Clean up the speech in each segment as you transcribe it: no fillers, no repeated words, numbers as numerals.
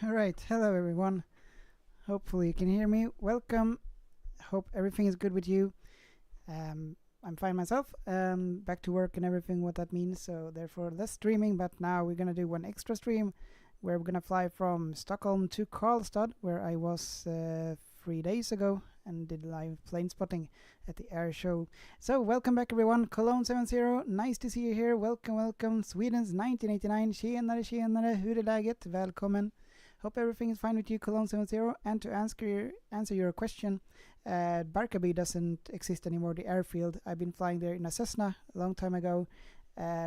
All right, hello everyone. Hopefully you can hear me. Welcome. Hope everything is good with you. I'm fine myself. Back to work and everything, what that means. So therefore less streaming, but now we're gonna do one extra stream where we're gonna fly from Stockholm to Karlstad, where I was 3 days ago and did live plane spotting at the air show. So welcome back everyone. Cologne 70, nice to see you here. Welcome. Sweden's 1989. Tjenare, hur är läget? Välkommen. Hope everything is fine with you, Cologne 70. And to answer your question, Barkarby doesn't exist anymore, the airfield. I've been flying there in a Cessna a long time ago,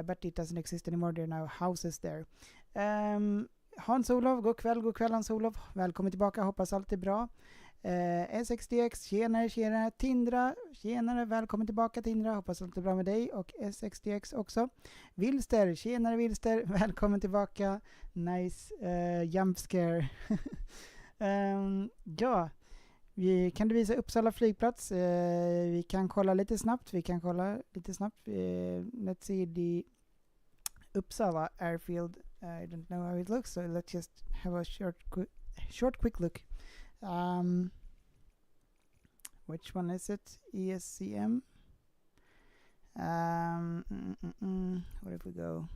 but it doesn't exist anymore. There are now houses there. Hans-Olof, god kväll Hans-Olof. Välkommen tillbaka, hoppas allt är bra. SXDX, tjenare. Tindra, tjenare, välkommen tillbaka Tindra, hoppas allt är bra med dig och SXDX också. Vilster, tjenare Vilster, välkommen tillbaka. Nice jump scare. Ja, kan du visa Uppsala flygplats? Vi kan kolla lite snabbt. Let's see the Uppsala airfield. I don't know how it looks, so let's just have a short quick look. Which one is it? ESCM. What if we go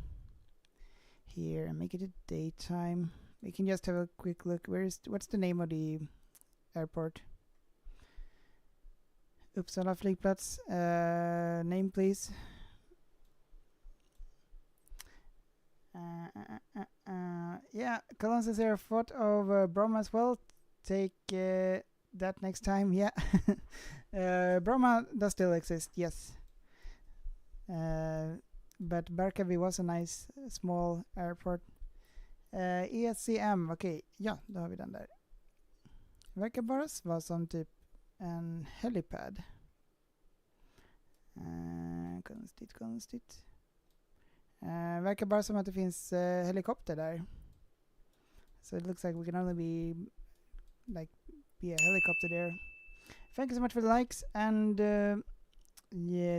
here and make it a daytime? We can just have a quick look. What's the name of the airport? Uppsala flygplats. Name please. Yeah, Cologne says there thought of Bromma as well. Take that next time. Yeah. Bromma does still exist, yes. But Barkarby was a nice small airport. ESCM, okej. Ja, då har vi den där. Verkar bara vara som typ en helipad. Konstigt. Verkar bara som att det finns helikopter där. So it looks like we can only be a helicopter there. Thank you so much for the likes and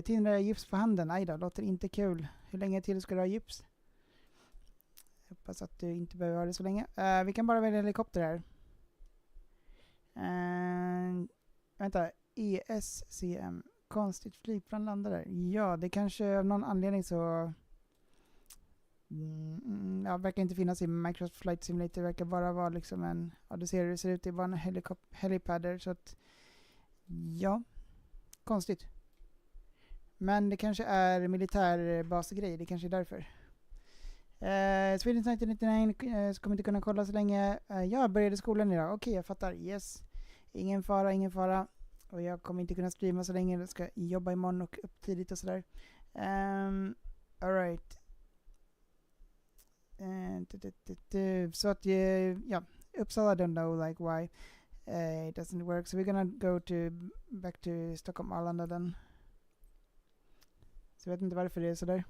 Tindra gips på handen. Aj då, låter inte kul. Hur länge till ska du ha gips? Hoppas att du inte behöver ha det så länge. Vi kan bara välja helikopter här. Vänta, ESCM. Konstigt flygplan landar där. Ja, det kanske av någon anledning så verkar inte finnas i Microsoft Flight Simulator. Verkar bara vara liksom en, ja du ser hur det ser ut, det är bara en helipader, så att ja, konstigt. Men det kanske är militärbasgrej, det kanske är därför. Sweden 1999 kommer inte kunna kolla så länge. Jag började skolan idag, okej, jag fattar, yes. Ingen fara. Och jag kommer inte kunna streama så länge, jag ska jobba imorgon och upp tidigt och sådär. Alright. Så att ja, Uppsala don't know like why it doesn't work, so we're gonna go back to Stockholm Arlanda then. Så jag vet inte varför det är sådär.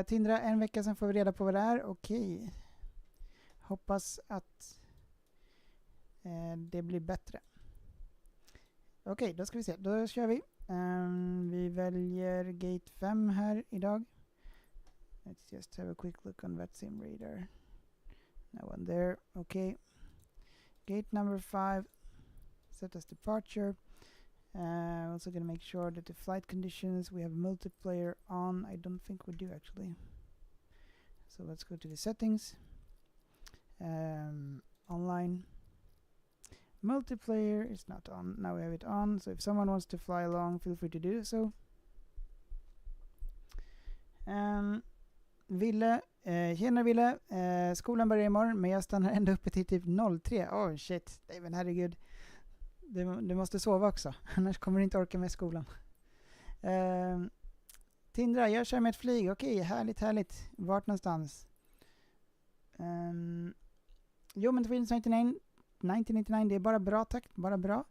Tindra, en vecka sen får vi reda på vad det är. Okej. Hoppas att det blir bättre. Okej, då ska vi se. Då kör vi. Vi väljer gate 5 här idag. Let's just have a quick look on that sim radar. No one there. Okay. Gate number 5. Set as departure. Also going to make sure that the flight conditions, we have multiplayer on. I don't think we do actually. So let's go to the settings. Online. Multiplayer is not on. Now we have it on. So if someone wants to fly along, feel free to do so. Tjena Ville, skolan börjar imorgon men jag stannar ändå uppe till typ 03. Oh shit, nej men herregud. Du måste sova också, annars kommer du inte orka med skolan. Tindra, jag kör med ett flyg. Okej, härligt. Vart någonstans? Jo men Twins 1999, det är bara bra takt, bara bra.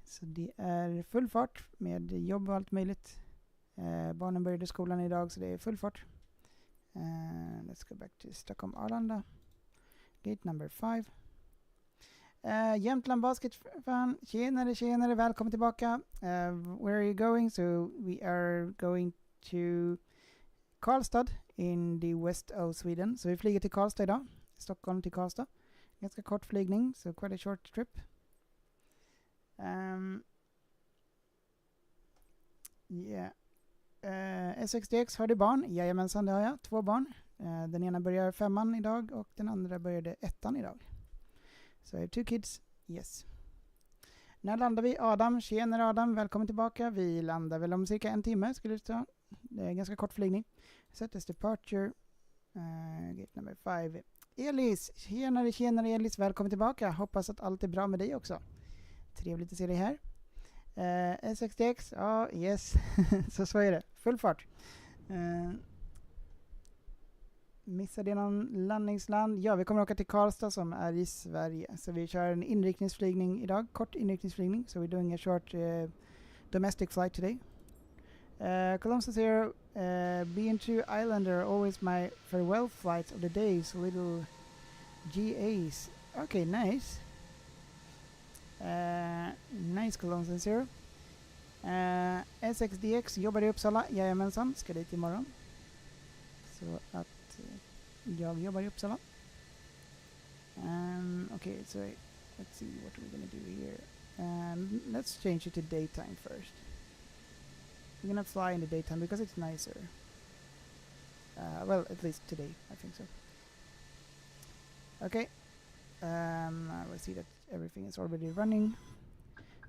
Så det är full fart med jobb och allt möjligt. Barnen började skolan idag så det är full fart. Let's go back to Stockholm Arlanda. Gate number 5. Jämtland Basket fan. Tjenare, välkommen tillbaka. Where are you going? So we are going to Karlstad in the west of Sweden. Så vi flyger till Karlstad idag. Stockholm till Karlstad. Ganska kort flygning, so quite a short trip. SXDX, har du barn? Jajamensan, det har jag. 2 barn. Den ena börjar 5:an idag och den andra började 1:an idag. So I have 2 kids. Yes. När landar vi? Adam, tjenare Adam, välkommen tillbaka. Vi landar väl om cirka 1 timme skulle det ta. Det är en ganska kort flygning. Set as departure. Gate number 5. Elis, tjenare Elis, välkommen tillbaka. Hoppas att allt är bra med dig också. Trevligt att se dig här. SXDX, ja, yes. så är det. Full fart. Missade jag någon landningsland? Ja, vi kommer åka till Karlstad som är i Sverige. Så vi kör en inriktningsflygning idag. Kort inriktningsflygning. So we're doing a short domestic flight today. Columbus here. Being to Islander are always my farewell flights of the days. Little GAs. Okay, nice. Nice Columbus here. SXDX jobbar i Uppsala. Jajamensan, ska dit imorgon. Så att jag jobbar i Uppsala. Okay, so let's see what we're gonna do here. Let's change it to daytime first. We're gonna fly in the daytime because it's nicer. Well, at least today, I think so. Okay. I see that everything is already running.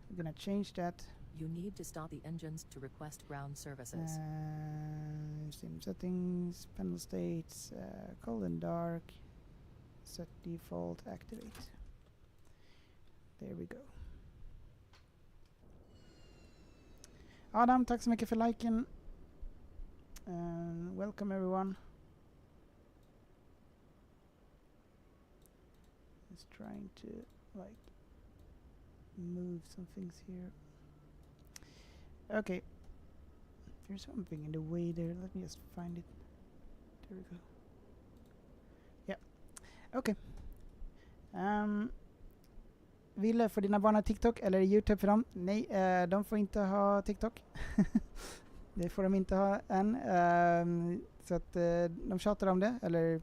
We're gonna change that. You need to stop the engines to request ground services. Sim settings, panel states, cold and dark, set default, activate. There we go. Adam, tack så mycket för liken. Welcome everyone. Just trying to like move some things here. Okay. There's something in the way there. Let me just find it. There we go. Yeah. Okay. Ville, får dina barn ha TikTok eller YouTube för dem? Nej, de får inte ha TikTok. Det får de inte ha än. Så att de tjatar om det, eller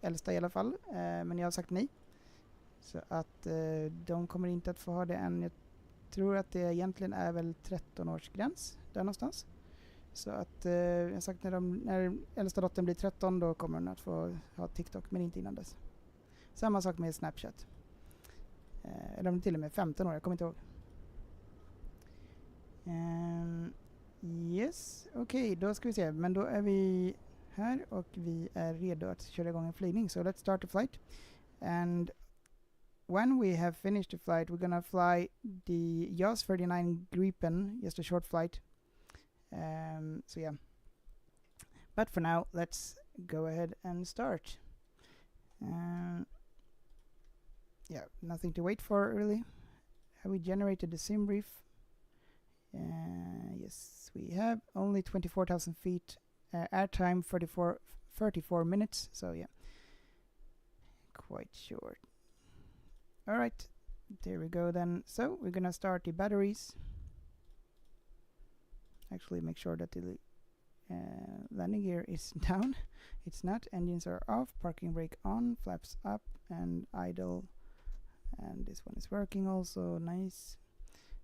äldsta i alla fall. Men jag har sagt nej. Så att de kommer inte att få ha det än. Jag tror att det egentligen är väl 13-årsgräns där någonstans. Så att jag har sagt när äldsta dottern blir 13 då kommer hon att få ha TikTok, men inte innan dess. Samma sak med Snapchat. Eller om till och med 15 år, jag kommer inte ihåg. Yes, okej, då ska vi se. Men då är vi här och vi är redo att köra igång en flygning. So let's start the flight. And when we have finished the flight, we're gonna fly the JAS 39 Gripen, just a short flight. So yeah. But for now, let's go ahead and start. Yeah, nothing to wait for really. Have we generated the sim brief? Yes, we have. Only 24,000 feet. Airtime 34 minutes. So yeah, quite short. All right, there we go then. So we're gonna start the batteries. Actually, make sure that the landing gear is down. It's not. Engines are off. Parking brake on. Flaps up and idle. And this one is working also. Nice.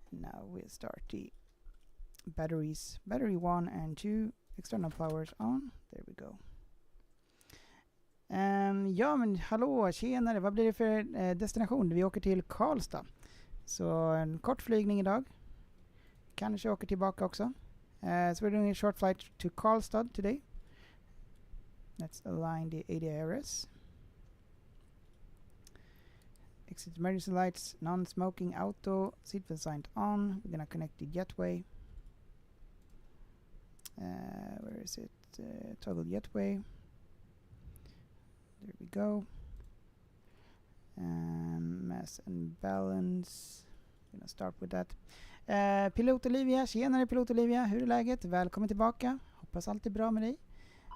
Now we'll start the batteries. Battery 1 and 2. External powers on. There we go. Ja men hallå, tjenare. Vad blir det för destination? Vi åker till Karlstad. Så en kort flygning idag. Kanske åker tillbaka också. So we're doing a short flight to Karlstad today. Let's align the ADRS. Exit emergency lights, non-smoking auto, seatbelt signed on. We're gonna connect the jetway. Where is it? Toggle jetway. There we go. Mass and balance. I'm gonna start with that. Pilot Olivia, tjenare Pilot Olivia, hur är läget? Välkommen tillbaka. Hoppas allt är bra med dig.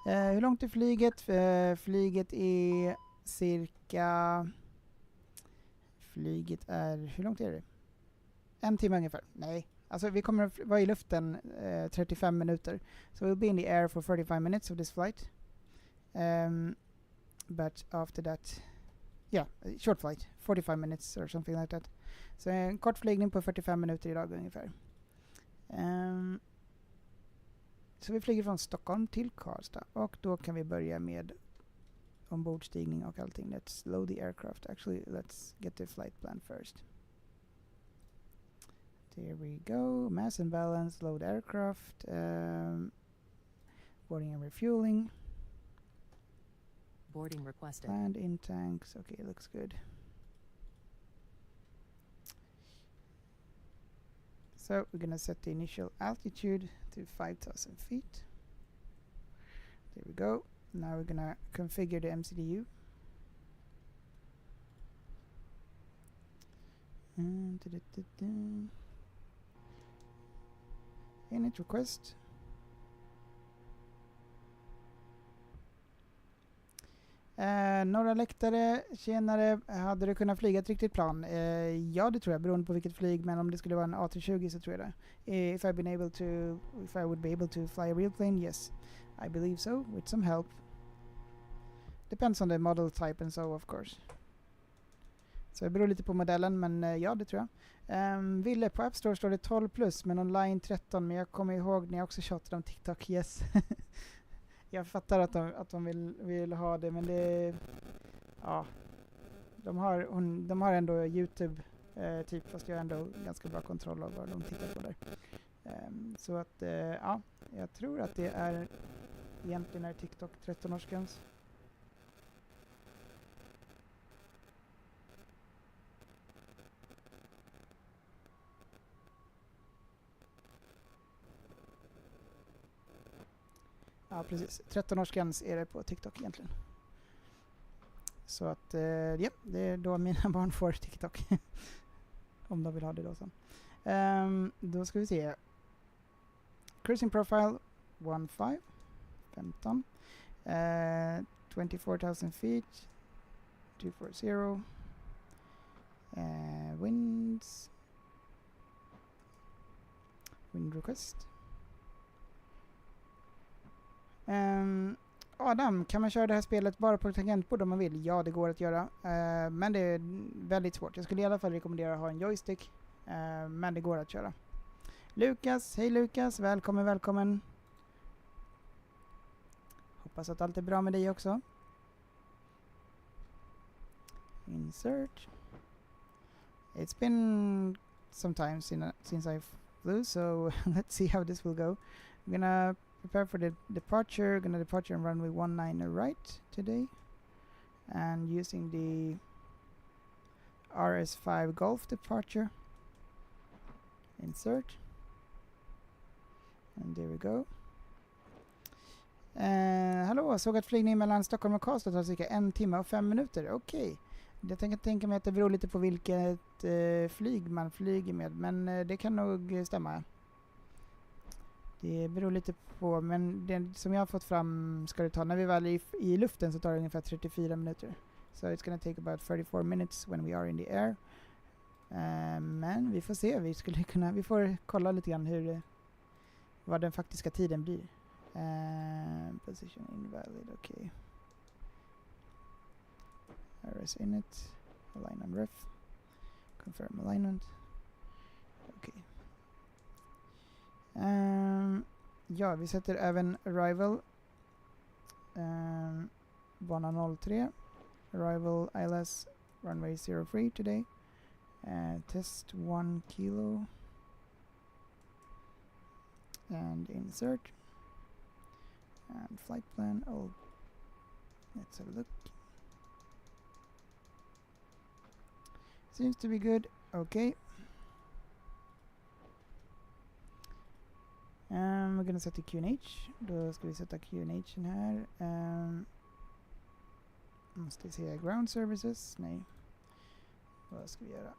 Hur långt är flyget? Flyget är cirka... Flyget är... Hur långt är det? 1 timme ungefär. Nej. Alltså vi kommer att vara i luften 35 minuter. So we'll be in the air for 35 minutes of this flight. but after that, short flight, 45 minutes or something like that. Så en kort flygning på 45 minuter idag ungefär. Så vi flyger från Stockholm till Karlstad och då kan vi börja med ombordstigning och allting. Let's load the aircraft. Actually, let's get the flight plan first. There we go. Mass and balance, load aircraft, boarding and refueling. Boarding requested. Land in tanks. Okay, looks good. So we're going to set the initial altitude to 5,000 feet. There we go. Now we're going to configure the MCDU. Init request. Några läktare, tjenare, hade du kunnat flyga ett riktigt plan? Ja, det tror jag, beroende på vilket flyg, men om det skulle vara en A320 så tror jag det. If I would be able to fly a real plane, yes. I believe so, with some help. Depends on the model type and so, of course. Så det beror lite på modellen, men ja, det tror jag. Ville, på App Store står det 12 plus, men online 13, men jag kommer ihåg när jag också tjatade om TikTok, yes. Jag fattar att de vill ha det, men det... Ja. De har ändå YouTube typ, fast jag har ändå ganska bra kontroll av vad de tittar på där. Så att, ja. Jag tror att det är egentligen är TikTok 13-årsgräns. Ja, precis. 13-årsgräns är det på TikTok egentligen. Så att, ja, det är då mina barn får TikTok. Om de vill ha det då sen. Då ska vi se. Cruising profile 15. 24,000 feet. 240. Winds. Wind request. Adam, kan man köra det här spelet bara på tangentbord om man vill? Ja, det går att göra. Men det är väldigt svårt. Jag skulle i alla fall rekommendera att ha en joystick. Men det går att köra. Lukas, hej Lukas. Välkommen. Hoppas att allt är bra med dig också. Insert. It's been some time since I flew, so let's see how this will go. I'm gonna prepare for the departure. Gonna departure on runway 19 right today, and using the RS5 Golf departure. Insert, and there we go. Hallå, såg att flygningen mellan Stockholm och Karlstad tar cirka 1 timme och 5 minuter. Okej. Jag tänker mig att det beror lite på vilket flyg man flyger med, men det kan nog stämma. Det beror lite på, men det som jag har fått fram ska det ta, när vi väl är i luften så tar det ungefär 34 minuter. So it's gonna take about 34 minutes when we are in the air. Men vi får se, vi får kolla lite grann vad den faktiska tiden blir. Position invalid, okay. RS init, align on ref, confirm alignment. Okay. Ja, vi sätter även arrival bana 03, arrival ILS runway 03 today, test 1 kilo, and insert, and flight plan. Oh, let's have a look. Seems to be good. Okay. We're gonna set the QNH. Då ska vi sätta QNH här. Måste se ground services. Nej. Vad ska vi göra?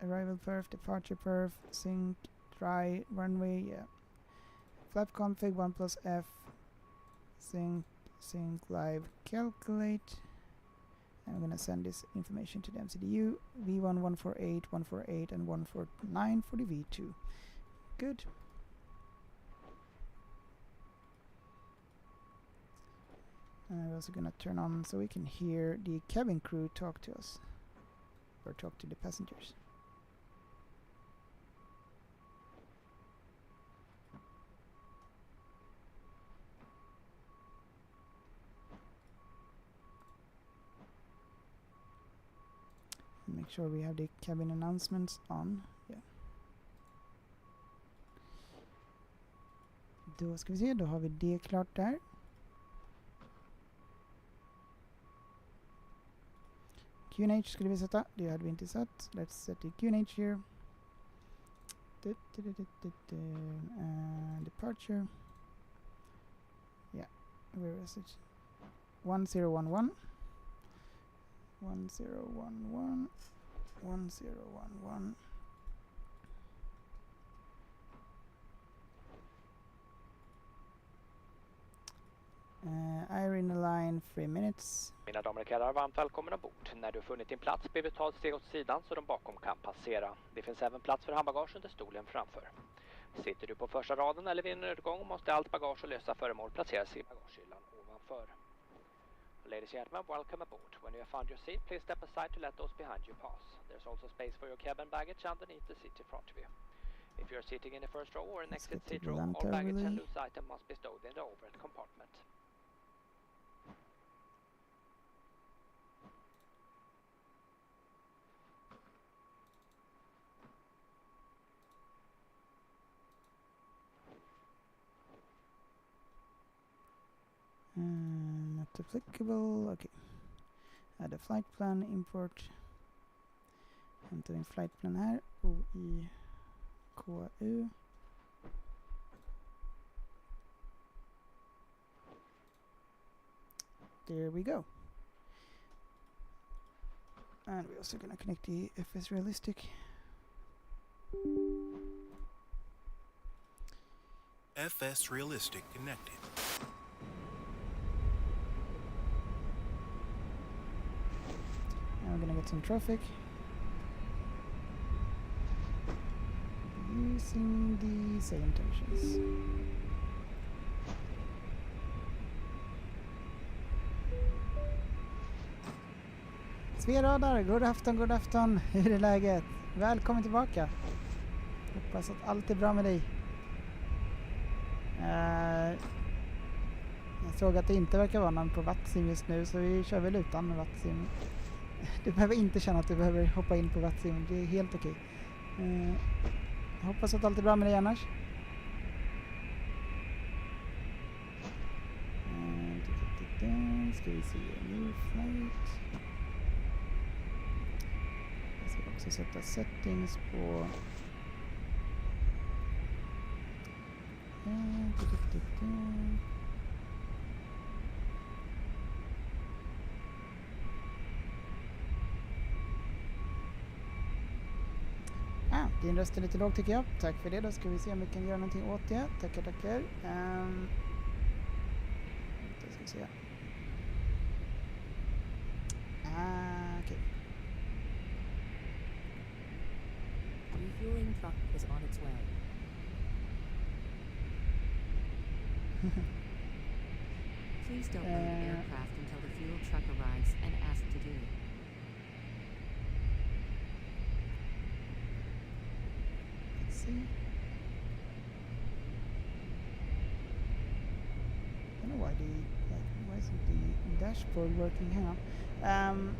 Arrival perf, departure perf, sync, dry, runway. Yeah. Flap config 1+F. Sync live calculate. And I'm gonna send this information to the MCDU. V1 148, 148, and 149 for the V2. Good. We're also gonna turn on so we can hear the cabin crew talk to us. Or talk to the passengers. And make sure we have the cabin announcements on. Yeah. Då ska vi se, då har vi det klart där. QNH skulle vi sätta, det hade vi inte satt. Let's set the QNH here. Departure. Yeah, where is it? 1011. 1011. 1011. I in the line 3 minutes. Mina damer och herrar, varmt välkommen ombord. När du funnit din plats ber vi ta ett steg åt sidan så de bakom kan passera. Det finns även plats för handbagage under stolen framför. Sitter du på första raden eller vid en nödgång måste allt bagage och lösa föremål placeras i bagagehyllan ovanför. Ladies and gentlemen, welcome aboard. When you have found your seat, please step aside to let those behind you pass. There's also space for your cabin baggage underneath the seat in front of you. If you're sitting in the first row or an exit seat row, all baggage and loose items must be stowed in the overhead compartment. Not applicable. Okay. Add a flight plan, import. Hämtar in flight plan här. OIKU. There we go. And we're also gonna connect the FS Realistic. FS Realistic connected. Now we're gonna get some traffic. Using the same tensions. Sveradar, god afton, god afton. Hur är läget? Välkommen tillbaka. Hoppas att allt är bra med dig. Jag såg att det inte verkar vara någon på Vatsim just nu, så vi kör väl utan Vatsim. Du behöver inte känna att du behöver hoppa in på Vatsim, det är helt okej. Jag hoppas att allt är bra med dig annars. Ska vi se, new flight. Jag ska också sätta settings på... Din röst är lite låg tycker jag. Tack för det. Då ska vi se om vi kan göra någonting åt det. Tackar, tackar. Då ska vi se. Okej. Refueling truck is on its way. Please don't load the aircraft until the fuel truck arrives and asked to do. I don't know why isn't the dashboard working? Hang on.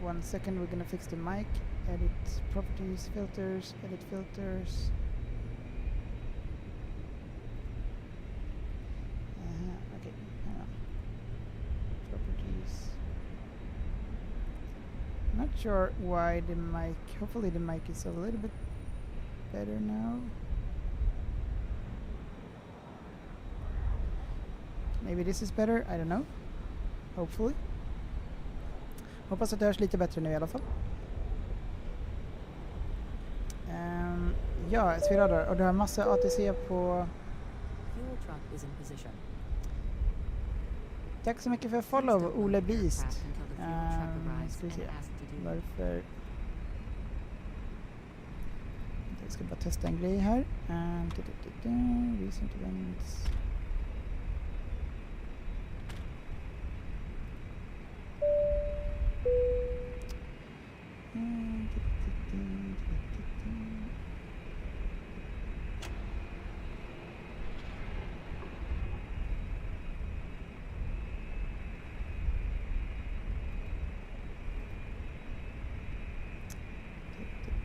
1 second, we're gonna fix the mic. Edit properties, filters, edit filters. Okay, hang on. Properties. Not sure why the mic. Hopefully the mic is a little bit better now. Maybe this is better, I don't know. Hopefully. Hoppas att det hörs lite bättre nu i alla fall. Ja, Sviradar, och du har massa ATC på... Fuel truck is in position. Tack så mycket för follow, Ole Beast. Ska vi se varför... Jag ska bara testa en grej här. Recent events.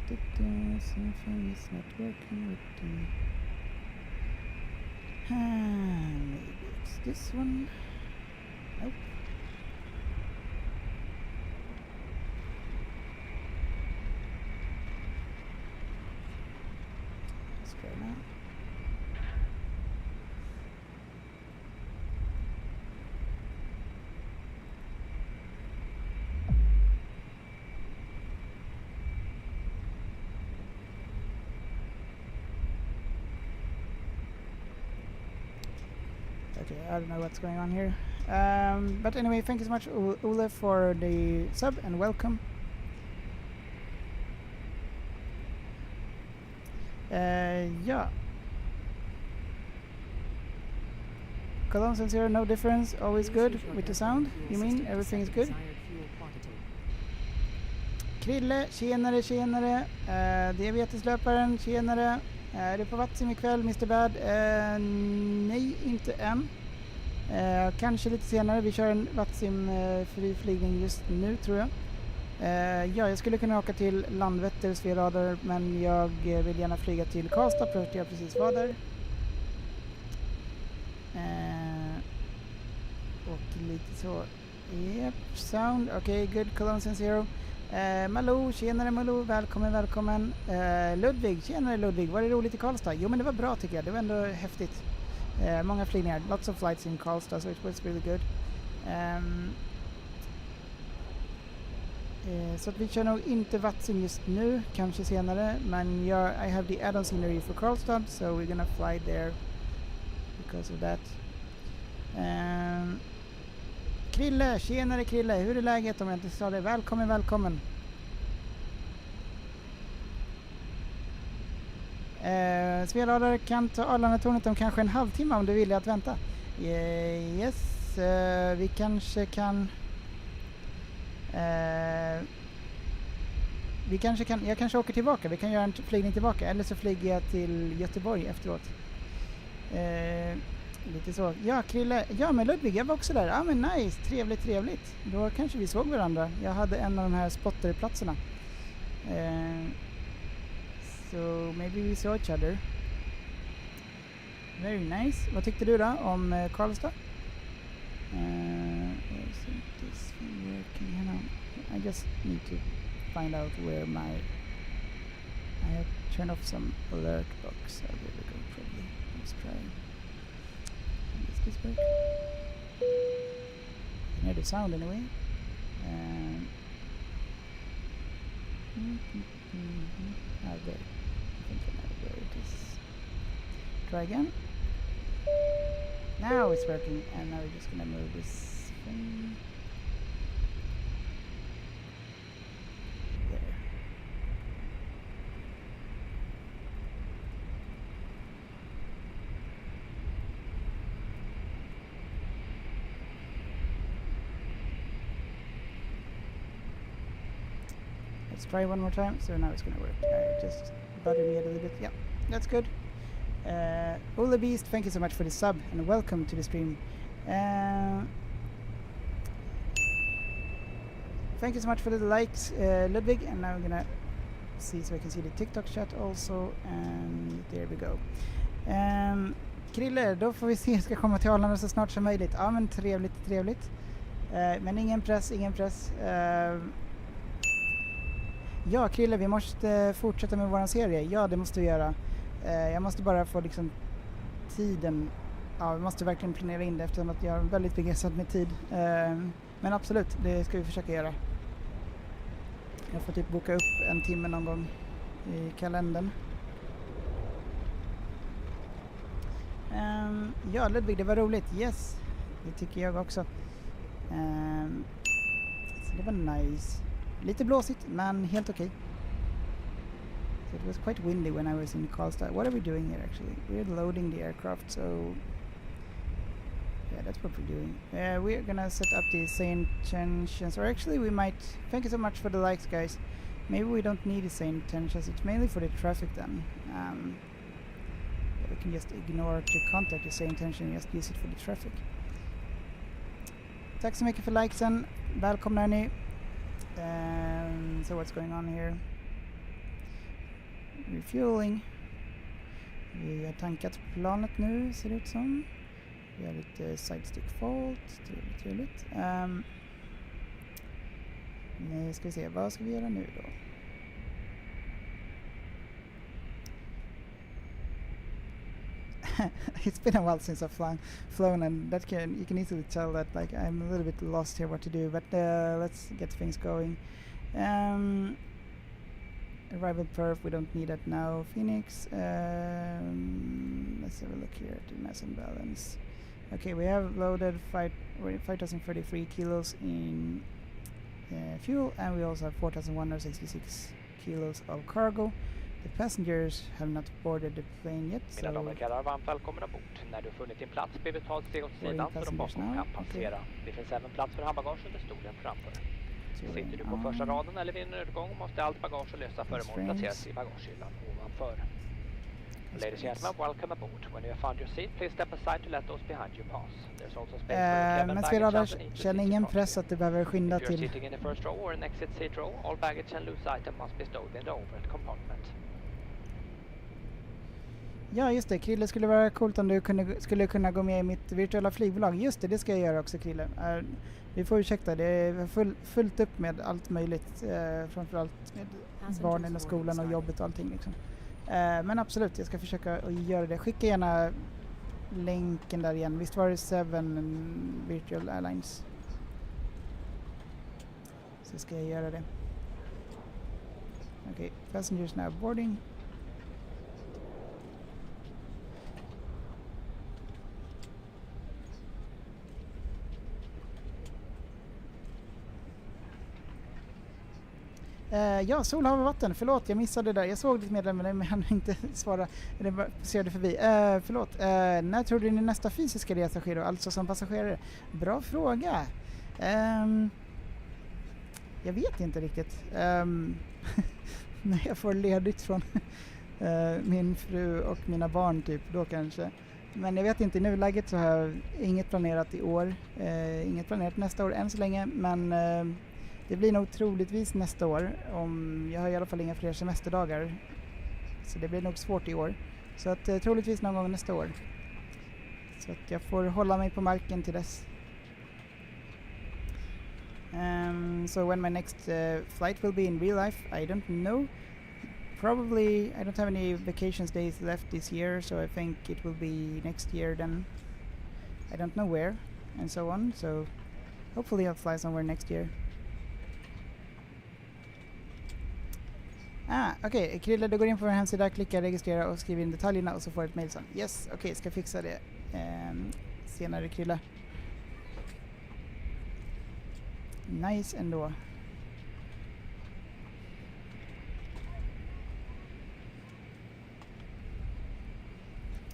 Something is not working with the... maybe it's this one. Nope. Let's try now. Okay, I don't know what's going on here. But anyway, thank you so much, Ole, for the sub and welcome. Yeah. Columns and zero, no difference, always good with the sound. You mean everything is good? Krille, tjenare, tjenare. Diabeteslöparen, tjenare. Är du på Vatsim ikväll, Mr. Bad? Nej, inte än. Kanske lite senare. Vi kör en Vatsim-fri flygning just nu, tror jag. Ja, jag skulle kunna åka till Landvetter, Sveradar, men jag vill gärna flyga till Karlstad, för att jag precis var där. Och lite så. Yep, sound. Okej, good. Columns and zero. Malou, tjenare Malou, välkommen, välkommen. Ludvig, tjenare Ludvig, var det roligt i Karlstad? Jo, men det var bra tycker jag, det var ändå häftigt. Många flygningar, lots of flights in Karlstad, so it was really good. Så att vi kör nog inte Vatsim just nu, kanske senare, men I have the add-on scenery for Karlstad, so we're gonna fly there because of that. Krille, tjenare Krille, hur är läget om jag inte sa det? Välkommen, välkommen. Sveladare kan ta Arlandatornet om kanske en halvtimme om du vill att vänta. Yes, vi kanske kan... jag kanske åker tillbaka, vi kan göra en flygning tillbaka, eller så flyger jag till Göteborg efteråt. Lite så. Ja, Krille. Ja, men Ludvig, jag var också där. Ja, men nice. Trevligt, trevligt. Då kanske vi såg varandra. Jag hade en av de här spotterplatserna. So maybe we saw each other. Very nice. Vad tyckte du då om Karlstad? Isn't this thing working? Hang on. I just need to find out where I have turned off some alert box. So there we go, probably. Let's try. This work? You can hear the sound anyway. There. I think I know where it is. Try again. Now it's working, and now we're just gonna move this thing. There. Let's try one more time. So now it's gonna work. Just butter me a little bit. Yeah, that's good. Ola Beast, thank you so much for the sub and welcome to the stream. Thank you so much for the likes, Ludwig. And now I'm gonna see so I can see the TikTok chat also. And there we go. Krille, då får vi se. Jag ska komma till Arlanda så snart som möjligt. Ja, men trevligt, trevligt. Men ingen press, ingen press. Ja, Krille, vi måste fortsätta med våran serie. Ja, det måste vi göra. Jag måste bara få liksom tiden. Ja, vi måste verkligen planera in det eftersom att jag är väldigt begränsad med tid. Men absolut, det ska vi försöka göra. Jag får typ boka upp en timme någon gång i kalendern. Ja, Ludvig, det var roligt. Yes, det tycker jag också. Så det var nice. Lite blåsigt, men helt okej. So it was quite windy when I was in Karlstad. What are we doing here actually? We're loading the aircraft, so yeah, that's what we're doing. We're gonna set up the same tensions, or actually we might. Thank you so much for the likes, guys. Maybe we don't need the same tensions. It's mainly for the traffic then. Yeah, we can just ignore to contact the same tension and just use it for the traffic. Tack så mycket för likesen. Välkomna ni. So what's going on here? refueling. Vi har tankat planet nu, ser det ut som. Vi har lite sidestick fault, trevligt. Nu ska vi se, vad ska vi göra nu då? It's been a while since I've flown, and that you can easily tell that like I'm a little bit lost here what to do. But let's get things going. Arrival perf, we don't need that now. Phoenix. Let's have a look here at the mass and balance. Okay, we have loaded 5,033 kilos in fuel, and we also have 4,166 kilos of cargo. The passengers have not boarded the plane yet. Mina damer och herrar, varmt välkomna ombord. När du funnit din plats ber vi ta ett steg åt sidan så de bakom kan passera. Det finns även plats för handbagage under stolen framför. Sitter du på första raden eller vid en övergång måste allt bagage och lösa föremål placeras i bagagehyllan ovanför. Ladies and gentlemen, welcome aboard. When you have found your seat, please step aside to let those behind you pass. There's also space for men vi radar känner ingen press att det behöver skynda till. If you're sitting in the first row or an exit seat row, all baggage and loose items must be stowed in the overhead compartment. Ja, just det. Krille, skulle vara coolt om du skulle kunna gå med i mitt virtuella flygbolag. Just det ska jag göra också, Krille. Vi får ursäkta, det är fullt upp med allt möjligt. Framförallt med barnen och skolan och jobbet och allting liksom. Men absolut, jag ska försöka att göra det. Skicka gärna länken där igen. Visst var det 7 Virtual Airlines? Så ska jag göra det. Okej, passengers now boarding. Ja, sol, hav och vatten. Förlåt, jag missade det där. Jag såg ditt meddelande men han inte svara. Det bara passerade förbi. Förlåt. När tror du din nästa fysiska resa sker då? Alltså som passagerare? Bra fråga. Jag vet inte riktigt. När jag får ledigt från min fru och mina barn typ, då kanske. Men jag vet inte, i nuläget så har jag inget planerat i år. Inget planerat nästa år än så länge, men det blir nog troligtvis nästa år. Jag har i alla fall inga fler semesterdagar. Så det blir nog svårt i år. Så att troligtvis någon gång nästa år. Så att jag får hålla mig på marken till dess. So when my next flight will be in real life, I don't know. Probably I don't have any vacations days left this year, so I think it will be next year then. I don't know where and so on. So hopefully I'll fly somewhere next year. Okej. Krille, du går in på vår hemsida, klickar registrera och skriver in detaljerna och så får du ett mejl sen. Yes, okej, ska fixa det senare, Krille. Nice ändå.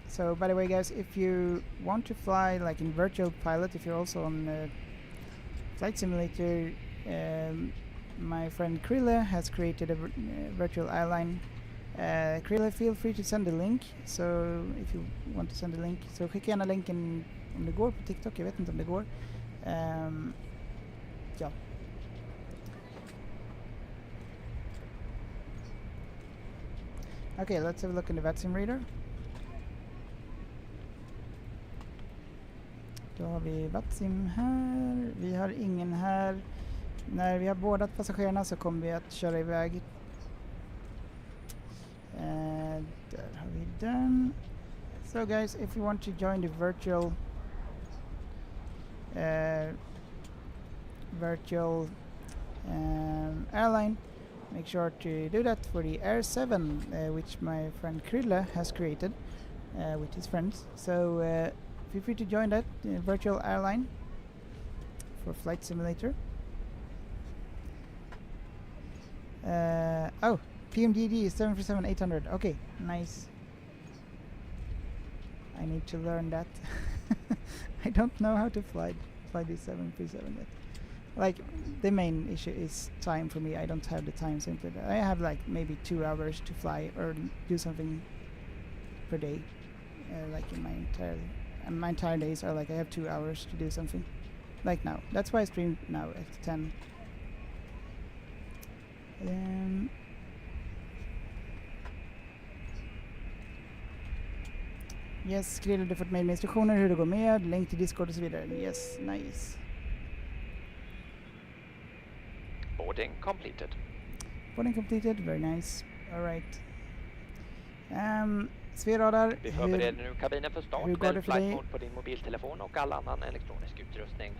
So, by the way, guys, if you want to fly like in virtual pilot, if you're also on flight simulator, my friend Krille has created a virtual airline. Krille, feel free to send a link. So if you want to send a link, så skicka gärna länken om det går på TikTok. Jag vet inte om det går. Ja. Okay, let's have a look in the VAT simulator. Då har vi VATSIM här. Vi har ingen här. När vi har bådat passagerarna så kommer vi att köra iväg. Där har vi den. So guys, if you want to join the virtual airline, make sure to do that for the Air 7, which my friend Krille has created with his friends. So feel free to join that virtual airline for flight simulator. PMDD 737-800. Okay, nice. I need to learn that. I don't know how to fly this 737 yet. Like, the main issue is time for me. I don't have the time simply. I have like maybe 2 hours to fly or do something per day. Like in my entire days are like I have 2 hours to do something. Like now. That's why I stream now at 10. Yes, Krille, du har fått mejl med instruktioner hur det går med, länk till Discord och så vidare. Yes, nice. Boarding completed. Boarding completed, very nice. Alright. Sveradar, Vi förbereder nu kabinen för start. hur går Välj det för flight dig? mode på din mobiltelefon och all annan elektronisk utrustning.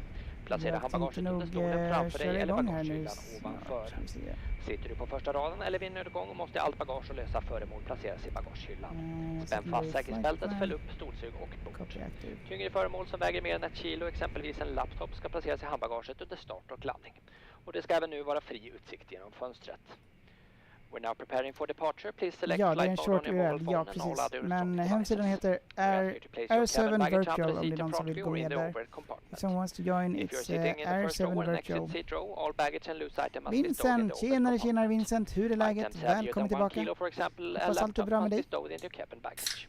Placera Jag handbagaget tänkte under nog, stolen framför köra dig eller igång här nu bagagehyllan snart, ovanför. ska vi se. Sitter du på första raden eller vid en nödgång måste allt bagage och lösa föremål placeras i bagagehyllan. Spänn Secondary fast säkerhetsbältet, flight fäll plan. upp stolsug och bord. Copy active. Tyngre föremål som väger mer än 1 kilo, exempelvis en laptop, ska placeras i handbagaget under start och landning. Och det ska även nu vara fri utsikt genom fönstret. We're now preparing for departure. Please select Ja, det är en flight mode on short your URL. mobile Ja, phone and all precis. other Men electronic hemsidan devices. heter We ask you to place your cabin R7 baggage under Virtual the om det är seat in någon som front of vill you gå or in med the där. overhead compartment. If someone wants to join, If you're it's sitting in the first row R7 or next Virtual. to seat row, all baggage and loose items must be stowed in the Vincent, overhead tjenare compartment. Vincent, hur är läget? Items heavier Välkommen than 1 tillbaka. kilo, for example, a Hoppas allt är laptop bra med must be dig. stowed into your cabin baggage.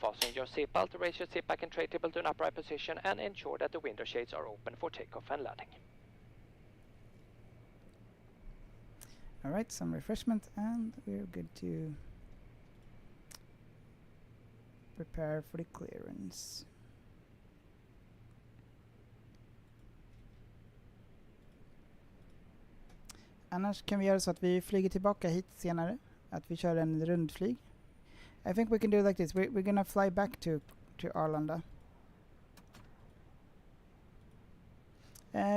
Fasten your seatbelt, raise your seat back and tray table to an upright position and ensure that the window shades are open for takeoff and landing. Alright, some refreshment and we're good to prepare for the clearance. Annars kan vi göra så att vi flyger tillbaka hit senare. Att vi kör en rundflyg. I think we can do it like this. We're gonna fly back to Arlanda.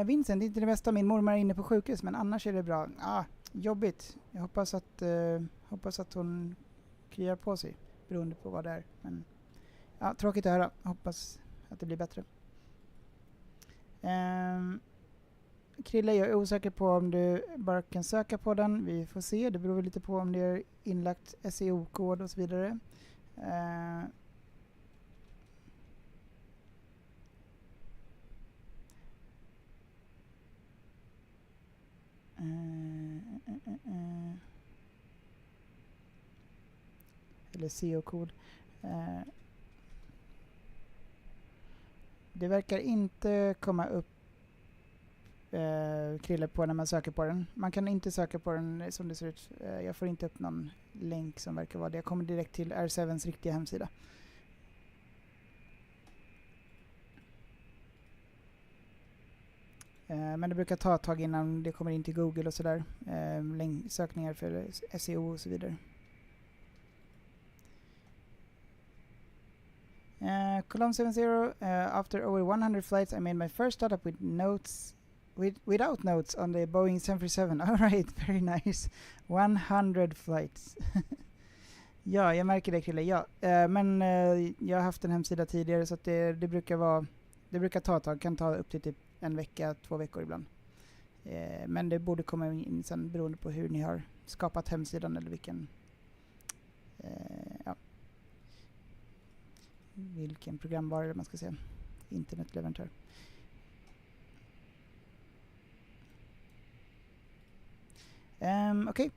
Vincent, det är inte det bästa. Min mormor är inne på sjukhus, men annars är det bra. Jobbigt. Jag hoppas att hon kryar på sig, beroende på vad det är. Men ja, tråkigt att höra. Hoppas att det blir bättre. Krille, jag är osäker på om du bara kan söka på den. Vi får se. Det beror lite på om det är inlagt SEO-kod och så vidare. Eller SEO-kod. Det verkar inte komma upp Krille på när man söker på den. Man kan inte söka på den som det ser ut. Jag får inte upp någon länk som verkar vara det. Jag kommer direkt till R7s riktiga hemsida. Men det brukar ta ett tag innan det kommer in till Google och sådär. Sökningar för SEO och så vidare. Column 70, after over 100 flights I made my first startup without notes on the Boeing 737. All right, very nice. 100 flights. Ja, jag märker det, Krille. Ja, men jag har haft en hemsida tidigare så att det brukar ta ett tag. Kan ta upp till typ en vecka, 2 veckor ibland. Men det borde komma in sen beroende på hur ni har skapat hemsidan eller vilken programvara man ska säga. Internetleverantör. Okay.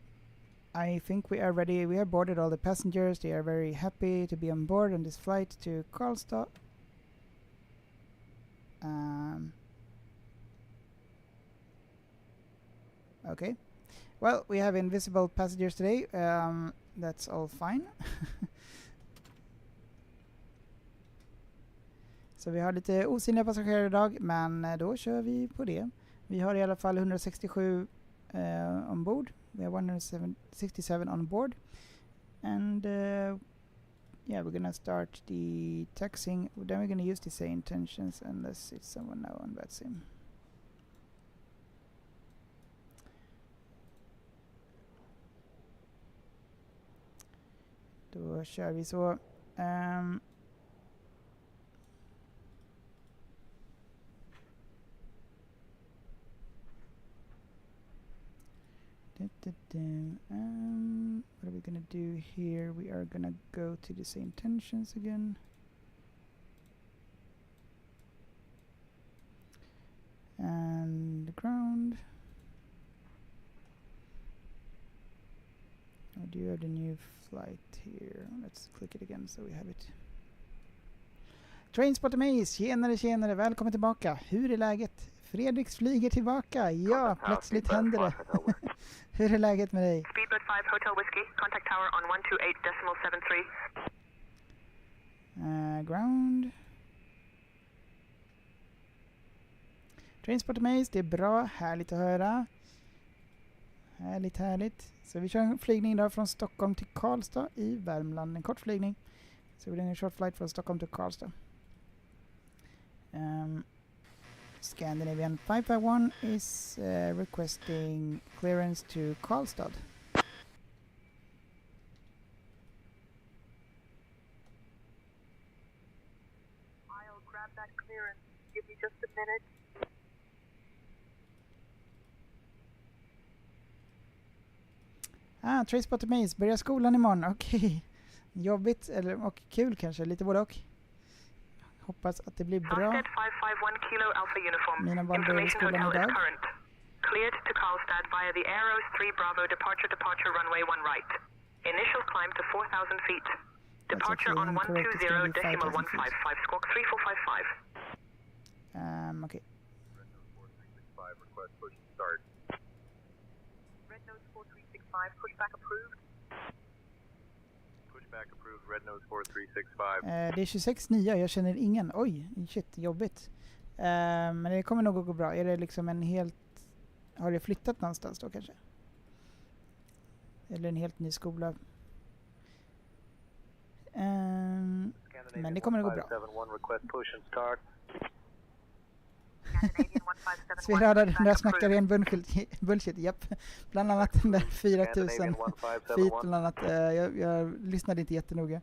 I think we are ready. We have boarded all the passengers. They are very happy to be on board on this flight to Karlstad. Okay. Well, we have invisible passengers today. That's all fine. Så vi har lite osynliga passagerare idag, men då kör vi på det. Vi har i alla fall 167 ombord. We have 167 on board. And yeah, we're gonna start the taxiing. Then we're gonna use the same intentions unless it's someone now on that sim. Då kör vi så. What are we gonna do here? We are gonna go to the same tensions again. And the ground. I do have the new flight here. Let's click it again so we have it. Trainspotter Maze, tjenare, välkommen tillbaka. Hur är läget? Fredriks flyger tillbaka. Ja, plötsligt händer det. Hur är läget med dig? Speedbird 5 Hotel Whiskey, contact tower on 128.73. Ground. Trainspot Maze, det är bra. Härligt att höra. Härligt. Så vi kör en flygning idag från Stockholm till Karlstad i Värmland. En kort flygning. Så det blir en short flight från Stockholm till Karlstad. Scandinavian 551 is requesting clearance to Karlstad. I'll grab that clearance. Give me just a minute. Tracepot Maze, börjar skolan imorgon. Okej. Jobbigt och kul kanske, lite både och. Hoppas att det blir bra. Karlstad 551 Kilo Alpha Uniform. Mina barn börjar i skolan Hotel idag. is current. Cleared to Karlstad via the Aeros 3 Bravo departure runway 1 right. Initial climb to 4,000 feet. Departure on 120.155 squawk 3455. Okay. Red Nose 4365, request push and start. Red Nose 4365, pushback approved. Pushback approved, Red Nose 4365. Det är 26 nya, jag känner ingen. Oj, shit, jobbigt. Men det kommer nog att gå bra. Är det liksom en helt... Har det flyttat någonstans då kanske? Eller en helt ny skola? Men det kommer att gå bra. Där snackar en bullshit. Japp. Bland annat den där 4000 feet. Bland annat, jag lyssnade inte jättenoga.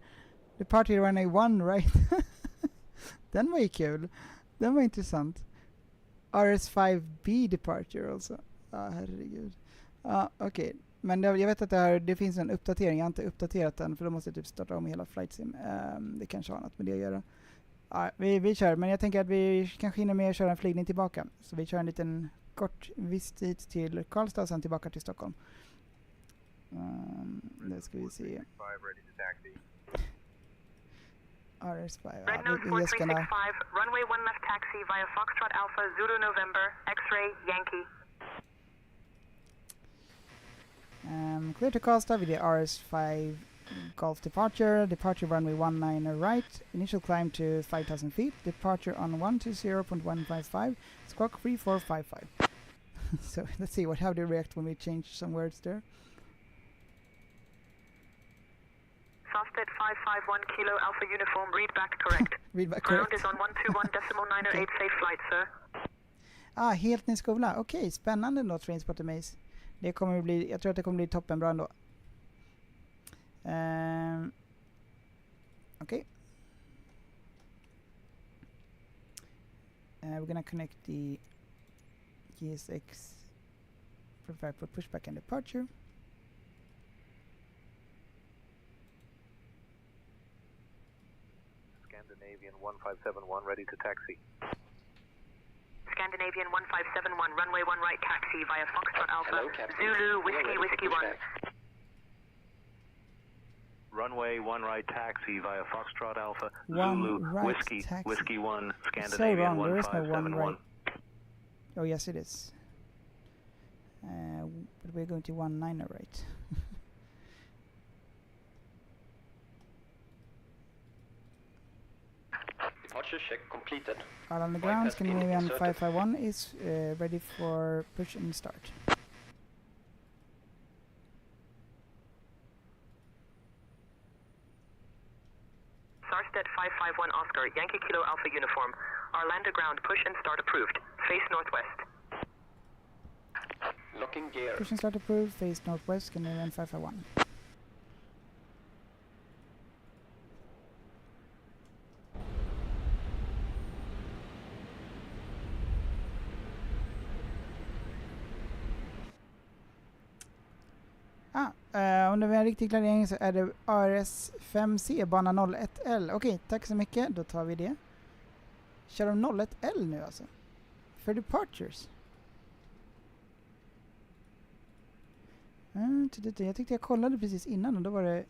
Departure runway 1 right. Den var ju kul. Den var intressant. RS5B departure alltså. Herregud. Okej. Men jag vet att det finns en uppdatering. Jag har inte uppdaterat den för då måste jag typ starta om hela flight sim. Det kanske har något med det att göra. Vi kör, men jag tänker att vi kanske hinner med att köra en flygning tillbaka. Så vi kör en liten kort visit till Karlstad och sen tillbaka till Stockholm. Det ska vi se. RS5. Red Nose 4365, runway 1 left taxi via Foxtrot Alpha Zulu November, X-ray Yankee. Clear to Karlstad with the RS5 Golf departure runway 19 right, initial climb to 5,000 feet, departure on 120.155, squawk 3455. So let's see how they react when we change some words there. Sosted 551 Kilo Alpha Uniform, read back correct. Read back Ground correct. is on 121.908, Okay. safe flight, sir. Helt ny skola. Okej, spännande då, Trainspot Maze. Det kommer bli, jag tror att det kommer bli toppenbra ändå. Okay. We're gonna connect the GSX prepare for pushback and departure. Scandinavian 1571, ready to taxi. Scandinavian 1571, runway 1 right taxi via Foxtrot Alpha, Hello, Captain. Zulu We are Whiskey ready for Whiskey 1. pushback. Runway 1 right taxi via Foxtrot Alpha, One Zulu right Whiskey taxi. Whiskey 1, So Scandinavian wrong, there is no one 1571. right. Oh yes it is. But we're going to 19 right. Departure check completed. All on the Flight ground, has been Scandinavian inserted. 551 is ready for push and start. Sarsted 551 Oscar, Yankee Kilo Alpha Uniform. Arlanda ground, push and start approved. Face northwest. Locking gear. Push and start approved, face northwest, Scandinavian 551. Om det var en riktig klarering så är det RS5C, bana 01L. Okej, tack så mycket. Då tar vi det. Kör de 01L nu alltså? För departures. Jag tyckte jag kollade precis innan och då var det...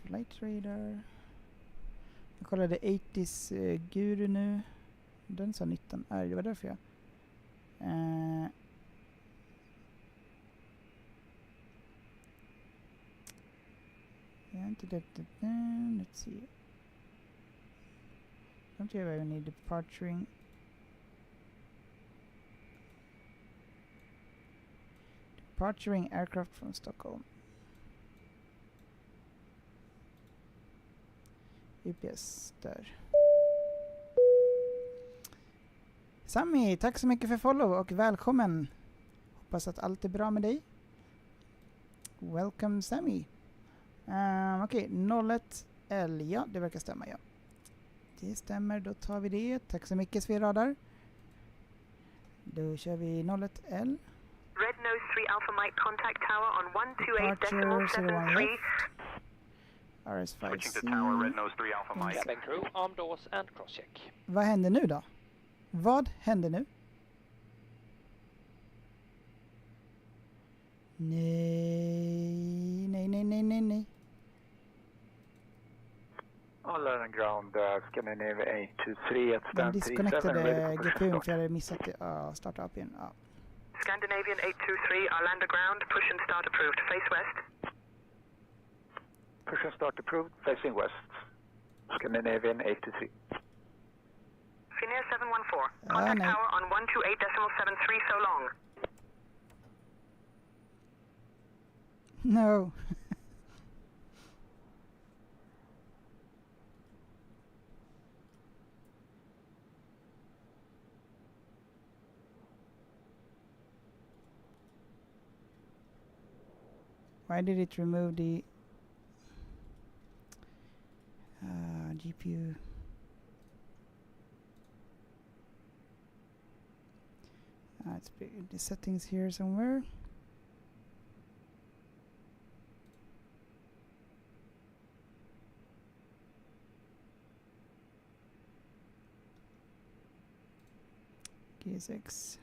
Flight radar. Jag kollade 80s Guru nu. Den sa 19. Det var därför jag... Let's see. Don't you have any departuring? Departuring aircraft from Stockholm. UPS där. Sammy, tack så mycket för follow och välkommen. Hoppas att allt är bra med dig. Welcome Sammy. Okej, 01L. Ja, det verkar stämma, ja. Det stämmer, då tar vi det. Tack så mycket, Sveradar. Då kör vi 01L. Red Nose 3 Alpha Mike contact tower on 128.73. RS5C. Switching to tower, Red Nose 3 Alpha Mike. Cabin crew, arm doors and crosscheck. Vad händer nu då? Vad händer nu? Nej. All on ground, Scandinavia 823 at Den stand 37, disconnectade ready for GPUn push för jag hade missat att starta upp igen. Ja. Scandinavian 823, our land aground, push and start approved. Face west. Push and start approved, facing west. Scandinavian 823. Finnair 714, Ah, contact no. tower on 128.73 so long. No. Why did it remove the GPU? It's the settings here somewhere. GSX.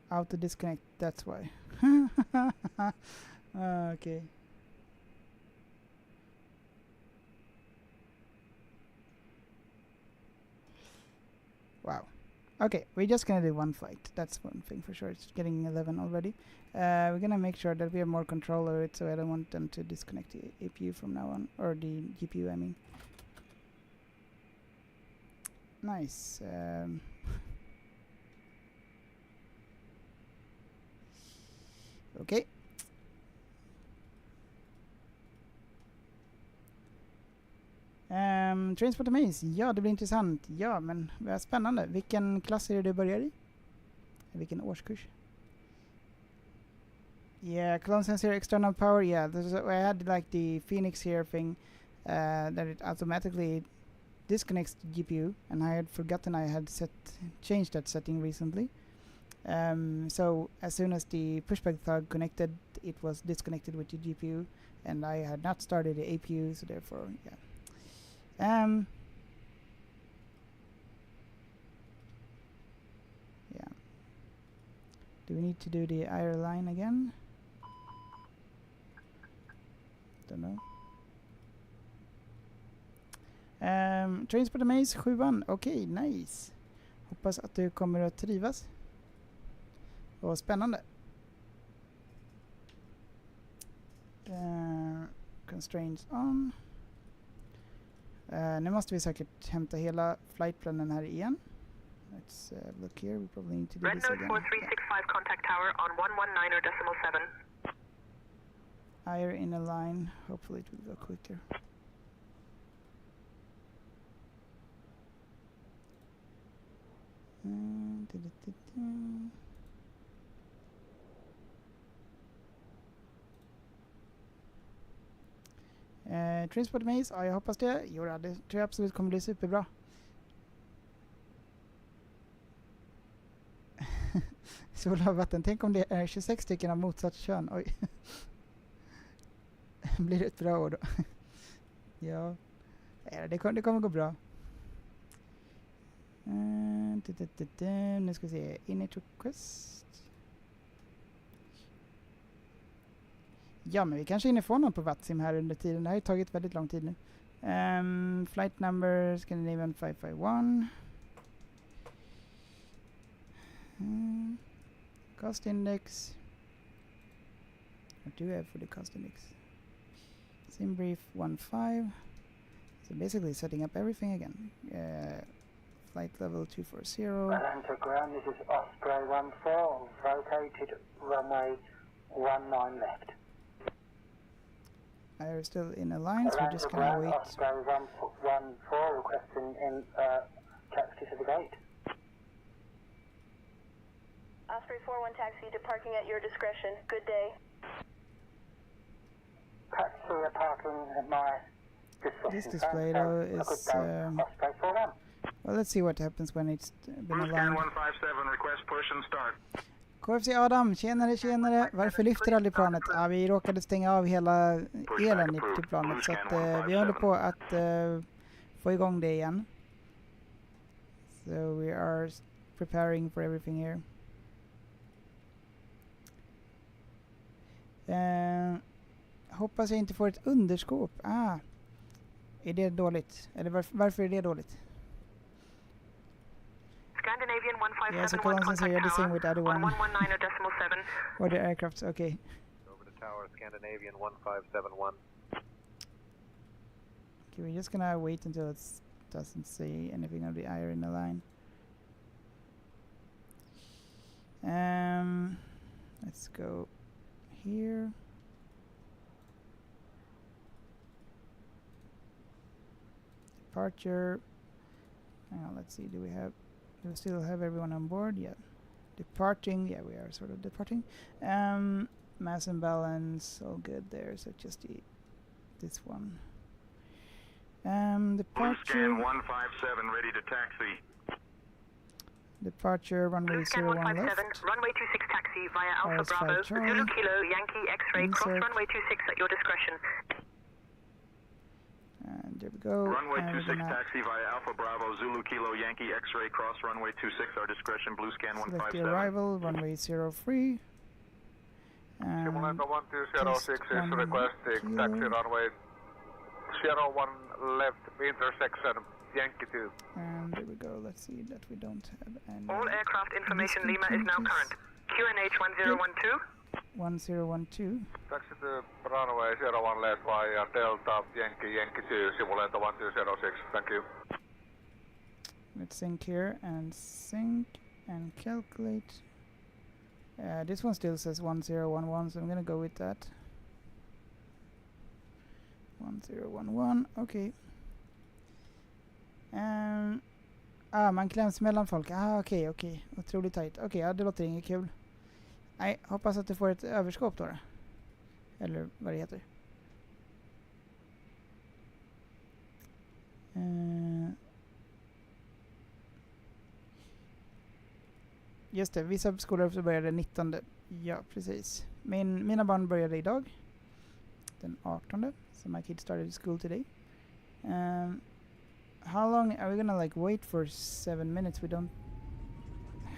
Auto disconnect, that's why. Okay. Wow. Okay, we're just gonna do one flight. That's one thing for sure. It's getting 11 already. We're gonna make sure that we have more control over it, so I don't want them to disconnect the APU from now on, or the GPU, I mean. Nice. Okej. Transport Maze. Ja, det blir intressant. Ja, men vad spännande. Vilken klass är det du börjar i? Vilken årskurs? Yeah, clone sensor external power. Yeah, I had like the Phoenix here thing that it automatically disconnects the GPU, and I had forgotten I had changed that setting recently. So as soon as the pushback thug connected, it was disconnected with the GPU, and I had not started the APU, so therefore, yeah. Yeah. Do we need to do the IR line again? Don't know. Transport Maze 7. Okej, nice. Hoppas att du kommer att trivas. Och spännande. Constraints on. Nu måste vi säkert hämta hela flightplanen här igen. Let's look here. We probably need to do Red this Nose again. 4365 contact tower on 119.7. Higher in a line. Hopefully it will go quicker. Transport Maze, ja, jag hoppas det. Jo, det tror jag absolut kommer bli superbra. Sol och vatten. Tänk om det är 26 stycken av motsatt kön. Oj. Blir det ett bra år då? Ja. Det kommer gå bra. Nu ska vi se. Init request. Ja, men vi kanske hinner få någon på Vatsim här under tiden. Det här har ju tagit väldigt lång tid nu. Flight number Scandinavian 551. Cost index. What do we have for the custom mix? Sim brief 1.5. So basically setting up everything again. Flight level 240. Atlantic ground, this is Osprey 14, located runway 19 left. Are still in a line, so we're just gonna wait. Osprey 14, requesting in taxi to the gate. Osprey 41 taxi departing at your discretion. Good day. Taxi parking at my discretion. This display though is Osprey 41. well, let's see what happens when it's been Blue scan aligned. 157, request push and start. KFC Adam, tjenare. Varför lyfter aldrig planet? Ja, vi råkade stänga av hela elen till planet, så att vi håller på att få igång det igen. So we are preparing for everything here. Hoppas jag inte får ett underskåp. Är det dåligt? Eller varför är det dåligt? Scandinavian 157 Yeah, so Colin says you're the same with other one. 1119.7. Or the aircrafts, okay. Over the tower, Scandinavian 1571. Okay, we're just gonna wait until it doesn't say anything of the IR in the line. Let's go here. Departure. Hang on, let's see. Do we still have everyone on board? Yeah. Departing. Yeah, we are sort of departing. Mass and balance, all good there. So just this one. Departure. Blue scan 157, ready to taxi. Departure runway 01 left. Runway 26 taxi via Alpha RS5 Bravo, Charlie. Zulu Kilo, Yankee X-ray, cross Insert. runway 26 at your discretion. And there we go. Runway And we're 26 gonna taxi via Alpha Bravo, Zulu Kilo, Yankee X-ray, cross runway 26, our discretion, blue scan select the 157. arrival, runway 03. Simulator 1206 is one requesting kilo. taxi runway 01 left intersection Yankee 2. And there we go. Let's see that we don't have any. All aircraft information Lima is now current. QNH 1012. 1012. Taxi to runway 01 left via Delta Yankee 2, Simulator 1206. Thank you. Let's sync here and sync and calculate. This one still says 1011, so I'm gonna go with that. 1011, okay. Man kläms mellan folk. Okej. Otroligt tajt. Okej, ja, det låter inget kul. Nej, hoppas att du får ett överskåp då. Eller vad det heter. Just det, vissa skolor så började 19. Ja, precis. Mina barn började idag. Den 18. So my kids started school today. How long are we gonna like wait for 7 minutes? We don't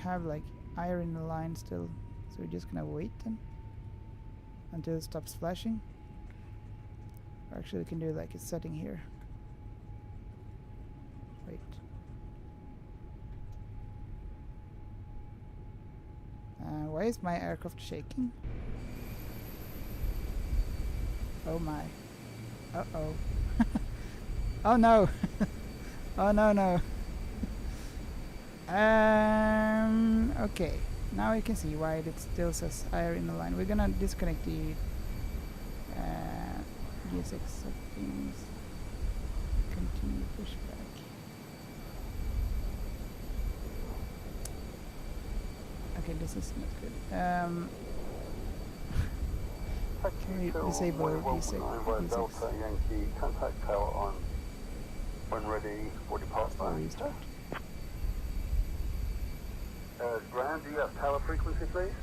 have like iron in the line still. So we're just gonna wait then until it stops flashing. Or actually we can do like a setting here. Wait. Why is my aircraft shaking? Oh my. Uh-oh. Oh no. Oh no. Okay. Now you can see why it still says IR in the line. We're gonna disconnect the GSX settings. Continue pushback. Okay, this is not good. Can we disable V6? Delta Yankee, contact tower on when ready for departure. Restart. Ground, do you have tower frequency, please?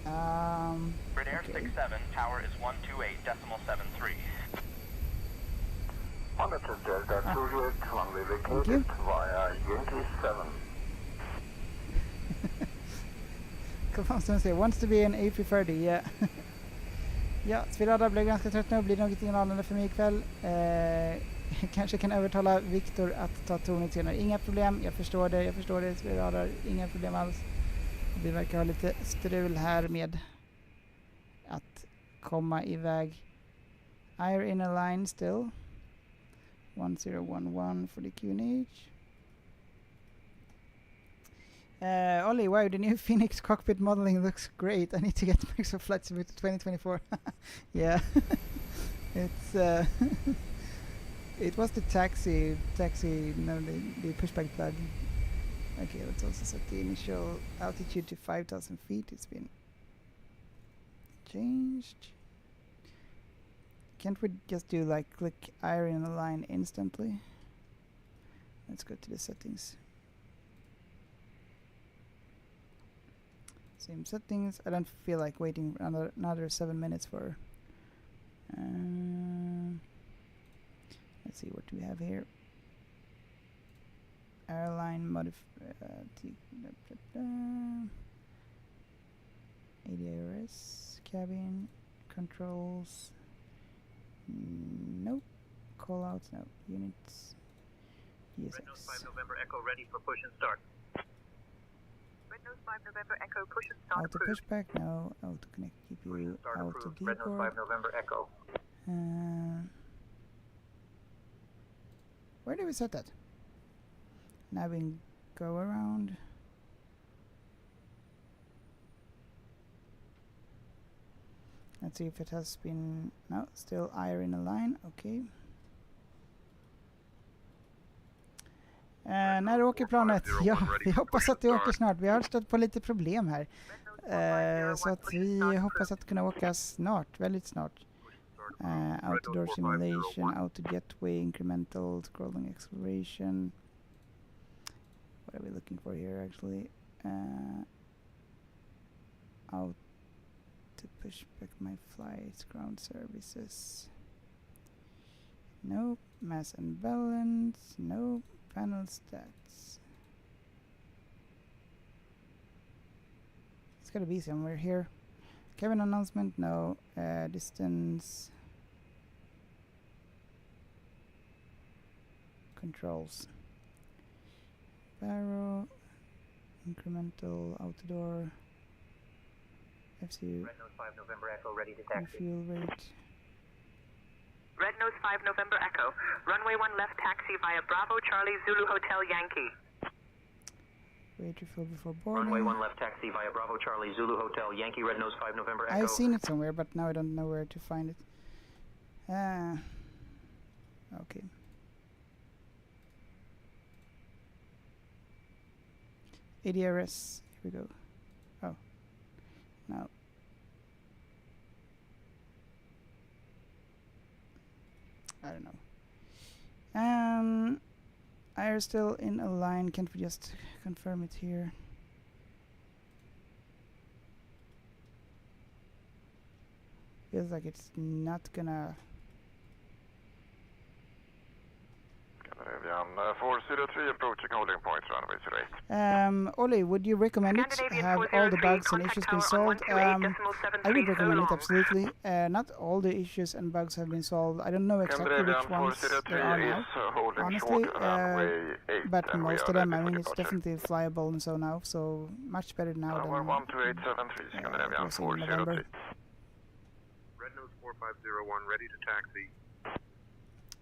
Redair Okay. 67, tower is 128.73. Monitor Delta Juliet, runway Thank you. vacated via Yankee 7. Konstantin säger wants to be an AP30, yeah. Ja, Svirada blev ganska trött nu, blir något ingalande för mig ikväll. Kanske kan övertala Viktor att ta tornet senare. Inga problem, jag förstår det Svirada, inga problem alls. Vi verkar ha lite strul här med att comma evag. Air in a line still. 1011 for the QNH. Ollie, wow, the new Phoenix cockpit modeling looks great. I need to get Microsoft Flight Simulator 2024. Yeah. It's it was the taxi, no, the pushback plug. Okay, let's also set the initial altitude to 5,000 feet. It's been changed. Can't we just do like click air in a line instantly? Let's go to the settings. Same settings. I don't feel like waiting another 7 minutes for. Let's see what we have here. Airline ADRS cabin controls. Nope. Callouts, no. Units. GSX. Red Nose 5 November Echo ready for push and start. Red Nose 5 November Echo push and start. Auto pushback, no. Auto connect GPU. Auto Red Nose 5 November Echo. Where do we set that? Now we can go around. Let's see if it has been... No, still air in a line. Okay. När åker planet? Ja, vi hoppas att det åker snart. Vi har stött på lite problem här. Så att vi hoppas att kunna åka snart, väldigt snart. Outdoor simulation, auto jetway, incremental scrolling acceleration. What are we looking for here actually? Out to push back my flights, ground services. Nope. Mass and balance. Nope. Panel stats. It's gotta be somewhere here. Cabin announcement, no. Distance. Controls. Barrel. Incremental outdoor. FCU. Red Nose 5 November Echo ready to taxi. Fuel rate. Red Nose 5 November Echo. Runway 1 left taxi via Bravo Charlie Zulu Hotel Yankee. Wait refill before boarding. Runway 1 left taxi via Bravo Charlie Zulu Hotel Yankee Red Nose 5 November Echo. I've seen it somewhere, but now I don't know where to find it. Okay. ADRS. Here we go. Oh. Now. I don't know. Air still in a line. Can't we just confirm it here? Feels like it's not gonna. Scandinavian 403 approaching holding point runway 08. Ollie, would you recommend it? Have all the bugs and issues been solved? I would recommend it, absolutely. Not all the issues and bugs have been solved. I don't know exactly which ones there are now, honestly, but most of them, I mean, it's definitely flyable and so now, so much better now than 12873 Scandinavian 403. Red Nose 4501 ready to taxi.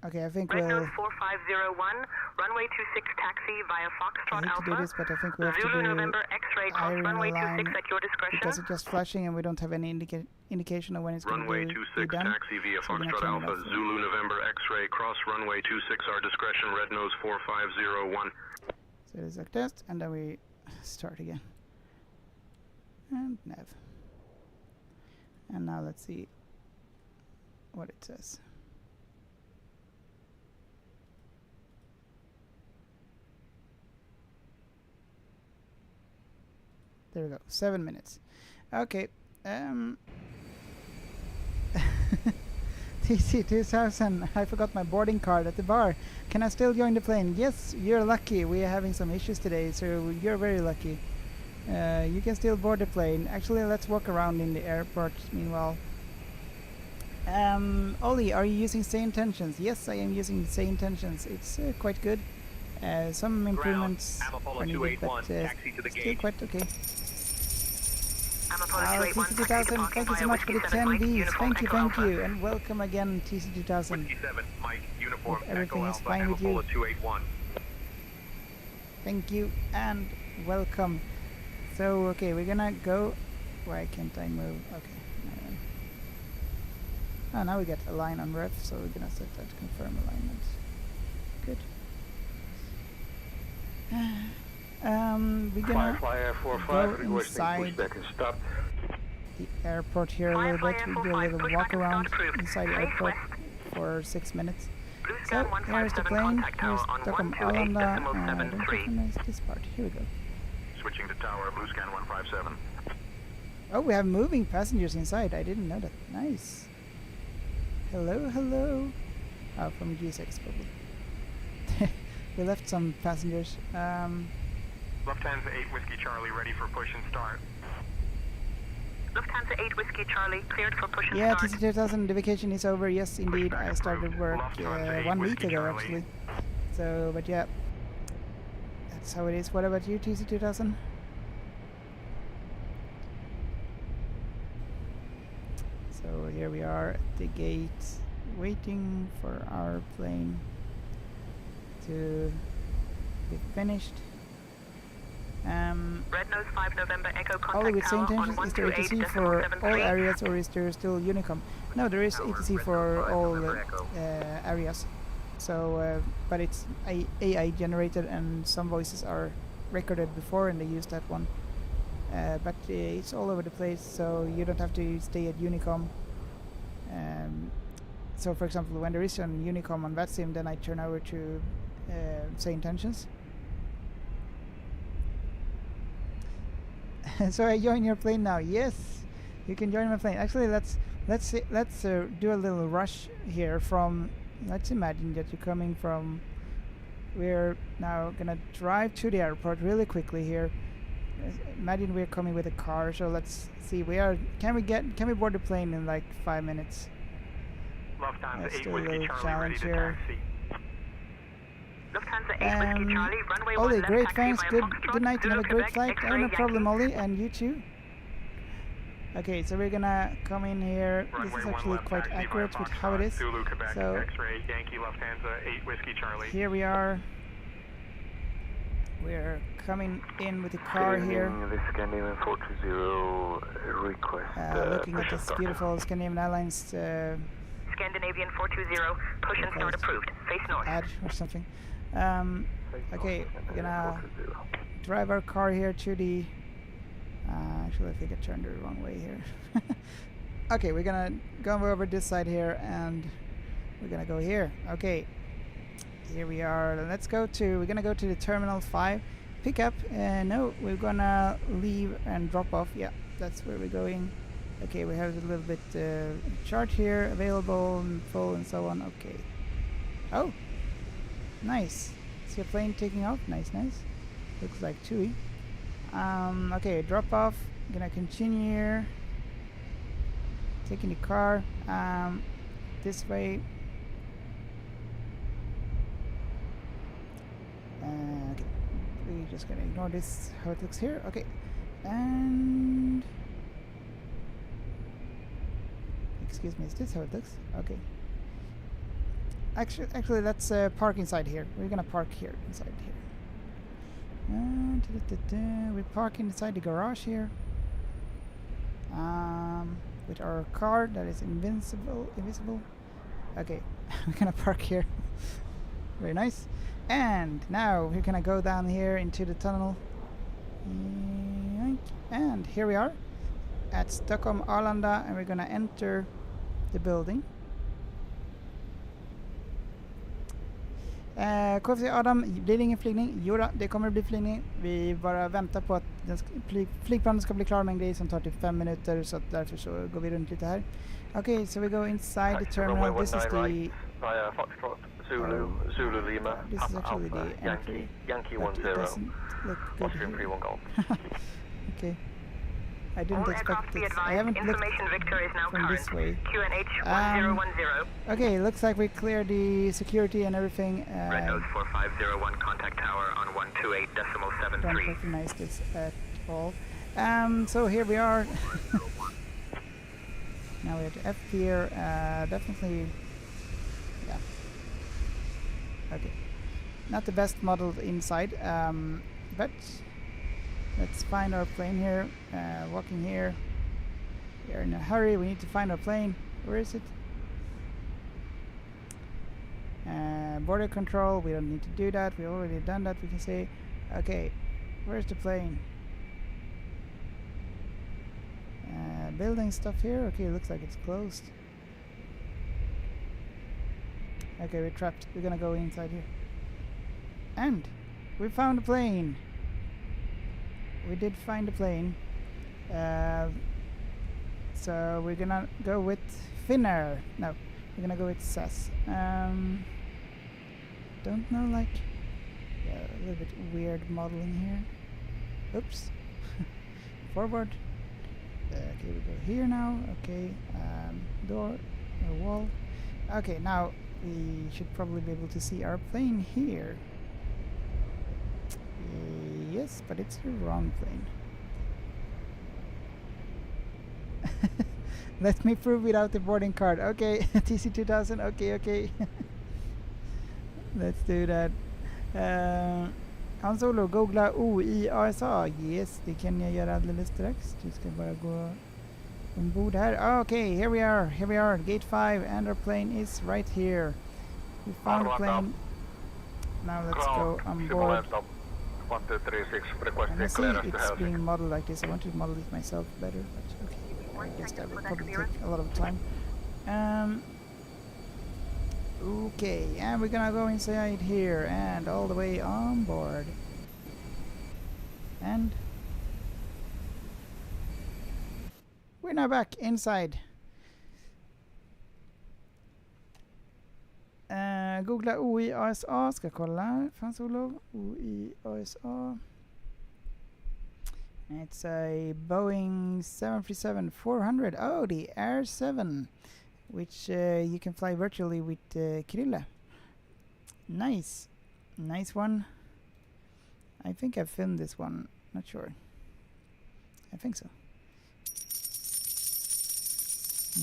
Okay, I think Red we'll... Nose 4501, runway 26 taxi via Foxtrot I hate to do Alpha. this, but I think we have to Zulu do November X-ray cross air in runway a line 26 at your discretion. because it's just flashing and we don't have any indication of when it's going to Runway be 26 done. taxi via So we're gonna Foxtrot turn it Alpha off. Zulu November X-ray cross runway 26 our discretion Red Nose 4501. So it's like this, and then we start again. And nav. And now let's see what it says. There we go. 7 minutes. Okay. TC2000. I forgot my boarding card at the bar. Can I still join the plane? Yes, you're lucky. We are having some issues today, so you're very lucky. You can still board the plane. Actually, let's walk around in the airport meanwhile. Ollie, are you using same tensions? Yes, I am using same tensions. It's quite good. Some improvements are needed, but still quite okay. TC2000, thank you so much for the 10 Vs. Thank you, and welcome again, TC2000. Hope everything is fine with you. Thank you and welcome. So, okay, we're gonna go. Why can't I move? Okay. Oh, now we get a line on ref, so we're gonna set that to confirm alignment. Good. We're gonna go inside the airport here a little bit. We do a little walk around inside the airport for 6 minutes. So, here's the plane. Here's Stockholm, Arlanda. I don't recognize this part. Here we go. Switching to tower, blue scan 157. Oh, we have moving passengers inside. I didn't know that. Nice. Hello, hello. Oh, from G6 probably. We left some passengers. Lufthansa 8 Whiskey Charlie, ready for push and start. Lufthansa 8 Whiskey Charlie, cleared for push and yeah, start. TC2000, the vacation is over. Yes, indeed. I started work 1 week ago, actually. So, but yeah. That's how it is. What about you, TC2000? So here we are at the gate, waiting for our plane to be finished. Red Nose 5 November Echo contact Only with same tower on intentions, is there ATC for all areas, or is there still Unicom? No, there is ATC for all areas. So, but it's AI generated, and some voices are recorded before, and they use that one. But it's all over the place, so you don't have to stay at Unicom. So, for example, when there is an Unicom on VATSIM, then I turn over to say intentions. So I join your plane now. Yes, you can join my plane. Actually, let's do a little rush here from. Let's imagine that you're coming from. We're now gonna drive to the airport really quickly here. Imagine we're coming with a car. So let's see. Can we board the plane in like 5 minutes? Let's do a little challenge here. Lufthansa 8 Whiskey Charlie, runway 1 Ollie, left, great, taxi thanks. via Good Foxtrot, night and have a Zulu, great Quebec, flight. X-ray, Oh, no Yankee. problem, Ollie, and you too. Okay, so we're gonna come in here. Runway This is 1 actually left, quite taxi accurate via with how it is. Zulu, Quebec, So X-ray, Yankee, Lufthansa 8 Whiskey Charlie. here we are. We're coming in with the car here. Scandinavian 420 request. Looking at this beautiful Scandinavian Airlines Scandinavian 420, push and start approved. Face north. ad or something. Okay, we're gonna drive our car here to the. Actually, I think I turned the wrong way here. Okay, we're gonna go over this side here, and we're gonna go here. Okay, here we are. We're gonna go to the Terminal 5. Pick up. No, we're gonna leave and drop off. Yeah, that's where we're going. Okay, we have a little bit chart here available and full and so on. Okay. Oh, nice. See a plane taking off. Nice. Looks like TUI. Okay, drop off. Gonna continue here. Taking the car this way. Okay, we're just gonna ignore this, how it looks here. Okay, and excuse me, is this how it looks? Okay. Actually, let's park inside here. We're gonna park here, inside here. We park inside the garage here. With our car that is invisible. Okay, we're gonna park here. Very nice. And now we're gonna go down here into the tunnel. And here we are at Stockholm, Arlanda, and we're gonna enter the building. KFC Adam, blir det ingen flygning? Jo då, det kommer att bli flygning. Vi bara väntar på att flygplanen ska bli klar med en grej som tar typ 5 minuter, så att därför så går vi runt lite här. Okay, so we go inside the terminal. This is the via Foxtrot, Zulu Lima. This is actually the entry. Yankee But it 10. doesn't look good Austrian here. 31 Golf. Okay. I didn't All expect aircraft be this. I advised, haven't looked information Victor is now from current. this way. QNH 1010. Okay, looks like we cleared the security and everything. Red Nose 4501, contact tower on 128.73. Don't recognize this at all. So here we are. Now we're at F tier. Definitely, yeah. Okay, not the best modeled inside, but let's find our plane here. Walking here. We are in a hurry. We need to find our plane. Where is it? Border control. We don't need to do that. We've already done that. We can say, okay, where's the plane? Building stuff here. Okay, looks like it's closed. Okay, we're trapped. We're gonna go inside here. And we found a plane. We did find a plane. So we're gonna go with Finnair. No, we're gonna go with SAS. Don't know, like, yeah, a little bit weird modeling here. Oops. Forward. Okay, we go here now. Okay, door, wall. Okay, now we should probably be able to see our plane here. Yes, but it's the wrong plane. Let me prove without the boarding card. Okay, TC2000. Okay. Let's do that. Han Solo, googla OIASA. Yes, det kan jag göra alldeles strax. Du ska bara gå ombord här. Okay, here we are. Gate 5, and our plane is right here. We found a plane. Now let's go on board. 1236, And I requesting see clearance to it's being Helsinki. modeled like this. I want to model it myself better, but okay. I guess that would probably take a lot of time. Okay, and we're gonna go inside here and all the way on board. And we're now back inside. Googla OIASA, ska kolla. Fanns Olof? OIASA. It's a Boeing 737-400. Oh, the Air 7, which you can fly virtually with Krille. Nice one. I think I've filmed this one. Not sure. I think so.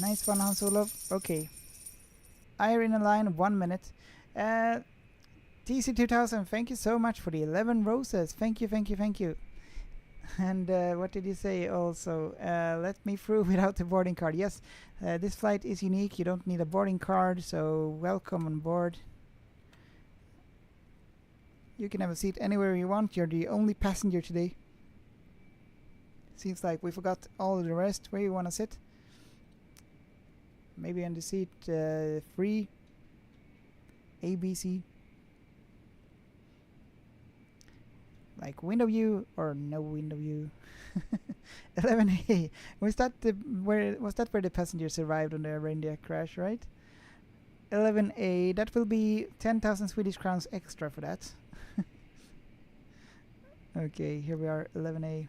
Nice one, Hans Olof. Okay. I are in a line 1 minute. TC2000, thank you so much for the 11 roses. Thank you. And what did you say also? Let me through without the boarding card. Yes, this flight is unique. You don't need a boarding card, so welcome on board. You can have a seat anywhere you want. You're the only passenger today. Seems like we forgot all of the rest. Where you want to sit? Maybe on the seat 3, A, B, C. Like window view or no window view. 11A. Was that where the passengers arrived on the reindeer crash, right? 11A. That will be 10,000 Swedish crowns extra for that. Okay, here we are, 11A.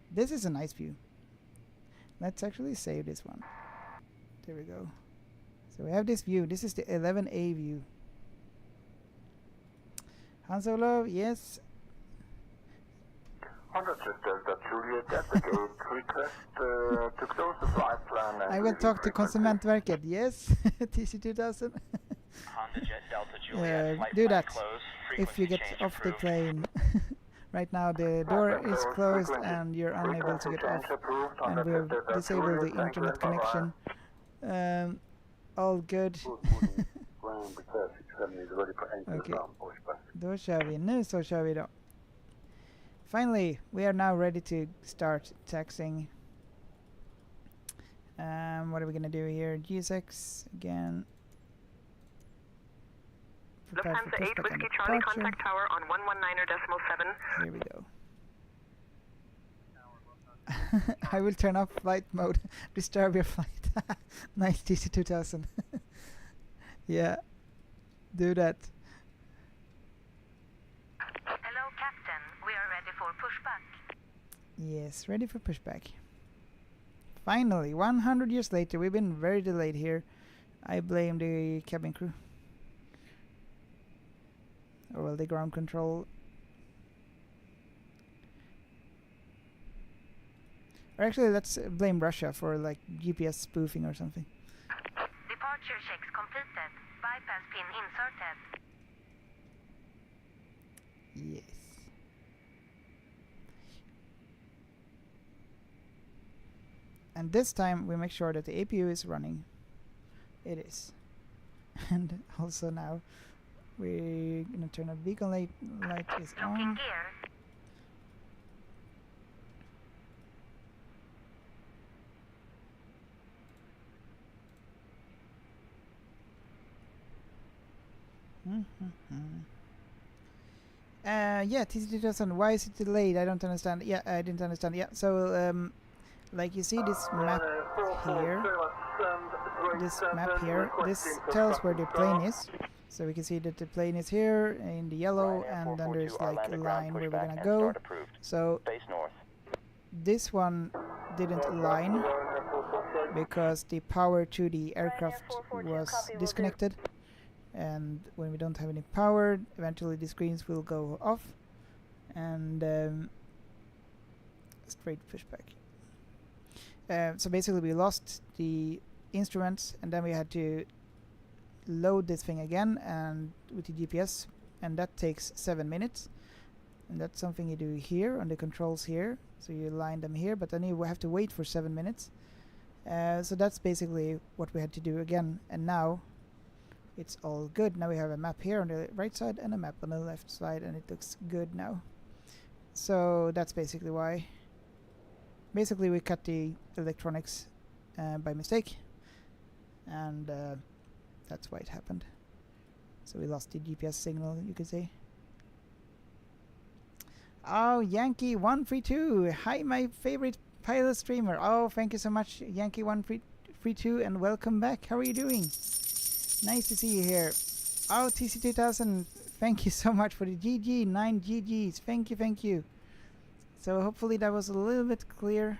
This is a nice view. Let's actually save this one. There we go. So we have this view. This is the 11A view. Hans Olof, yes. Delta Juliet at the gate. Request to close the flight plan. I will talk to Konsumentverket. Yes, TC2000. Do that if you get off the plane. Right now the door is closed and you're unable to get off. And we have disabled the internet connection. All good. Okay. Då kör vi. Nu så kör vi då. Finally, we are now ready to start taxiing. What are we gonna do here? G6 again. Lufthansa 8 Whiskey Charlie, contact tower on 119.7. Here we go. I will turn off flight mode. Disturb your flight. Nice, TC2000. Yeah, do that. Hello, Captain. We are ready for pushback. Yes, ready for pushback. Finally, 100 years later, we've been very delayed here. I blame the cabin crew. Or well, the ground control. Or actually, let's blame Russia for like GPS spoofing or something. Departure checks completed. Bypass pin inserted. Yes. And this time we make sure that the APU is running. It is. And also now we're gonna turn on beacon light is on. Yeah, TC2000, why is it delayed? I don't understand. Yeah, I didn't understand. Yeah, so like you see this map here, this tells where the plane is. So we can see that the plane is here in the yellow, and then there's like a line where we're gonna go. So this one didn't align because the power to the aircraft was disconnected. And when we don't have any power, eventually the screens will go off, and straight pushback. So basically we lost the instruments, and then we had to load this thing again and with the GPS, and that takes 7 minutes. And that's something you do here on the controls here. So you line them here, but then you have to wait for 7 minutes. So that's basically what we had to do again, and now it's all good. Now we have a map here on the right side and a map on the left side, and it looks good now. So that's basically why. Basically we cut the electronics by mistake, and that's why it happened. So we lost the GPS signal, you could say. Oh, Yankee 132, hi my favorite pilot streamer. Oh, thank you so much, Yankee 132, and welcome back. How are you doing? Nice to see you here. Oh, TC2000, thank you so much for the GG, 9 GGs. Thank you, thank you. So hopefully that was a little bit clear.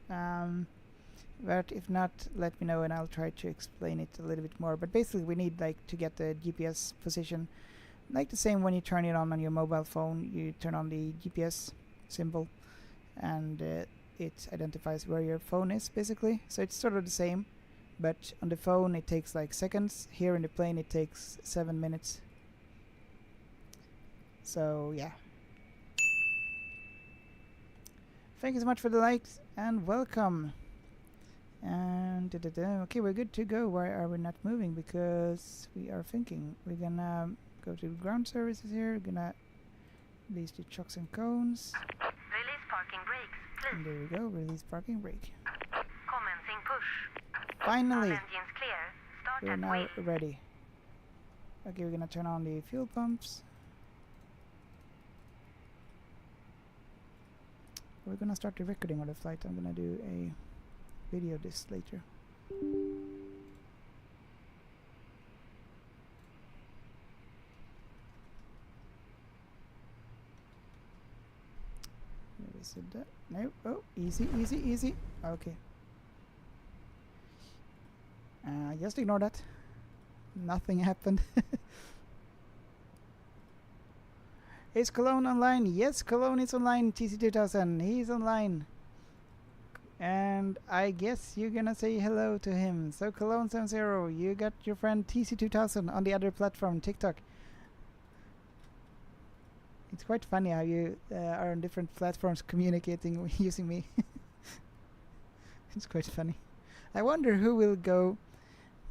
But if not, let me know and I'll try to explain it a little bit more. But basically we need like to get the GPS position. Like the same when you turn it on your mobile phone, you turn on the GPS symbol, and it identifies where your phone is basically. So it's sort of the same. But on the phone it takes like seconds. Here in the plane it takes 7 minutes. So yeah. Thank you so much for the likes and welcome. And okay, we're good to go. Why are we not moving? Because we are thinking. We're gonna go to ground services here. We're gonna release the chocks and cones. Release parking brakes, please. And there we go. Release parking brake. Commencing push. Finally, engines clear. Start we're now ready. Okay, we're gonna turn on the fuel pumps. We're gonna start the recording of the flight. I'm gonna do a video of this later. Where is it? No. Oh, easy, easy, easy. Okay. Just ignore that. Nothing happened. Is Cologne online? Yes, Cologne is online. TC2000, he's online. And I guess you're gonna say hello to him. So Cologne 70, you got your friend TC2000 on the other platform, TikTok. It's quite funny how you are on different platforms communicating using me. It's quite funny. I wonder who will go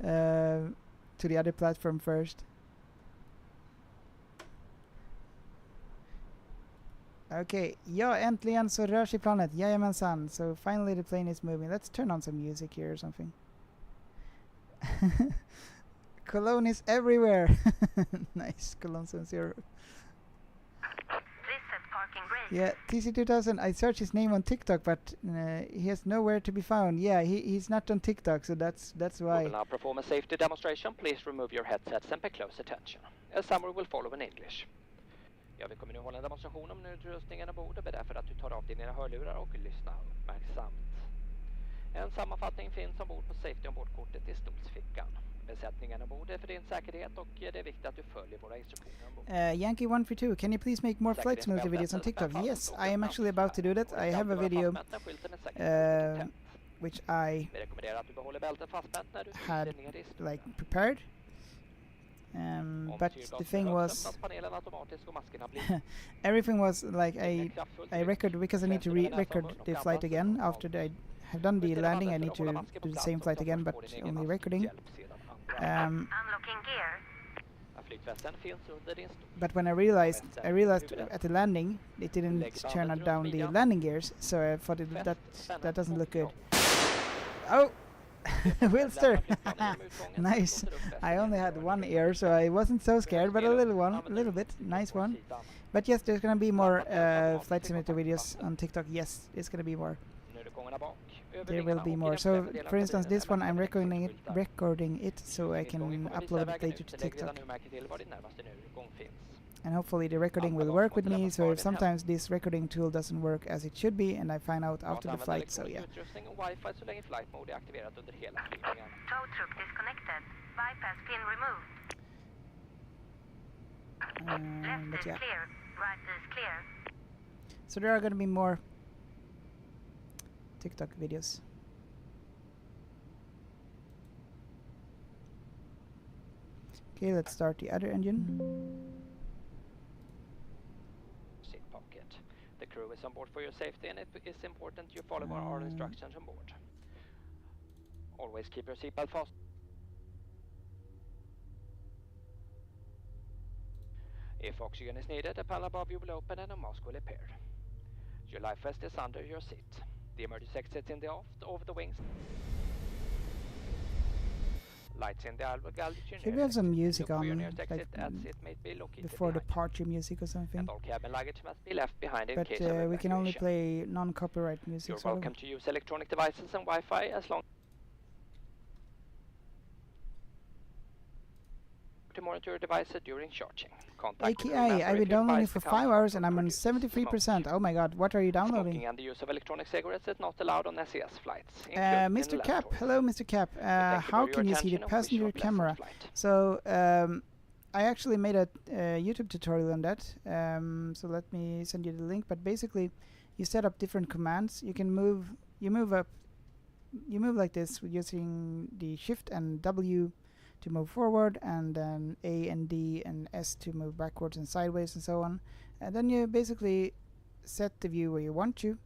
to the other platform first. Okay, ja, äntligen så rör sig planet. Jajamensan. So finally the plane is moving. Let's turn on some music here or something. Cologne is everywhere. Nice, Cologne 70. Yeah, TC2000, I searched his name on TikTok, but he has nowhere to be found. Yeah, he's not on TikTok, so that's why. We will now perform a safety demonstration. Please remove your headsets and pay close attention. A summary will follow in English. Ja, vi kommer nu hålla en demonstration om utrustningen ombord. Det är därför att du tar av dina hörlurar och lyssnar uppmärksamt. En sammanfattning finns ombord på safety ombordkortet i stolsfickan. Besättningen ombord är för din säkerhet och det är viktigt att du följer våra instruktioner ombord. Yankee 132, can you please make more flight simulator videos on TikTok? Yes, I am actually about to do that. I have a video which I had like prepared. But the thing was, everything was like I record because I need to record the flight again after I have done the landing. I need to do the same flight again, but only recording. Unlocking gear. But when I realized at the landing it didn't turn down the landing gears, so I thought that doesn't look good. Oh, Wilster! Nice. I only had one ear, so I wasn't so scared, but a little bit. Nice one. But yes, there's gonna be more flight simulator videos on TikTok. Yes, there's gonna be more. There will be more. So, for instance, this one I'm recording it so I can upload it later to TikTok. And hopefully the recording will work with me, so if sometimes this recording tool doesn't work as it should be, and I find out after the flight, so yeah. Tow truck disconnected. Bypass pin removed. Left But is yeah. clear. Right is clear. So there are going to be more TikTok videos. Okay, let's start the other engine. Seat pocket. The crew is on board for your safety, and it is important you follow our instructions on board. Always keep your seatbelt fast. If oxygen is needed, the panel above you will open and a mask will appear. Your life vest is under your seat. The emergency exit in the aft over the wings. Lights in the aisle will guide you. Should we have some music on, like before behind. departure music or something? And all cabin luggage must be left behind in But case of we can only evacuation. play non-copyright music. You're sort of. welcome to use electronic devices and Wi-Fi as long to monitor your devices during charging. Contact crew member AKA, I've if been you downloading advise for the 5 hours and company I'm on produces 73%. Oh my god, what are you downloading? Smoking and the use of electronic cigarettes is not allowed on SES flights. including in Mr. the Cap, lavatories. hello Mr. Cap. We thank How for can your you see the attention and wish you a passenger pleasant camera? flight. So, I actually made a YouTube tutorial on that. So let me send you the link. But basically, you set up different commands. You can move like this with using the Shift and W to move forward, and then A and D and S to move backwards and sideways and so on. And then you basically set the view where you want to.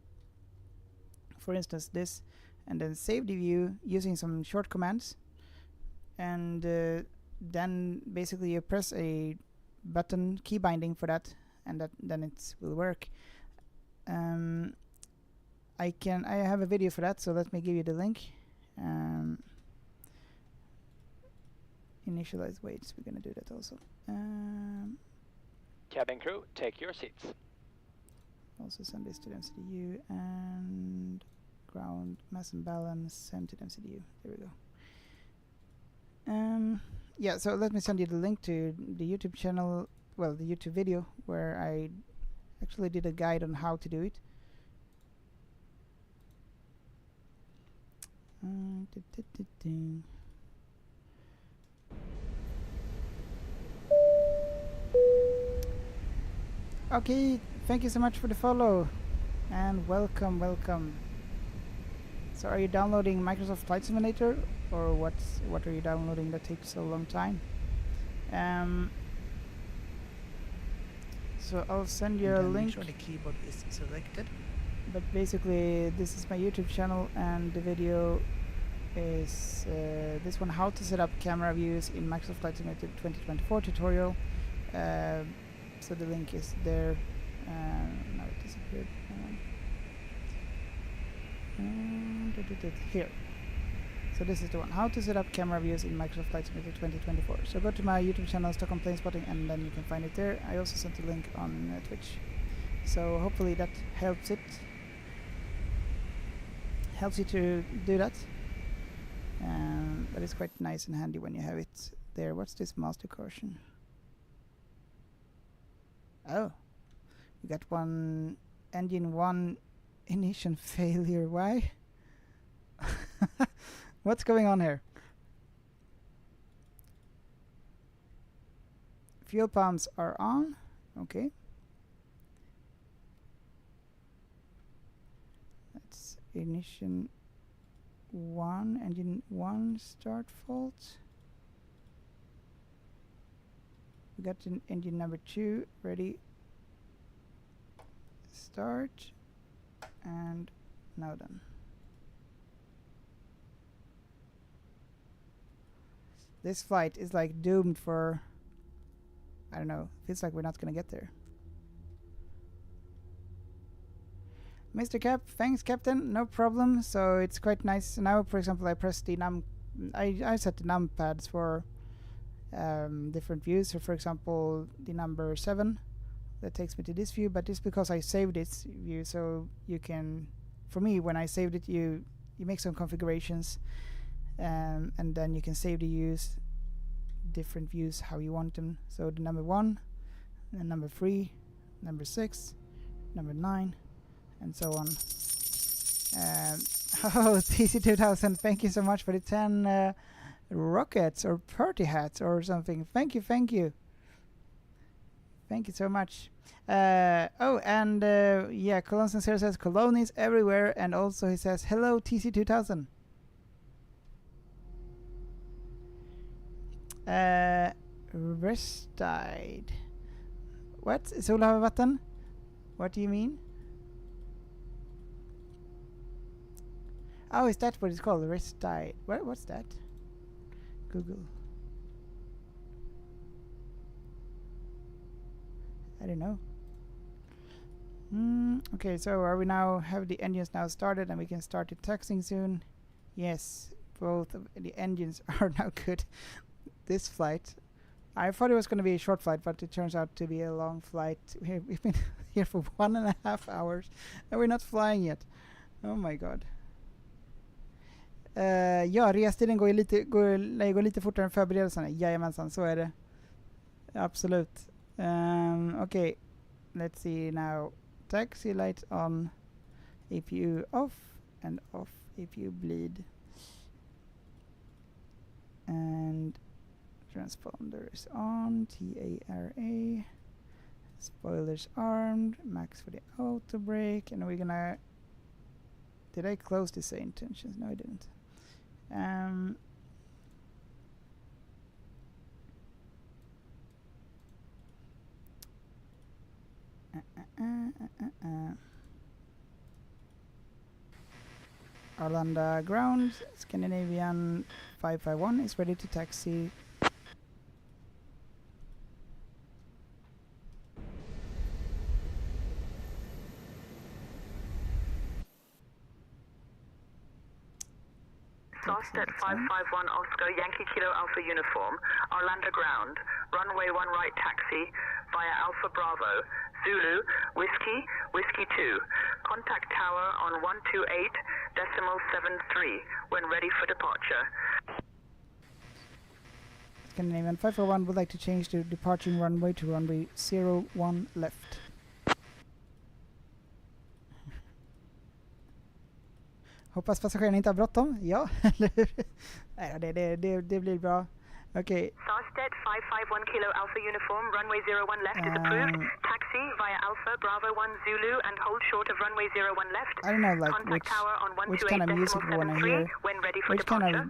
For instance, this, and then save the view using some short commands. And then basically you press a button key binding for that, and then it will work. I have a video for that, so let me give you the link. Initialize weights, we're gonna do that also. Cabin crew, take your seats. Also send this to the MCDU, and ground mass and balance, send to the MCDU. There we go. Yeah, so let me send you the link to the YouTube channel, well, the YouTube video, where I actually did a guide on how to do it. Okay, thank you so much for the follow, and welcome. So are you downloading Microsoft Flight Simulator, or what are you downloading that takes so long time? So I'll send you a link. Make sure the keyboard is selected. But basically, this is my YouTube channel, and the video is this one: how to set up camera views in Microsoft Flight Simulator 2024 tutorial. So the link is there. Now it disappeared. Here. So this is the one: how to set up camera views in Microsoft Flight Simulator 2024. So go to my YouTube channel, Stockholm Plane Spotting, and then you can find it there. I also sent a link on Twitch. So hopefully that helps you to do that. But it's quite nice and handy when you have it there. What's this master caution? Oh, we got one engine 1 ignition failure. Why? What's going on here? Fuel pumps are on. Okay. That's ignition 1, engine 1 start fault. We got engine number 2 ready. Start. And now done. This flight is like doomed for, I don't know, feels like we're not gonna get there. Mr. Cap, thanks Captain, no problem. So it's quite nice. Now, for example, I press the I set the numpads for different views. So for example, the number 7, that takes me to this view, but it's because I saved this view, so you can, for me, when I saved it, you make some configurations, and then you can save the views, different views how you want them. So the number 1, and number 3, number 6, number 9, and so on. Oh, TC2000, thank you so much for the 10 rockets or party hats or something. Thank you. Thank you so much. Oh, and yeah, Cologne Sincere says Cologne is everywhere, and also he says hello TC2000. Restide. What? Solhavet? What do you mean? Oh, is that what it's called? Restide. What's that? Google. I don't know. Okay, so are we now have the engines now started and we can start the taxiing soon? Yes, both of the engines are now good. This flight, I thought it was going to be a short flight, but it turns out to be a long flight. We've been here for 1.5 hours and we're not flying yet. Oh my god. Ja, restiden går lite fortare än förberedelserna. Jajamensan, så är det. Absolut. Okay, let's see now. Taxi lights on, APU off, and off APU bleed. And transponder is on, TARA. Spoilers armed, max for the auto brake, and we're gonna... Did I close the say intentions? No, I didn't. Arlanda ground, Scandinavian 551 is ready to taxi. Starstead 551 Oscar, Yankee Kilo Alpha Uniform, Arlanda ground, runway 1 right taxi, via Alpha Bravo, Zulu, Whiskey 2, contact tower on 128.73 when ready for departure. Scandinavian 541 would like to change the departing runway to runway 01 left. Hoppas passagerarna inte har bråttom. Ja, eller hur? Nej, det blir bra. Okej. Starstead 551 Kilo Alpha Uniform, runway 01 left is approved. Taxi via Alpha Bravo 1 Zulu and hold short of runway 01 left. I don't know, like contact tower on which kind of music we want to hear. When ready for which departure. Kind of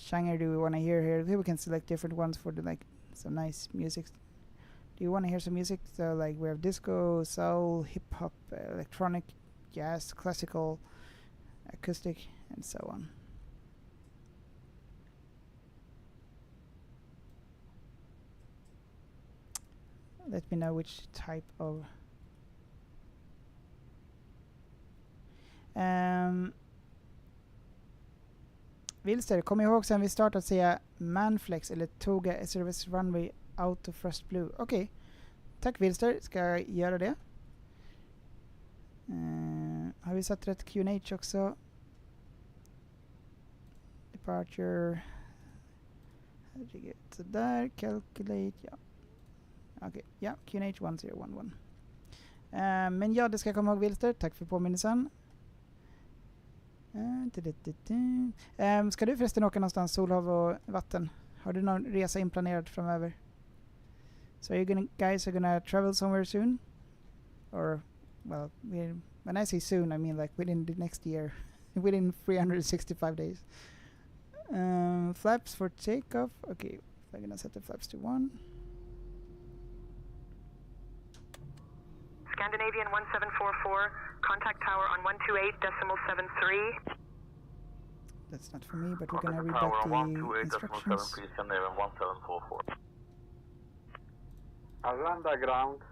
genre do we want to hear here? Here we can select different ones for the like some nice music. Do you want to hear some music? So like we have disco, soul, hip hop, electronic, jazz, classical, acoustic, and so on. Let me know which type of Wilster, kom ihåg sen vi startade att säga Manflex eller Toga Service Runway Auto First Blue. Okej. Tack Wilster, ska jag göra det. Har vi satt rätt QNH också? Departure. Så där, calculate, ja. Okej, ja, QNH 1011. Men ja, det ska jag komma ihåg Wilster. Tack för påminnelsen. Ska du förresten åka någonstans, Solhav och vatten? Har du någon resa inplanerad framöver? So you guys are gonna travel somewhere soon? Or, well, when I say soon, I mean like within the next year, within 365 days. Flaps for takeoff. Okay, I'm gonna set the flaps to 1. Scandinavian 1744, contact tower on 128.73. That's not for me, but we're gonna read back the instructions. Scandinavian 1744. Aranda ground.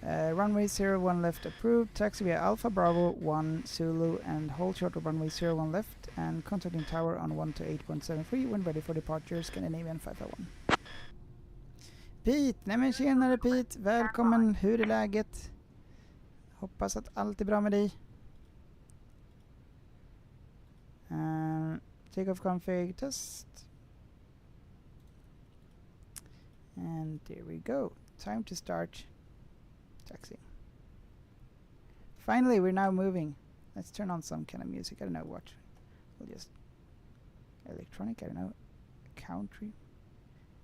Runway 01 left approved. Taxi via Alpha Bravo 1 Zulu and hold short of runway 01 left and contacting tower on 128.73 when ready for departure. Scandinavian 501. Pete! Nej men tjenare Pete! Välkommen! Hur är läget? Hoppas att allt är bra med dig. Takeoff config test. And there we go. Time to start taxiing. Finally, we're now moving. Let's turn on some kind of music. I don't know what. We'll just electronic. I don't know. Country.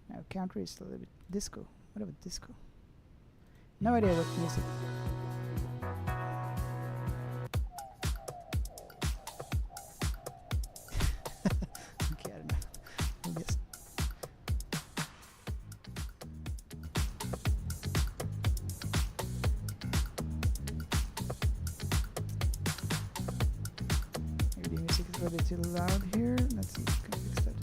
No, country is a little bit disco. What about disco? No idea what music. Okay, I don't know. We'll just. Maybe the music is a bit too loud here. Let's see if we can fix that.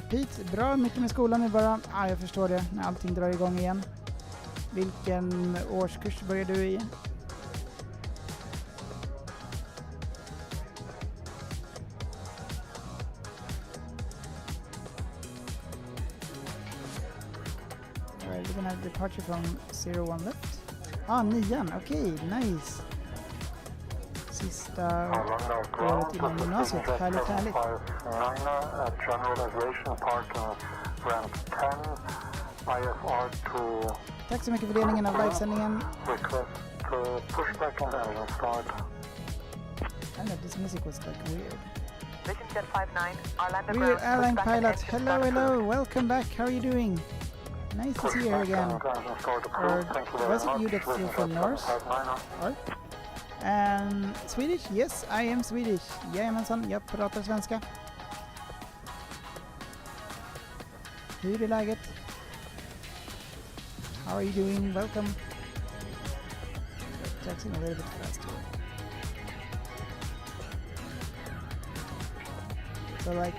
Pete, bra mycket med skolan nu bara. Ja, jag förstår det när allting drar igång igen. Vilken årskurs börjar du i? Alright, we're gonna have departure from 01 left. 9, okej, nice. Sista året innan gymnasiet, härligt. Tack så mycket för delningen av livesändningen. I know this music was like weird. Weird airline pilot, hello, welcome back, how are you doing? Nice to see you here again. Or was it you that flew from Norse? Or? Swedish? Yes, I am Swedish. Jajamensan, jag pratar svenska. Hur är läget? How are you doing? Welcome. Taxing a little bit faster. So like,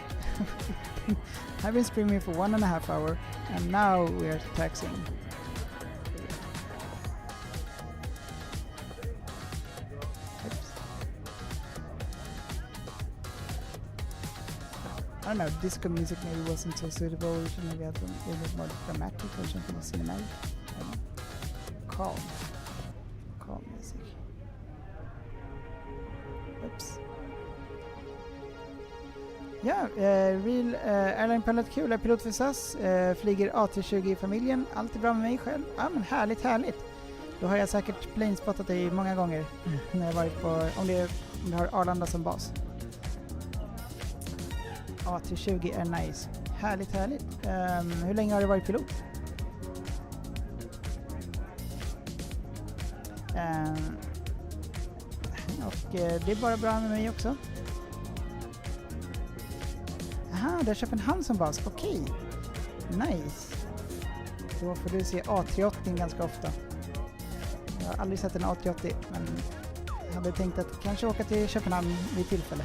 I've been streaming for 1.5 hours and now we are taxiing. I don't know, disco music maybe wasn't so suitable. We should maybe have a little bit more dramatic or something cinematic. I don't know. Calm music. Oops. Ja, Real Airline Pilot kul. Jag är pilot för SAS. Flyger A320 i familjen. Allt är bra med mig själv. Ja, men härligt. Då har jag säkert planespottat dig många gånger när jag varit på, om du har Arlanda som bas. A320 är nice. Härligt. Hur länge har du varit pilot? Det är bara bra med mig också. Aha, det är Köpenhamn som bas. Okej. Nice. Då får du se A380 ganska ofta. Jag har aldrig sett en A380, men jag hade tänkt att kanske åka till Köpenhamn vid tillfälle.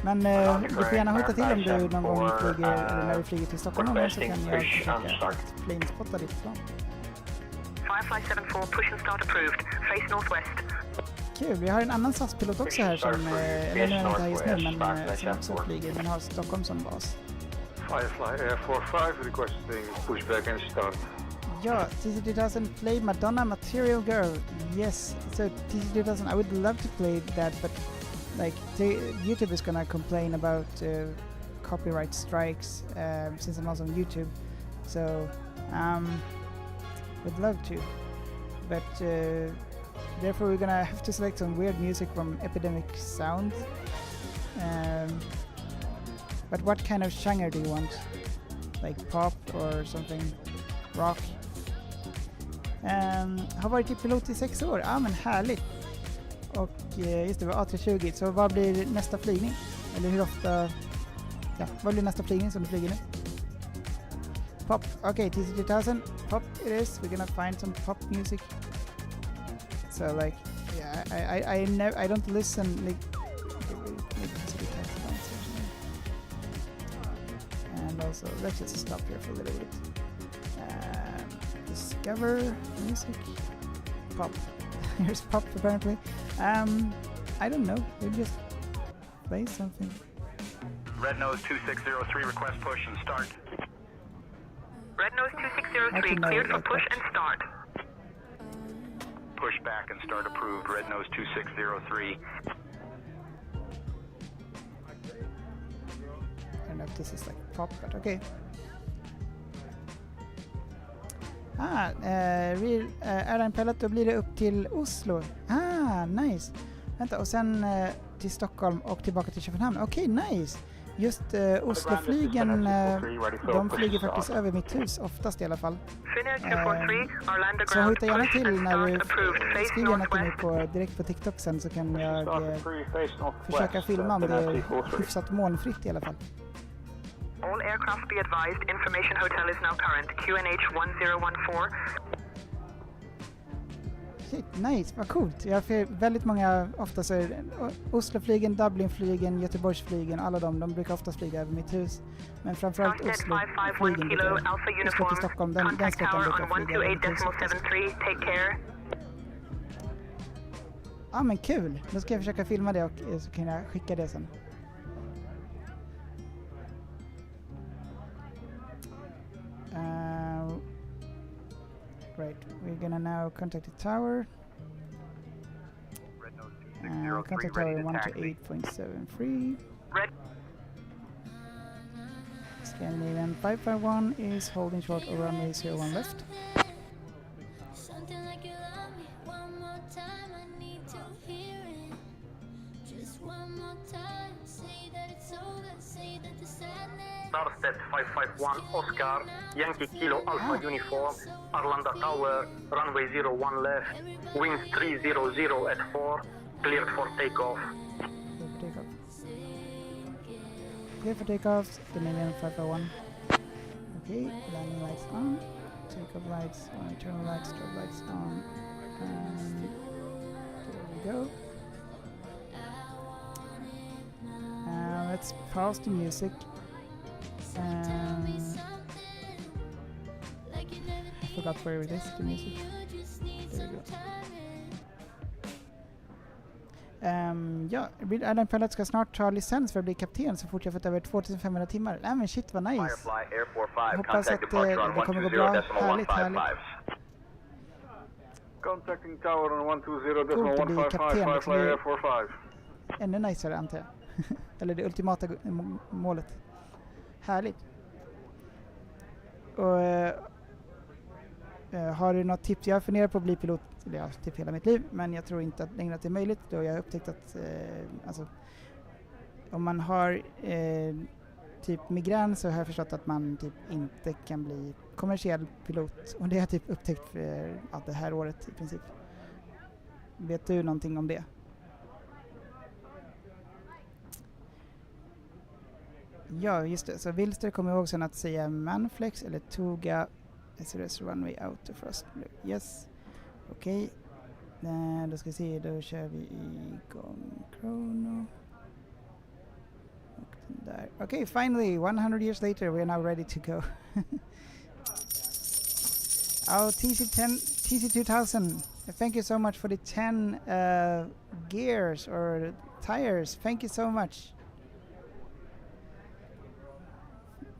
Men du får gärna hota till om du någon gång flyger, eller när du flyger till Stockholm någon gång, så kan jag försöka planespotta ditt plan. Firefly 74, push and start approved. Face northwest. Kul, vi har en annan SAS-pilot också här som, eller nu är inte här just nu, men som också flyger, men har Stockholm som bas. Firefly Air 45 requesting pushback and start. Ja, TC2000 play Madonna Material Girl. Yes, so TC2000, I would love to play that, but like YouTube is gonna complain about copyright strikes since I'm also on YouTube. So would love to, but therefore we're gonna have to select some weird music from Epidemic Sound. But what kind of genre do you want? Like pop or something? Rock? Har varit i pilot i 6 år. Ja, men härligt. Och just det, var A320. Så vad blir nästa flygning? Eller hur ofta... Ja, vad blir nästa flygning som du flyger nu? Pop. Okay, TC2000. Pop it is. We're gonna find some pop music. So like, yeah, I don't listen like... And also, let's just stop here for a little bit. Discover music. Pop. Here's pop apparently. I don't know. We'll just play something. Red Nose 2603, request push and start. Red Nose 2603, cleared for push and start. Push back and start approved. Red Nose 2603. I don't know if this is like pop, but okay. Real Airline Pellet, då blir det upp till Oslo. Nice. Vänta, och sen till Stockholm och tillbaka till Köpenhamn. Okej, nice. Just Oslo-flygen, de flyger faktiskt över mitt hus, oftast i alla fall. Så hojta gärna till när du skriver gärna till mig direkt på TikTok sen, så kan jag försöka filma om det är hyfsat molnfritt i alla fall. All aircraft be advised, information hotel is now current, QNH 1014. Shit, nice, vad coolt. Jag har väldigt många, ofta så är det Oslo-flygen, Dublin-flygen, Göteborgsflygen, alla de brukar ofta flyga över mitt hus. Men framförallt Oslo-flygen, Oslo till Stockholm, den sträckan brukar flyga över mitt hus. Men kul. Då ska jag försöka filma det och så kan jag skicka det sen. Right, we're gonna now contact the tower. Contact tower 128.73. Scandinavian 551 is holding short over runway 01 left. Karlstad 551 Oscar, Yankee Kilo Alpha Uniform, Arlanda Tower, runway 01 left, winds 300 at 4, cleared for takeoff. Clear for takeoff, Scandinavian 551. Okay, landing lights on, takeoff lights on, internal lights, strobe lights on, and there we go. Let's pause the music. I forgot where it is, the music. There we go. Ja, Real Airline Pilot ska snart ta licens för att bli kapten så fort jag fått över 2500 timmar. Men shit vad nice. Hoppas att det kommer gå bra. Härligt. Contacting tower on 120.155, coolt att bli kapten. Air 45. Ännu niceare antar jag. Eller det ultimata målet. Härligt. Och har du något tips? Jag funderar på att bli pilot, eller typ hela mitt liv, men jag tror inte att längre att det är möjligt, då jag har upptäckt att alltså, om man har typ migrän så har jag förstått att man typ inte kan bli kommersiell pilot, och det har jag typ upptäckt för det här året i princip. Vet du någonting om det? Ja, just det. Så Wilster kommer ihåg sen att säga Manflex eller Tuga SRS Runway Autofrost. Yes. Okej. Då ska vi se, då kör vi igång Chrono. Och den där. Okej, finally, 100 years later, we are now ready to go. TC2000, thank you so much for the 10 gears or tires. Thank you so much.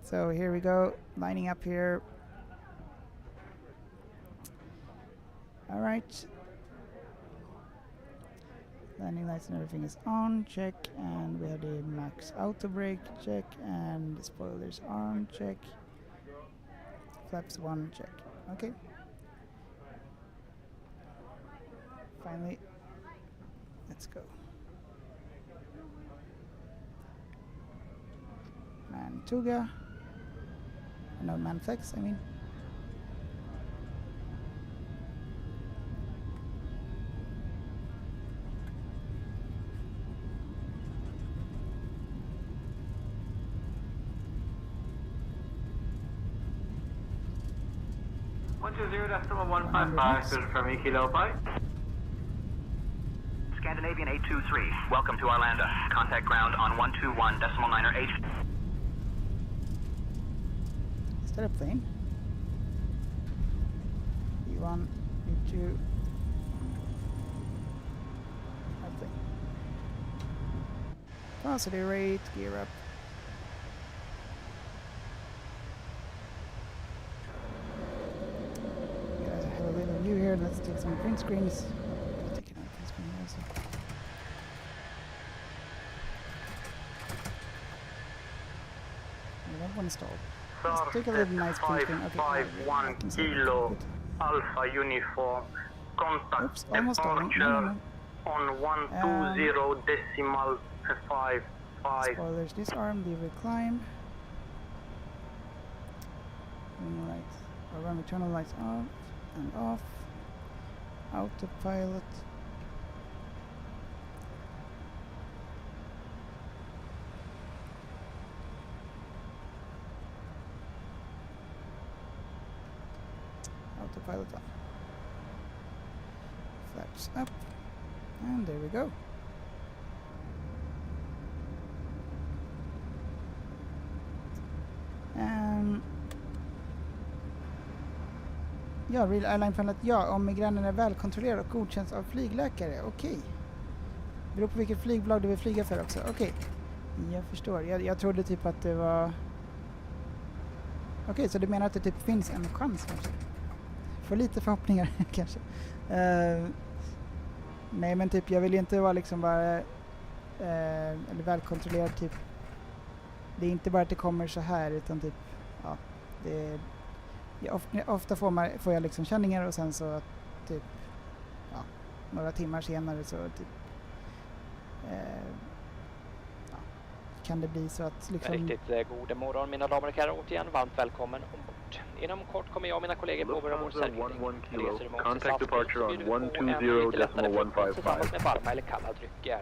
So here we go, lining up here. All right. Landing lights and everything is on, check. And we have the max auto brake, check. And the spoilers on, check. Flaps 1, check. Okay. Finally, let's go. Mantuga. No, Manflex, I mean. From Kilo Bite. Scandinavian 823, welcome to Arlanda. Contact ground on 121.9 H. Is that a plane? E1, E2. Nothing. Velocity rate, gear up. Have a little view here. Let's take some print screens. Take it out print screen also. I don't want to stall. Let's take a little nice print screen. Okay. 551 Kilo Alpha Uniform. Contact Oops, almost stalling. departure on 120.55. Spoilers disarm, lever climb. Lights. Or run internal lights off and off. Autopilot. Autopilot on. Flaps up. And there we go. Ja, Real Airline Pilot, ja, om migränen är välkontrollerad och godkänns av flygläkare. Okej. Beror på vilket flygbolag du vill flyga för också. Okej. Jag förstår. Jag trodde typ att det var... Okej, så du menar att det typ finns en chans kanske? Får lite förhoppningar kanske. Nej, men typ jag vill ju inte vara liksom bara... eller välkontrollerad typ. Det är inte bara att det kommer så här utan typ... Ja, det... Ofta får jag liksom känningar och sen så typ några timmar senare så typ kan det bli så att liksom... Riktigt god morgon mina damer och herrar, återigen varmt välkommen ombord. Inom kort kommer jag och mina kollegor påbörja vår servering. Reser emot Contact departure on 120.155. tillsammans med varma eller kalla drycker.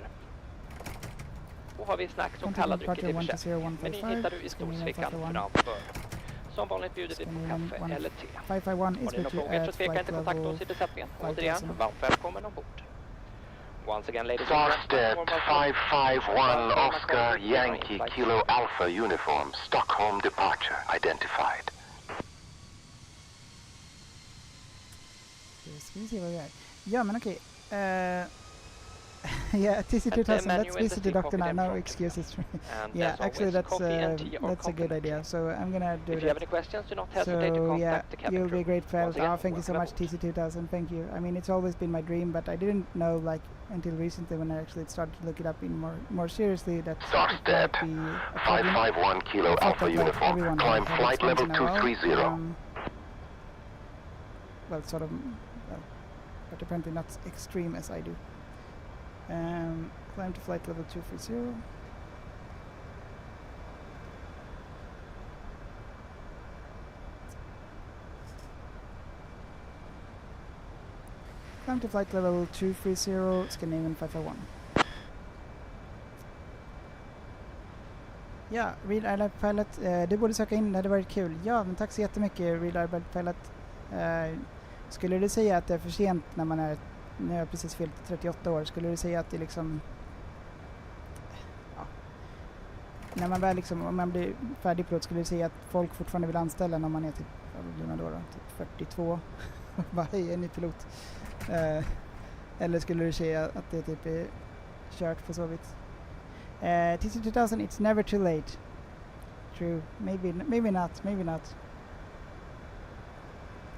Och har vi snacks och kalla drycker till försäljning. Men ni hittar du i stolsfickan framför. Som vanligt bjuder vi på kaffe eller te. 551 Har ni några frågor så tveka inte kontakta oss i besättningen. Återigen, varmt välkommen ombord. Once again, ladies and gentlemen, 551 Oscar Yankee Kilo Alpha Uniform, Stockholm departure identified. Ska vi se vad vi är. Ja, men okej. Yeah, TC2000, let's visit the doctor now. No excuses. Yeah, actually that's a good idea. So I'm gonna do If you have any that. questions, do not hesitate to contact the cabin You'll be a great friend. Once again, Thank you so much, TC2000. Thank you. I mean, it's always been my dream, but I didn't know like until recently when I actually started to look it up in more seriously that Starstead, 551 Kilo Alpha Uniform, climb flight level 230. Well, sort of, but apparently not extreme as I do. Climb to flight level 230. Climb to flight level 230, Scandinavian 551. Ja, Real Airline Pilot, du borde söka in, det hade varit kul. Ja, men tack så jättemycket Real Airline Pilot. Skulle du säga att det är för sent när man är... Nu har jag precis fyllt 38 år. Skulle du säga att det liksom... Ja, när man väl liksom... Om man blir färdig pilot, skulle du säga att folk fortfarande vill anställa när man är typ... Vad blir man då? Typ 42. Bara, hej, en ny pilot. Eller skulle du säga att det typ är kört på så vis? TC2000, it's never too late. True. Maybe not.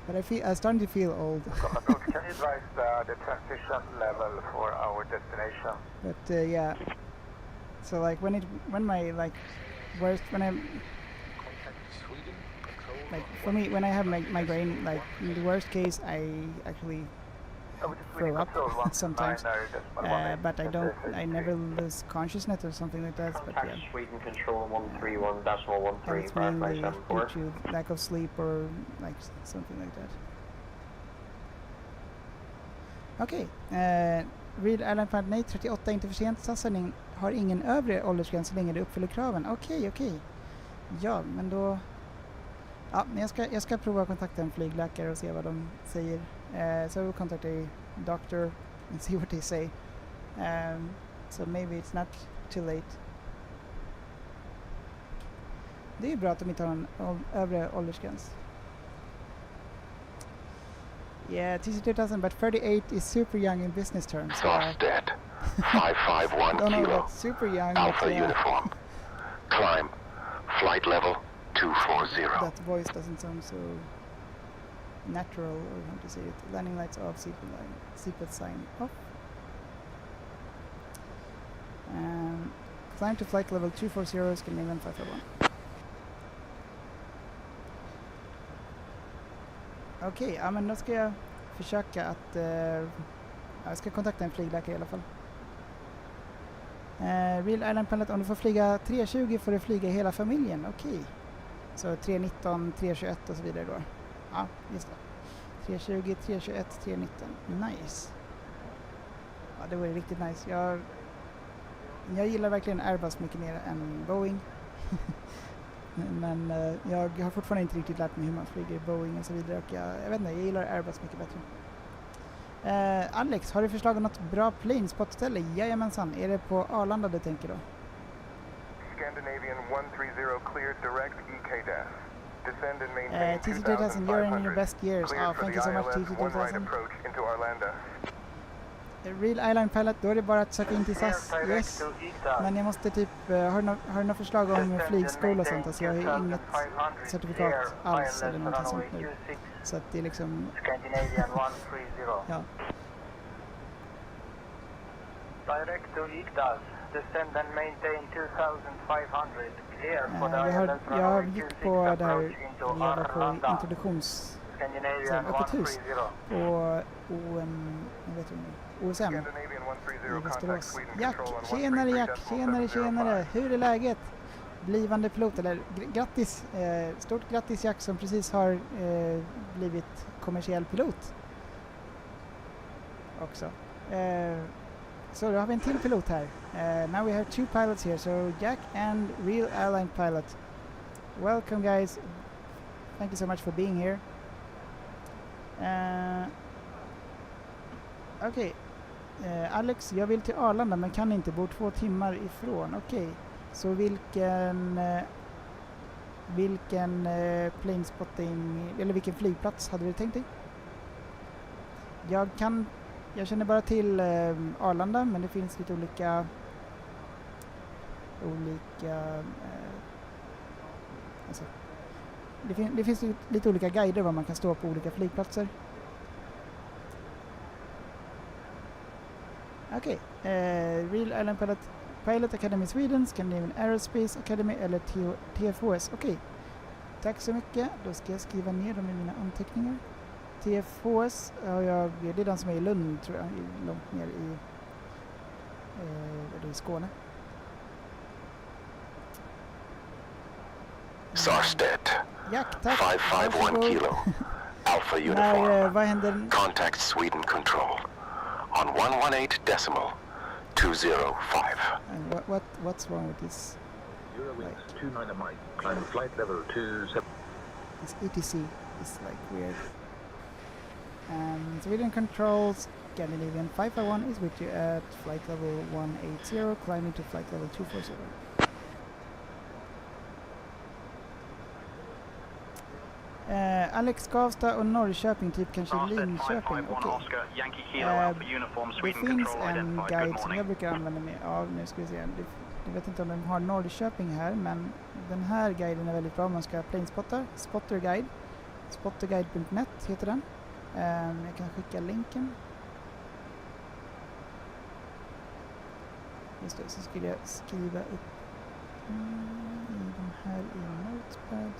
But I'm starting to feel old. Can you advise the transition level for our destination? But yeah. So like when my like worst when I'm like for me when I have migraine, like in the worst case I actually throw up sometimes, but I never lose consciousness or something like that. But yeah, Sweden control 131.13. it's mainly due to lack of sleep or like something like that. Okej, Real Airline Pilot Nate 38 inte för sent. SAS har ingen övre åldersgräns så länge det uppfyller kraven. Okej. Ja, men då... Ja, men jag ska prova att kontakta en flygläkare och se vad de säger. So we'll contact a doctor and see what they say. So maybe it's not too late. Det är bra att de inte har en övre åldersgräns. Yeah, TC2000, but 38 is super young in business terms. Karlstad, 551 don't know, kilo, that's super young. Alpha uniform. Climb, flight level 240. That voice doesn't sound so natural, or how to say it. Landing lights off, seatbelt sign off. Climb to flight level 240, Scandinavian 551. Okej, ja men då ska jag försöka att... jag ska kontakta en flygläkare i alla fall. Real Airline Pilot, om du får flyga 320 får du flyga hela familjen, okej. Så 319, 321 och så vidare då. Ja, just det. 320, 321, 319. Nice. Ja, det vore riktigt nice. Jag gillar verkligen Airbus mycket mer än Boeing. Men jag har fortfarande inte riktigt lärt mig hur man flyger Boeing och så vidare. Och jag vet inte, jag gillar Airbus mycket bättre. Alex, har du förslag om något bra planeспot-ställe? Jajamensan, är det på Arlanda du tänker då? Scandinavian 130 cleared direct EK-DAF. Descend and maintain TC2000, you're in your best years. Oh, thank you so much TC2000. Real Airline Pilot, då är det bara att söka in till SAS. Yes. Men jag måste typ, har du några förslag om flygskola och sånt? Alltså jag har inget certifikat alls eller något sånt nu. Så att det är liksom... Scandinavian 130. Ja. Direct to Igdal. Descend and maintain 2500. Clear for the jag gick på det här, jag var på introduktions... öppet hus på OSM i Västerås. Jack, tjenare, hur är läget? Blivande pilot, eller grattis, stort grattis Jack som precis har blivit kommersiell pilot också. Så då har vi en till pilot här. Now we have two pilots here, so Jack and Real Airline Pilot. Welcome guys, thank you so much for being here. Okej. Alex, jag vill till Arlanda men kan inte bo 2 timmar ifrån. Okej. Så vilken planespotting eller vilken flygplats hade du tänkt dig? Jag känner bara till Arlanda, men det finns lite olika alltså det finns lite olika guider var man kan stå på olika flygplatser. Okej. Real Airline Pilot Academy Sweden, Scandinavian Aerospace Academy eller TFOS. Okej. Tack så mycket. Då ska jag skriva ner dem i mina anteckningar. TFOS, det är den som är i Lund tror jag, långt ner i Skåne. Sarstedt, Jack, tack. 551 kilo, Alpha uniform. Vad händer? Contact Sweden control on 118.205. And what's wrong with this? Eurowings 29 Mike, climb flight level 27. This ETC is like weird. Sweden controls Scandinavian 551 is with you at flight level 180, climbing to flight level 240. Alex, Karlstad och Norrköping, typ kanske Linköping. Okej. Det finns en guide som jag brukar använda mig av. Nu ska vi se. Jag vet inte om de har Norrköping här, men den här guiden är väldigt bra om man ska planespotter. Spotter guide. Spotterguide.net heter den. Jag kan skicka länken. Just det, så skulle jag skriva upp i de här i Notepad.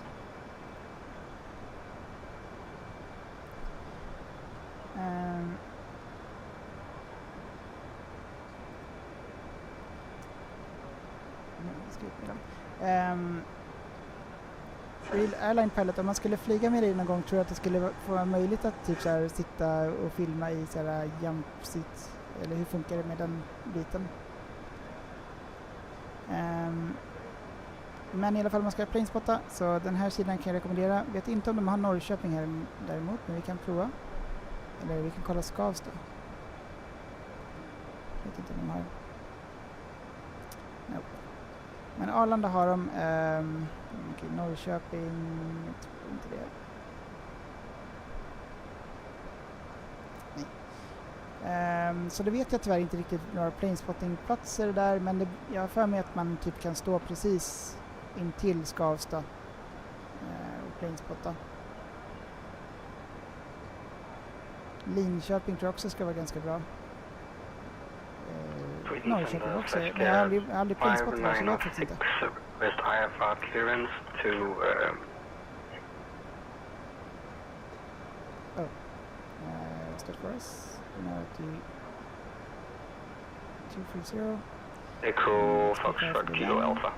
Real Airline Pilot, om man skulle flyga med det någon gång, tror jag att det skulle vara möjligt att typ så här sitta och filma i så här jump seat, eller hur funkar det med den biten? Men i alla fall man ska planespotta, så den här sidan kan jag rekommendera. Vet inte om de har Norrköping här däremot, men vi kan prova. Eller vi kan kolla Karlstad. Vet inte om de har. Nope. Men Arlanda har de. Okay, Norrköping, jag tror inte det. Nej. Så det vet jag tyvärr inte riktigt några planespottingplatser där, men jag har för mig att man typ kan stå precis intill Karlstad och planespotta. Linköping tror jag också ska vara ganska bra. Norrköping också, men jag har aldrig planespottat där, så jag vet faktiskt inte. West IFR clearance to start for us. Now to 230. Echo Foxtrot Kilo Alpha.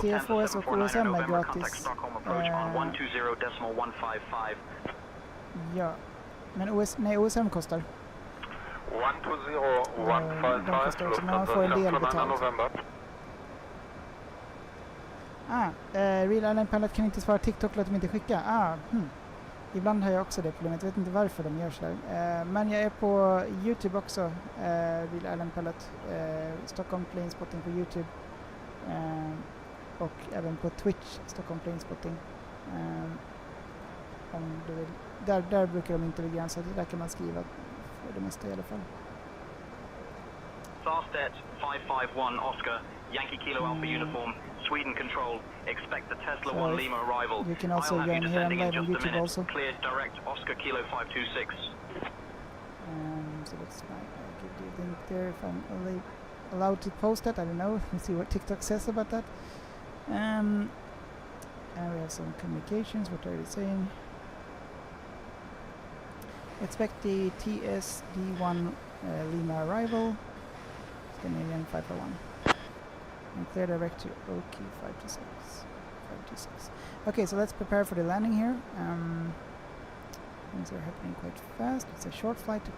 TFOS och OSM är gratis. Stockholm approach on 120.155. Ja, men OSM kostar. 120.155. De kostar också, men man får en del betalt. Real Airline Pilot kan inte svara TikTok, låter de inte skicka. Ibland har jag också det problemet, jag vet inte varför de gör sådär. Men jag är på YouTube också, Real Airline Pilot, Stockholm Planespotting på YouTube. Och även på Twitch, Stockholm Planespotting. Om du vill. Där brukar de inte begränsa, där kan man skriva för det mesta i alla fall. Starstead 551 Oscar, Yankee Kilo Alpha Uniform, Sweden Control, expect the Tesla 1 Lima arrival. You can also join here on live on YouTube also. Cleared direct Oscar Kilo 526. So that's fine. I'll give you the link there if I'm allowed to post that. I don't know. Let's see what TikTok says about that. And we have some communications. What are they saying? Expect the TSD1 Lima arrival. Scandinavian 541. And clear direct to OK 526. Okay, so let's prepare for the landing here. Things are happening quite fast. It's a short flight to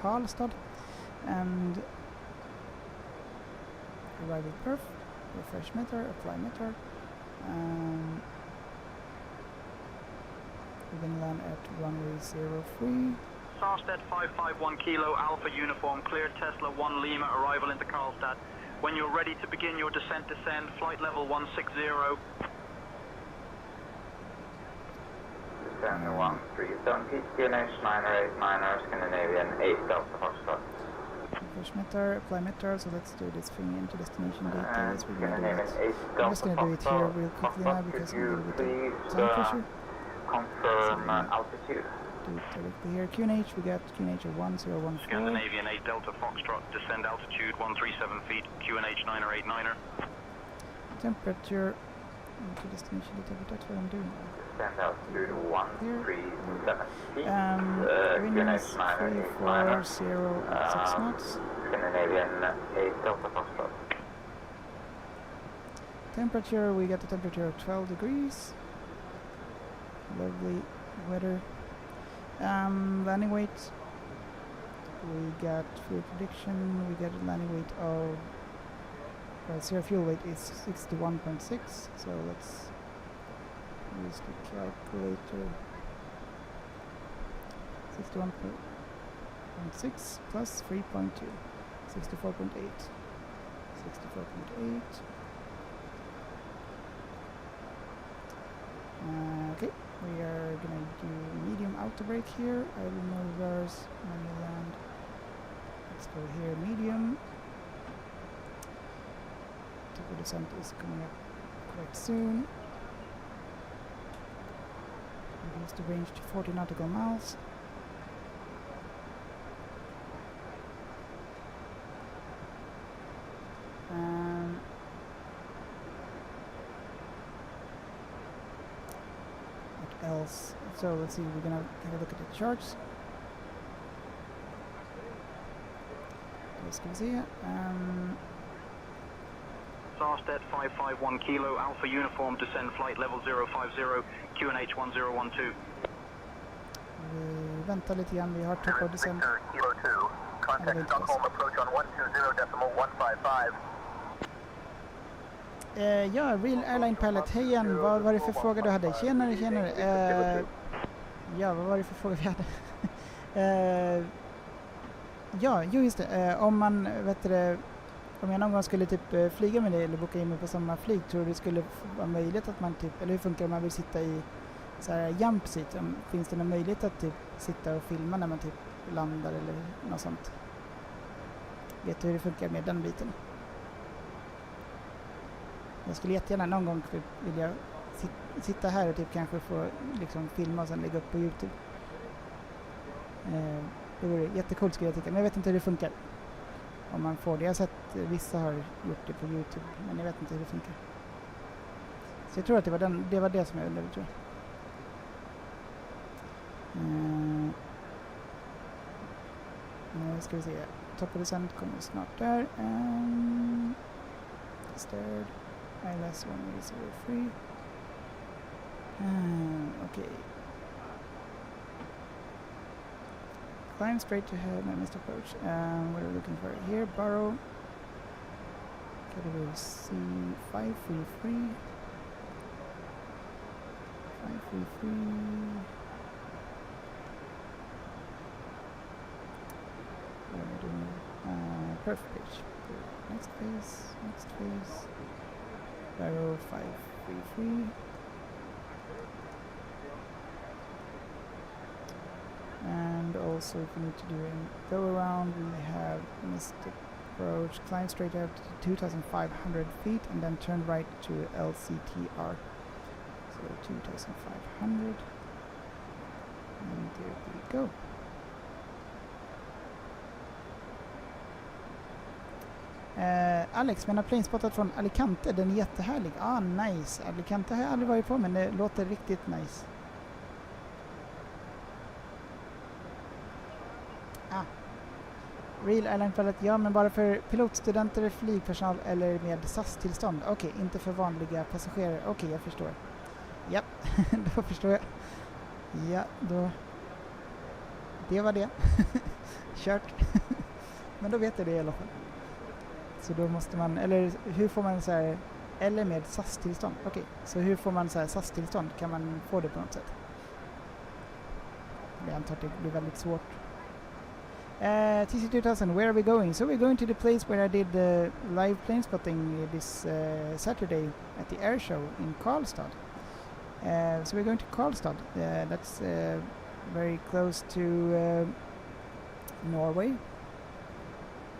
Karlstad. And arrival perf, refresh meter, apply meter. We're going to land at runway 03. Starstead 551 Kilo Alpha Uniform, cleared Tesla 1 Lima, arrival into Karlstad. When you're ready to begin your descent, flight level 160. Descend 137, QNH 989er, Scandinavian 8 Delta Foxtrot. Refresh meter, apply meter, so let's do this thing into destination data. Yes, we're going to do it. I'm just going to do it here real quickly now because I'm a little bit of time pressure. Confirm altitude. Do it directly here. QNH, we got QNH at 1014. Scandinavian 8 Delta Foxtrot, descend altitude 137 feet, QNH 989er. Temperature into destination data, but that's what I'm doing. Descend altitude 137 feet. QNH 340 at 6 knots. Scandinavian 8 Delta Foxtrot. Temperature, we got the temperature of 12 degrees. Lovely weather. Landing weight, we got fuel prediction, we got a landing weight of, zero fuel weight is 61.6, so let's use the calculator. 61.6 plus 3.2, 64.8, 64.8. Okay. We are gonna do medium auto brake here. I will no reverse when you land. Let's go here, medium. To descent is coming up quite soon. Reduce the range to 40 nautical miles. What else? So let's see, we're gonna have a look at the charts. Ska vi se. Karlstad 551 Kilo Alpha Uniform descend flight level 050 QNH 1012. Vi väntar lite grann, vi har top of descent. Kilo 2, contact Stockholm approach on 120.155. Ja, Real Airline Pilot, hej igen. Vad var det för fråga du hade? Tjenare. Ja, vad var det för fråga vi hade? Ja, just det. Om man, om jag någon gång skulle typ flyga med dig eller boka in mig på samma flyg, tror du det skulle vara möjligt att man typ, eller hur funkar det om man vill sitta i så här jump seat? Finns det någon möjlighet att typ sitta och filma när man typ landar eller något sånt? Vet du hur det funkar med den biten? Jag skulle jättegärna någon gång vilja sitta här och typ kanske få liksom filma och sen lägga upp på YouTube. Det vore jättekult skulle jag tycka, men jag vet inte hur det funkar. Om man får det. Jag har sett vissa har gjort det på YouTube, men jag vet inte hur det funkar. Så jag tror att det var det som jag undrade, tror jag. Nu ska vi se. Top of descent kommer snart där. Stairs. ILS 103. Okay. Climb straight to head and missed approach. What are we looking for here? Burrow. Category C 533. 533. Perfect pitch. Next phase. Burrow 533. And also if we need to do a go around, we have missed approach, climb straight out to 2,500 feet and then turn right to LCTR. So 2,500. And there we go. Alex, men har planespottat från Alicante, den är jättehärlig. Nice. Alicante har jag aldrig varit på, men det låter riktigt nice. Real Airline Pilot, ja, men bara för pilotstudenter, flygpersonal eller med SAS-tillstånd. Okej, inte för vanliga passagerare. Okej, jag förstår. Ja, då förstår jag. Ja, då... Det var det. Kört. Men då vet jag det i alla fall. Så då måste man, eller hur får man så här, eller med SAS-tillstånd. Okej, så hur får man så här SAS-tillstånd? Kan man få det på något sätt? Jag antar att det blir väldigt svårt. TC2000, where are we going? So we're going to the place where I did live plane spotting this Saturday at the air show in Karlstad. So we're going to Karlstad. That's very close to Norway.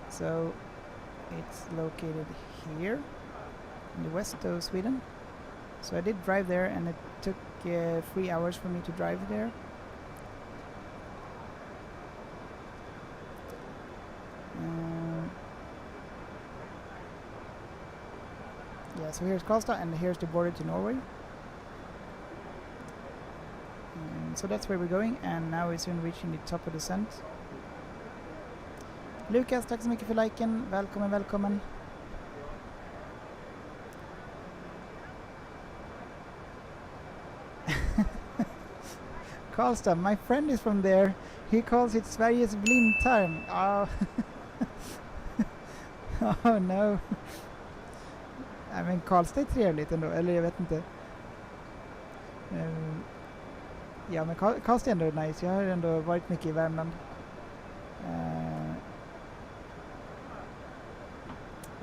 So it's located here in the west of Sweden. So I did drive there, and it took 3 hours for me to drive there. Yeah, so here's Karlstad, and here's the border to Norway. So that's where we're going, and now we're soon reaching the top of the descent. Lukas, tack så mycket för liken. Välkommen. Karlstad, my friend is from there. He calls it Sveriges blindtarm. Oh. Oh no. Men Karlstad är trevligt ändå, eller jag vet inte. Ja, men Karlstad är ändå nice. Jag har ändå varit mycket i Värmland.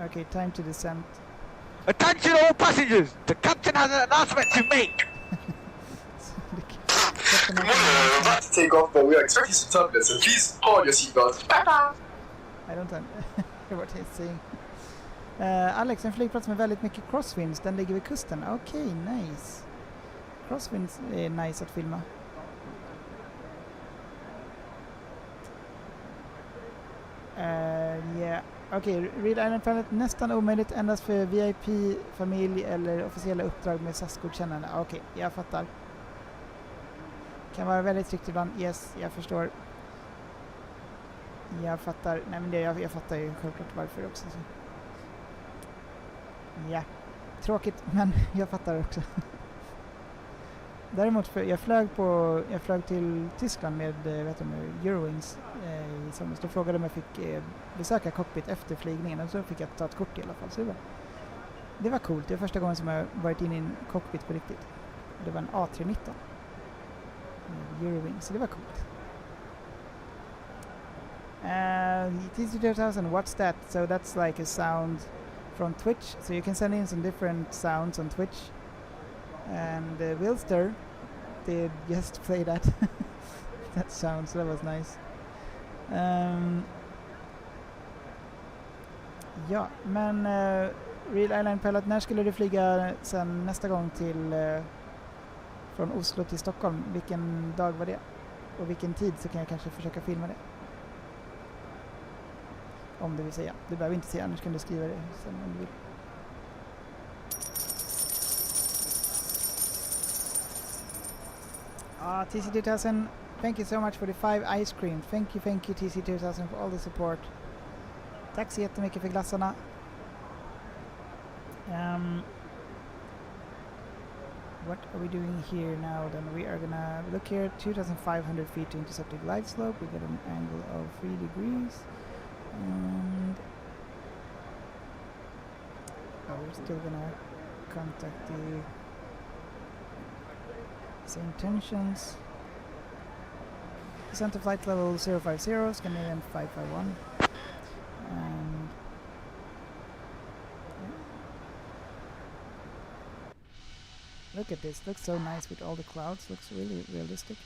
Okay, time to descent. Attention all passengers! The captain has an announcement to make! We're about to take off, but we are expecting some turbulence, so please hold your seatbelt. I don't hear what he's saying. Alex, en flygplats med väldigt mycket crosswinds, den ligger vid kusten. Okej, nice. Crosswinds är nice att filma. Yeah. Okej, Real Island Pilot nästan omöjligt endast för VIP, familj eller officiella uppdrag med SAS-godkännande. Okej, jag fattar. Kan vara väldigt strikt ibland. Yes, jag förstår. Jag fattar. Nej, men jag fattar ju självklart varför också. Så. Ja, tråkigt, men jag fattar också. Däremot, jag flög till Tyskland med Eurowings i somras. Då frågade om jag fick besöka cockpit efter flygningen, och så fick jag ta ett kort i alla fall. Så det var coolt. Det var första gången som jag varit in i en cockpit på riktigt. Det var en A319 med Eurowings, så det var coolt. TC2000, what's that? So that's like a sound from Twitch. So you can send in some different sounds on Twitch. And Wilster did just play that. That sound, so that was nice. Ja, men Real Island Pilot, när skulle du flyga sen nästa gång till från Oslo till Stockholm? Vilken dag var det? Och vilken tid, så kan jag kanske försöka filma det. Om du vill säga. Du behöver inte säga, annars kan du skriva det sen om du vill. TC2000, thank you so much for the 5 ice cream. Thank you TC2000 for all the support. Tack så jättemycket för glassarna. What are we doing here now then? We are gonna look here, 2,500 feet to intercept the glide slope. We got an angle of 3 degrees. And we're still gonna contact the same tensions. Center flight level 050, Scandinavian 551. And look at this, looks so nice with all the clouds, looks really realistic.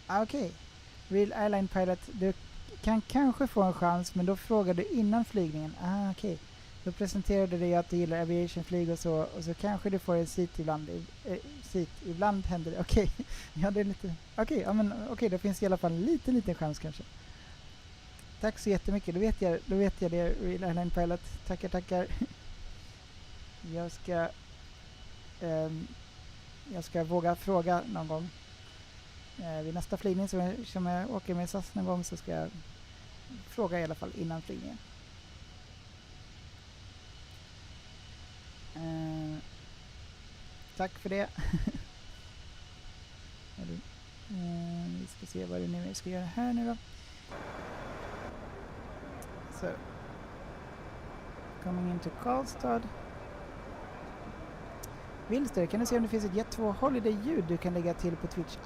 Okej, Real Airline Pilot, du kan kanske få en chans, men då frågar du innan flygningen. Okej. Då presenterade du att du gillar aviationflyg och så kanske du får en seat ibland. Ibland händer det. Okej. Ja, det är lite... Okej, då finns det i alla fall en liten chans kanske. Tack så jättemycket. Då vet jag det, Real Airline Pilot. Tackar. Jag ska våga fråga någon gång. Vid nästa flygning som jag åker med SAS någon gång, så ska jag fråga i alla fall innan flygningen. Tack för det. Vi ska se vad det nu är ska göra här nu då. Så. Coming into Karlstad. Wilster, kan du se om det finns ett Jet 2 Holiday-ljud du kan lägga till på Twitch?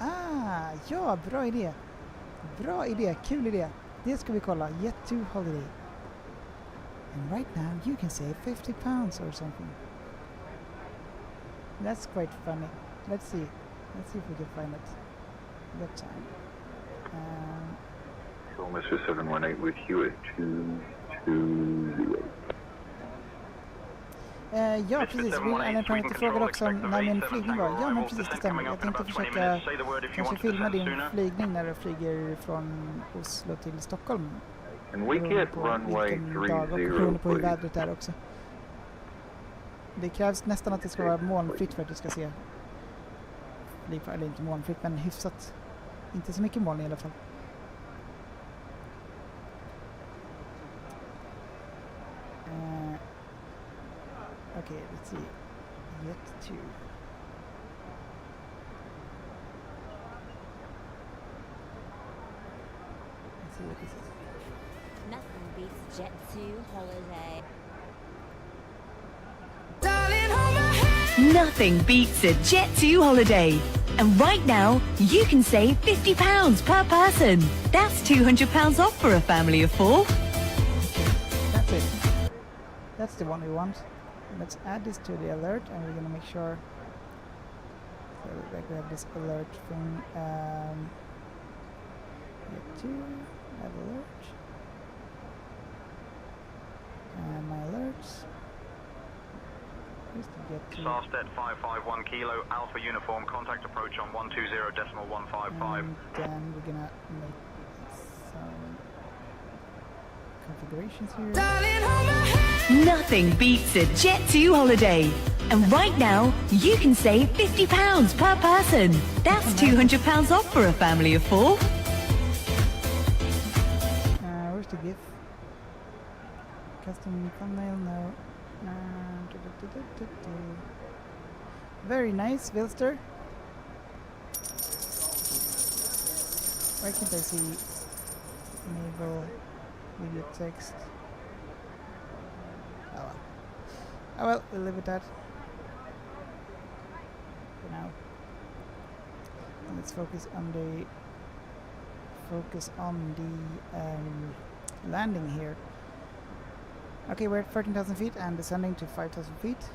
Ja, bra idé. Kul idé. Det ska vi kolla. Jet 2 Holiday. And right now you can save 50 pounds or something. That's quite funny. Let's see if we can find it. That time. So Mr. 718 with you at 220. Ja, precis. Real Pilot frågade också när min flygning var. Ja, men precis, det stämmer. Jag tänkte försöka kanske filma din flygning när du flyger från Oslo till Stockholm. Beroende på hur vädret är också. Det krävs nästan att det ska vara molnfritt för att du ska se. Eller inte molnfritt, men hyfsat. Inte så mycket moln i alla fall. Okay, let's see. Jet 2. Let's see what this is. Nothing beats Jet 2 holiday. Nothing beats a Jet 2 holiday. And right now, you can save £50 per person. That's £200 off for a family of 4. That's it. That's the one we want. let's add this to the alert, and we're gonna make sure so like we have this alert thing. Get to add alert. And my alerts. Just to get to Starstead 551 Kilo Alpha Uniform, contact approach on 120.155. And then we're gonna make some configurations here. Nothing beats a Jet2 holiday. And right now, you can save £50 per person. That's £200 off for a family of 4. Where's the GIF? Custom thumbnail, no. Very nice, Vilster. Why can't I see enable video text? Oh well. Oh well, we'll live with that for now. And let's focus on the landing here. Okay, we're at 13,000 feet and descending to 5,000 feet.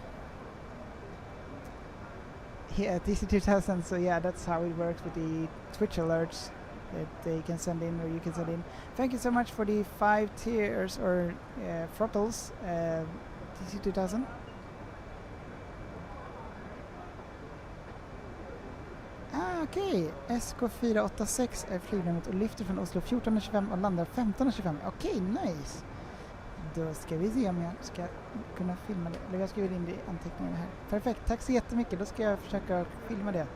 Yeah, TC2000, so yeah, that's how it works with the Twitch alerts that they can send in or you can send in. Thank you so much for the 5 tiers or throttles, TC2000. Okej, SK486 är flygnumret och lyfter från Oslo 14.25 och landar 15.25. Okej, nice! Då ska vi se om jag ska kunna filma det. Eller jag skriver in det i anteckningarna här. Perfekt, tack så jättemycket. Då ska jag försöka filma det.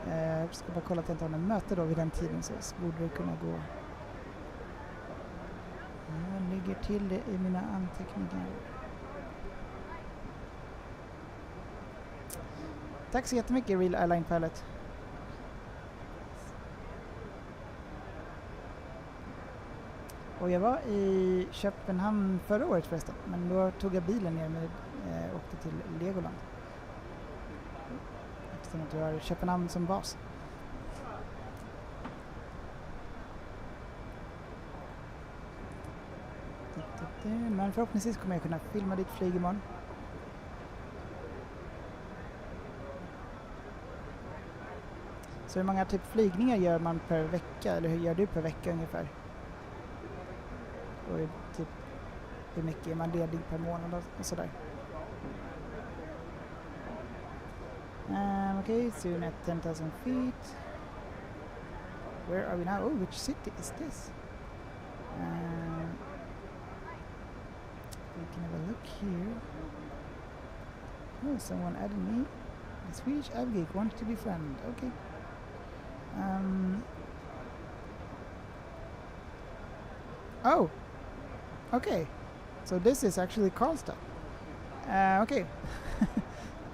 Jag ska bara kolla att jag inte har något möte då vid den tiden, så borde det kunna gå. Jag lägger till det i mina anteckningar. Tack så jättemycket, Real Airline Pilot. Och jag var i Köpenhamn förra året förresten, men då tog jag bilen ner med åkte till Legoland. Eftersom att jag har Köpenhamn som bas. Men förhoppningsvis kommer jag kunna filma ditt flyg imorgon. Så hur många typ flygningar gör man per vecka, eller hur gör du per vecka ungefär? Och typ hur mycket är man ledig per månad och sådär. Okay, soon at 10,000 feet. Where are we now? Oh, which city is this? We can have a look here. Oh, someone added me. A Swedish Avgeek wants to be friend. Okay. Oh. Okay, so this is actually Karlstad. Okay,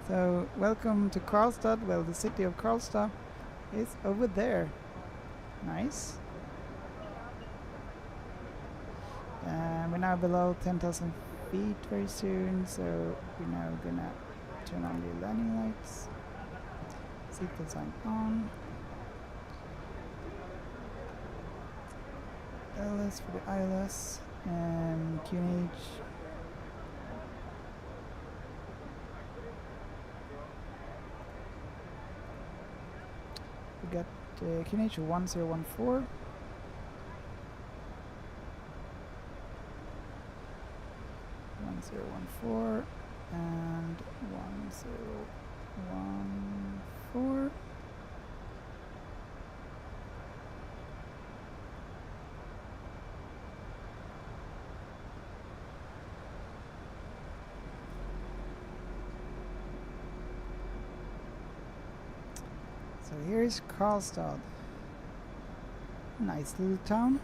so welcome to Karlstad. Well, the city of Karlstad is over there. Nice. We're now below 10,000 feet very soon, so we're now gonna turn on the landing lights. Seatbelt sign on. LS for the ILS. And QNH. We got QNH 1014. And 1014. So here's Karlstad. Nice little town.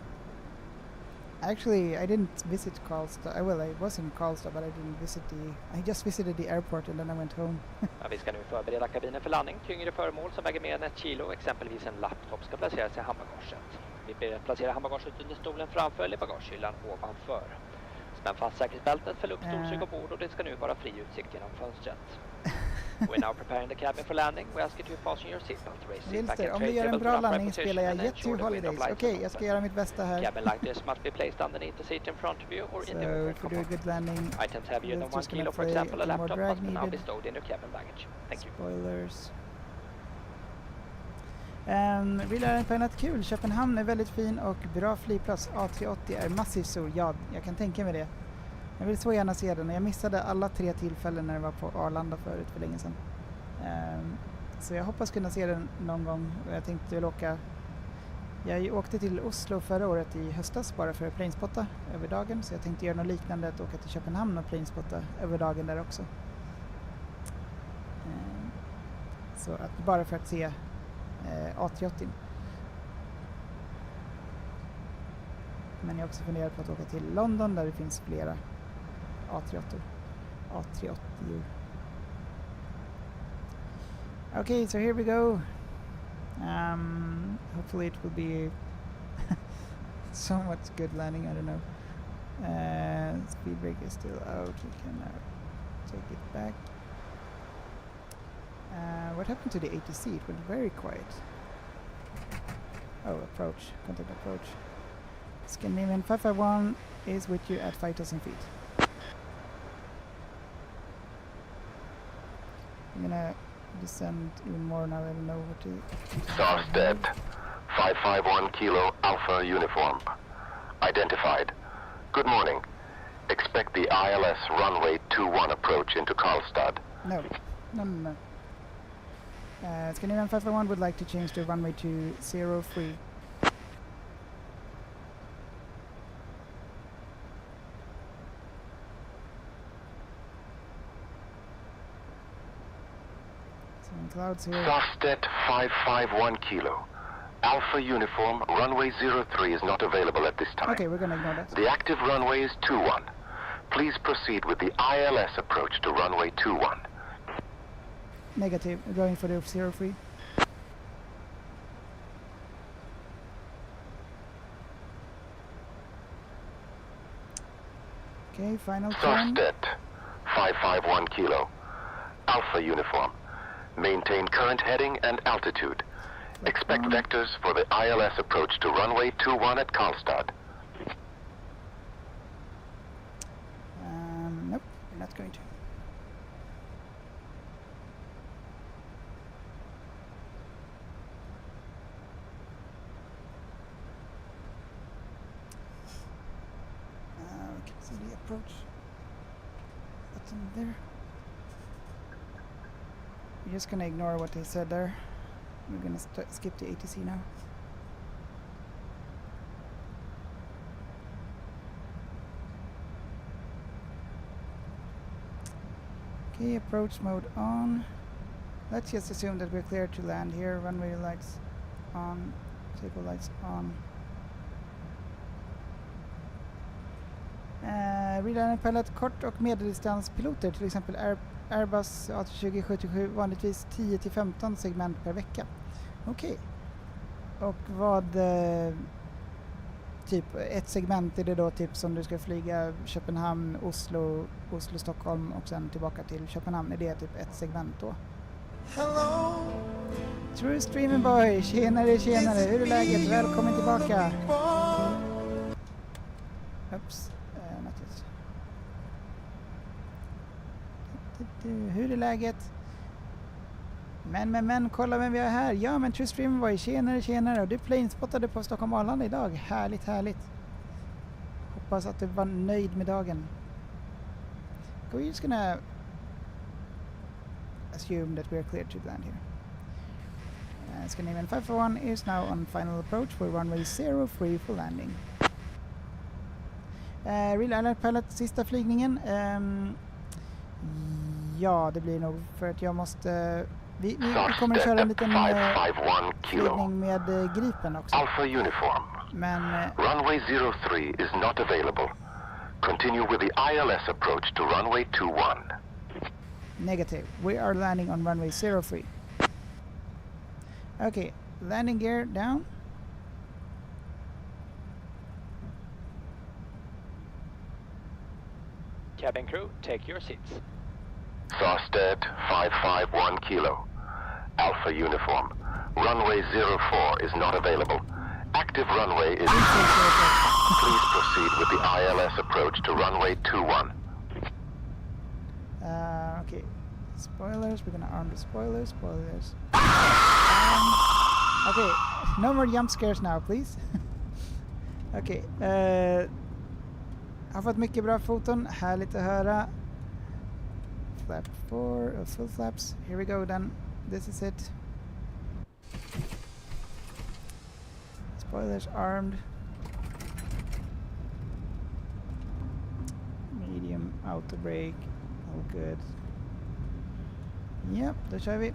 Actually, I didn't visit Karlstad. Well, I was in Karlstad, but I didn't visit I just visited the airport and then I went home. Ja, vi ska nu förbereda kabinen för landning. Tyngre föremål som väger mer än 1 kilo, exempelvis en laptop, ska placeras i handbagaget. Vi placerar handbagaget under stolen framför eller bagagehyllan ovanför. Spänn fast säkerhetsbältet, fäll upp stolsrygg ombord och det ska nu vara fri utsikt genom fönstret. We're now preparing the cabin for landing. We ask you to fasten your seatbelt, raise seat back Wilster, and om du tray gör en table to bra an upright landning position spelar jag and Jet ensure 2 the window Holidays. blinds Okej, are jag ska open. göra mitt bästa här. Cabin lighters must be placed underneath the seat in front of you or in the So overhead if we do a compartment. good landing, Items heavier than we're 1 just gonna kilo, for play example, a more laptop, drag must now be needed. stowed in your cabin baggage. Thank you. Spoilers. Real Planet kul. Köpenhamn är väldigt fin och bra flygplats. A380 är massivt stor. Ja, jag kan tänka mig det. Jag vill så gärna se den. Jag missade alla 3 tillfällen när jag var på Arlanda förut för länge sedan. Så jag hoppas kunna se den någon gång. Och jag tänkte väl åka... Jag åkte till Oslo förra året i höstas bara för att planespotta över dagen. Så jag tänkte göra något liknande, att åka till Köpenhamn och planespotta över dagen där också. Så att bara för att se A380. Men jag har också funderat på att åka till London där det finns flera A380. Okay, so here we go. Hopefully it will be somewhat good landing, I don't know. Speed brake is still out, we can now take it back. What happened to the ATC? It went very quiet. Oh, approach, contact approach. Scandinavian 551 is with you at 5,000 feet. I'm gonna descend even more now. I don't know what to... Karlstad, 551 Kilo Alpha Uniform. Identified. Good morning. Expect the ILS runway 21 approach into Karlstad. No. Scandinavian 551 would like to change the runway to 03. Some clouds here. Karlstad 551 Kilo. Alpha Uniform, runway 03 is not available at this time. Okay, we're gonna ignore that. The active runway is 21. Please proceed with the ILS approach to runway 21. Negative, going for the 03. Okay, final turn. Karlstad 551 Kilo. Alpha Uniform. Maintain current heading and altitude. Expect vectors for the ILS approach to runway 21 at Karlstad. Nope, we're not going to. We can see the approach button there. We're just gonna ignore what they said there. We're gonna skip the ATC now. Okay, approach mode on. Let's just assume that we're clear to land here. Runway lights on, table lights on. Real-pilot kort- och medeldistanspiloter, till exempel Airbus A320-77, vanligtvis 10-15 segment per vecka. Okej. Och vad typ ett segment är det då typ som du ska flyga Köpenhamn, Oslo, Stockholm och sen tillbaka till Köpenhamn. Är det typ ett segment då? Hello. True Streaming Boy, tjenare. Hur är läget? Välkommen tillbaka. Oops. Hur är läget? Men, kolla vem vi har här. Ja, men True Stream var tjenare. Och du planespottade på Stockholm Arlanda idag. Härligt. Hoppas att du var nöjd med dagen. We're just gonna assume that we're clear to land here. Scandinavian 541 is now on final approach for runway 03 for landing. Real Alert Pilot, sista flygningen. Ja, det blir nog för att jag måste... Vi kommer att köra en liten flygning med Gripen också. Alpha Uniform. Men... runway 03 is not available. Continue with the ILS approach to runway 21. Negative. We are landing on runway 03. Okay, landing gear down. Cabin crew, take your seats. Karlstad 551 Kilo. Alpha Uniform. Runway 04 is not available. Active runway is... Please proceed with the ILS approach to runway 21. Okay. Spoilers. We're gonna arm the spoilers. Spoilers. Okay. No more jump scares now, please. Okej. Har fått mycket bra foton. Härligt att höra. Flap 4. Full flaps. Here we go then. This is it. Spoilers armed. Medium auto brake. All good. Ja, då kör vi.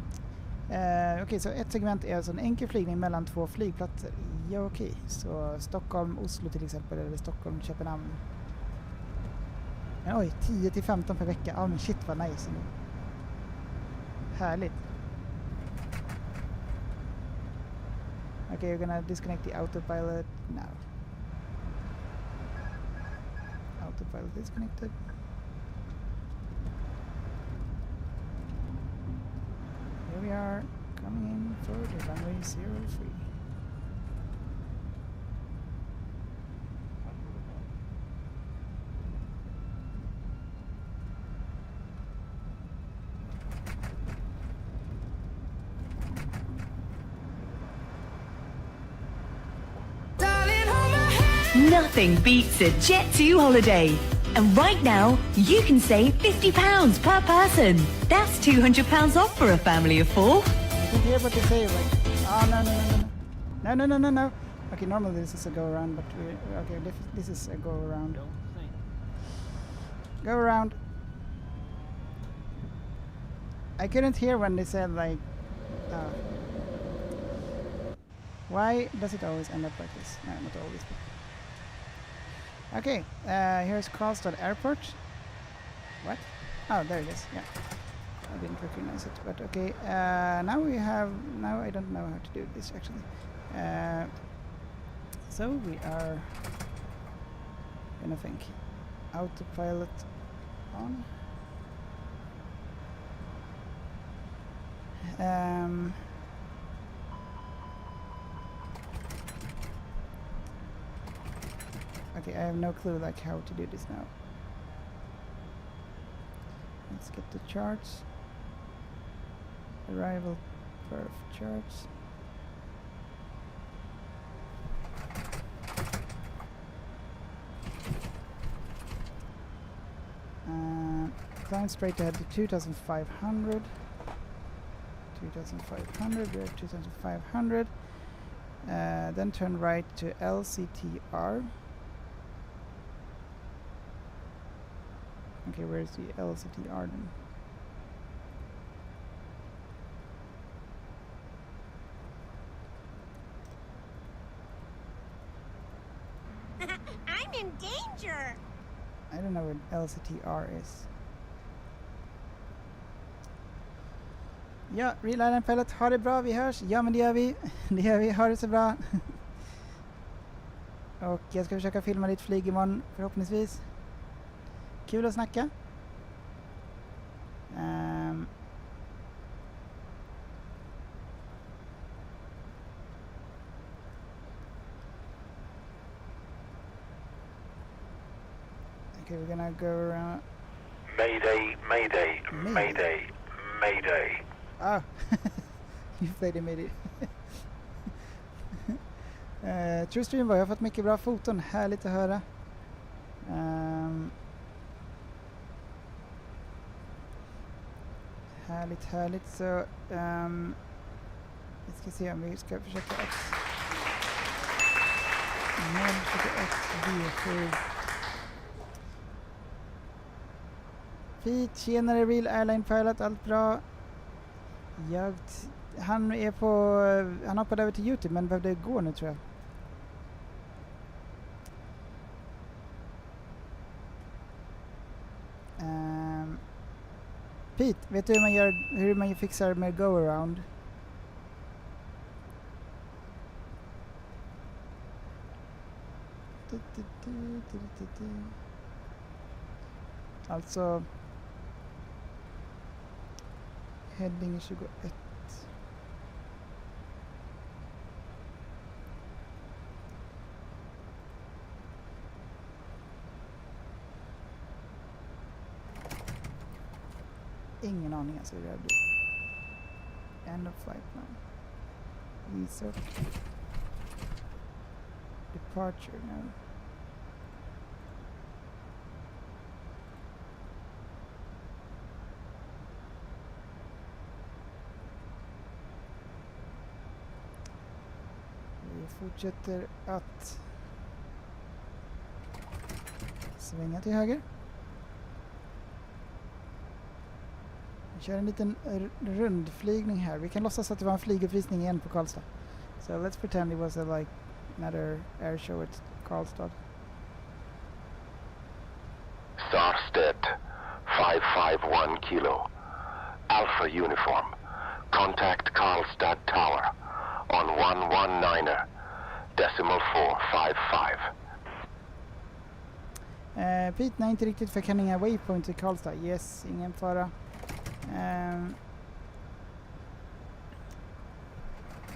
Okej, så ett segment är alltså en enkel flygning mellan två flygplatser. Ja, okej. Så Stockholm, Oslo till exempel, eller Stockholm, Köpenhamn. Men oj, 10-15 per vecka. Ja, men shit vad nice. Härligt. Okay, you're gonna disconnect the autopilot now. Autopilot disconnected. Here we are, coming in for the runway 03. Nothing beats a Jet2 holiday. And right now, you can save £50 per person. That's £200 off for a family of 4. You can hear what they say, like, oh, no. Okay, normally this is a go around, but this is a go around. Go around. I couldn't hear when they said, like, why does it always end up like this? No, not always. Okay, here's Karlstad Airport. What? Oh, there it is. Yeah, I didn't recognize it, but okay. Now I don't know how to do this actually. So we are gonna think. Autopilot on. Okay, I have no clue like how to do this now. Let's get the charts. Arrival perf charts. Climb straight ahead to 2500. 2500, we're at 2500. Then turn right to LCTR. Okay, where's the LCTR then? I'm in danger! I don't know what LCTR is. Ja, Real Island Pilot, ha det bra, vi hörs. Ja, men det gör vi. Det gör vi, ha det så bra. Och jag ska försöka filma ditt flyg imorgon, förhoppningsvis. Kul att snacka. Okay, we're gonna go around. Mayday, mayday, mayday, mayday. Ah, you played it, mayday. True stream var, jag har fått mycket bra foton, härligt att höra. Härligt. Så vi ska se om vi ska försöka V7. Fint, tjenare Real Airline Pilot, allt bra. Han hoppade över till YouTube men behövde gå nu tror jag. Pete, vet du hur man fixar med go-around? Alltså Heading 21. Ingen aning alltså hur det här blir. End of flight plan. Resort. Departure now. Vi fortsätter att svänga till höger. Vi kör en liten rundflygning här. Vi kan låtsas att det var en flyguppvisning igen på Karlstad. So let's pretend it was like another air show at Karlstad. Starstead, 551 kilo. Alpha uniform. Contact Karlstad Tower on 119er, decimal 455. Pete, nej inte riktigt för jag kan inga waypoints i Karlstad. Yes, ingen fara.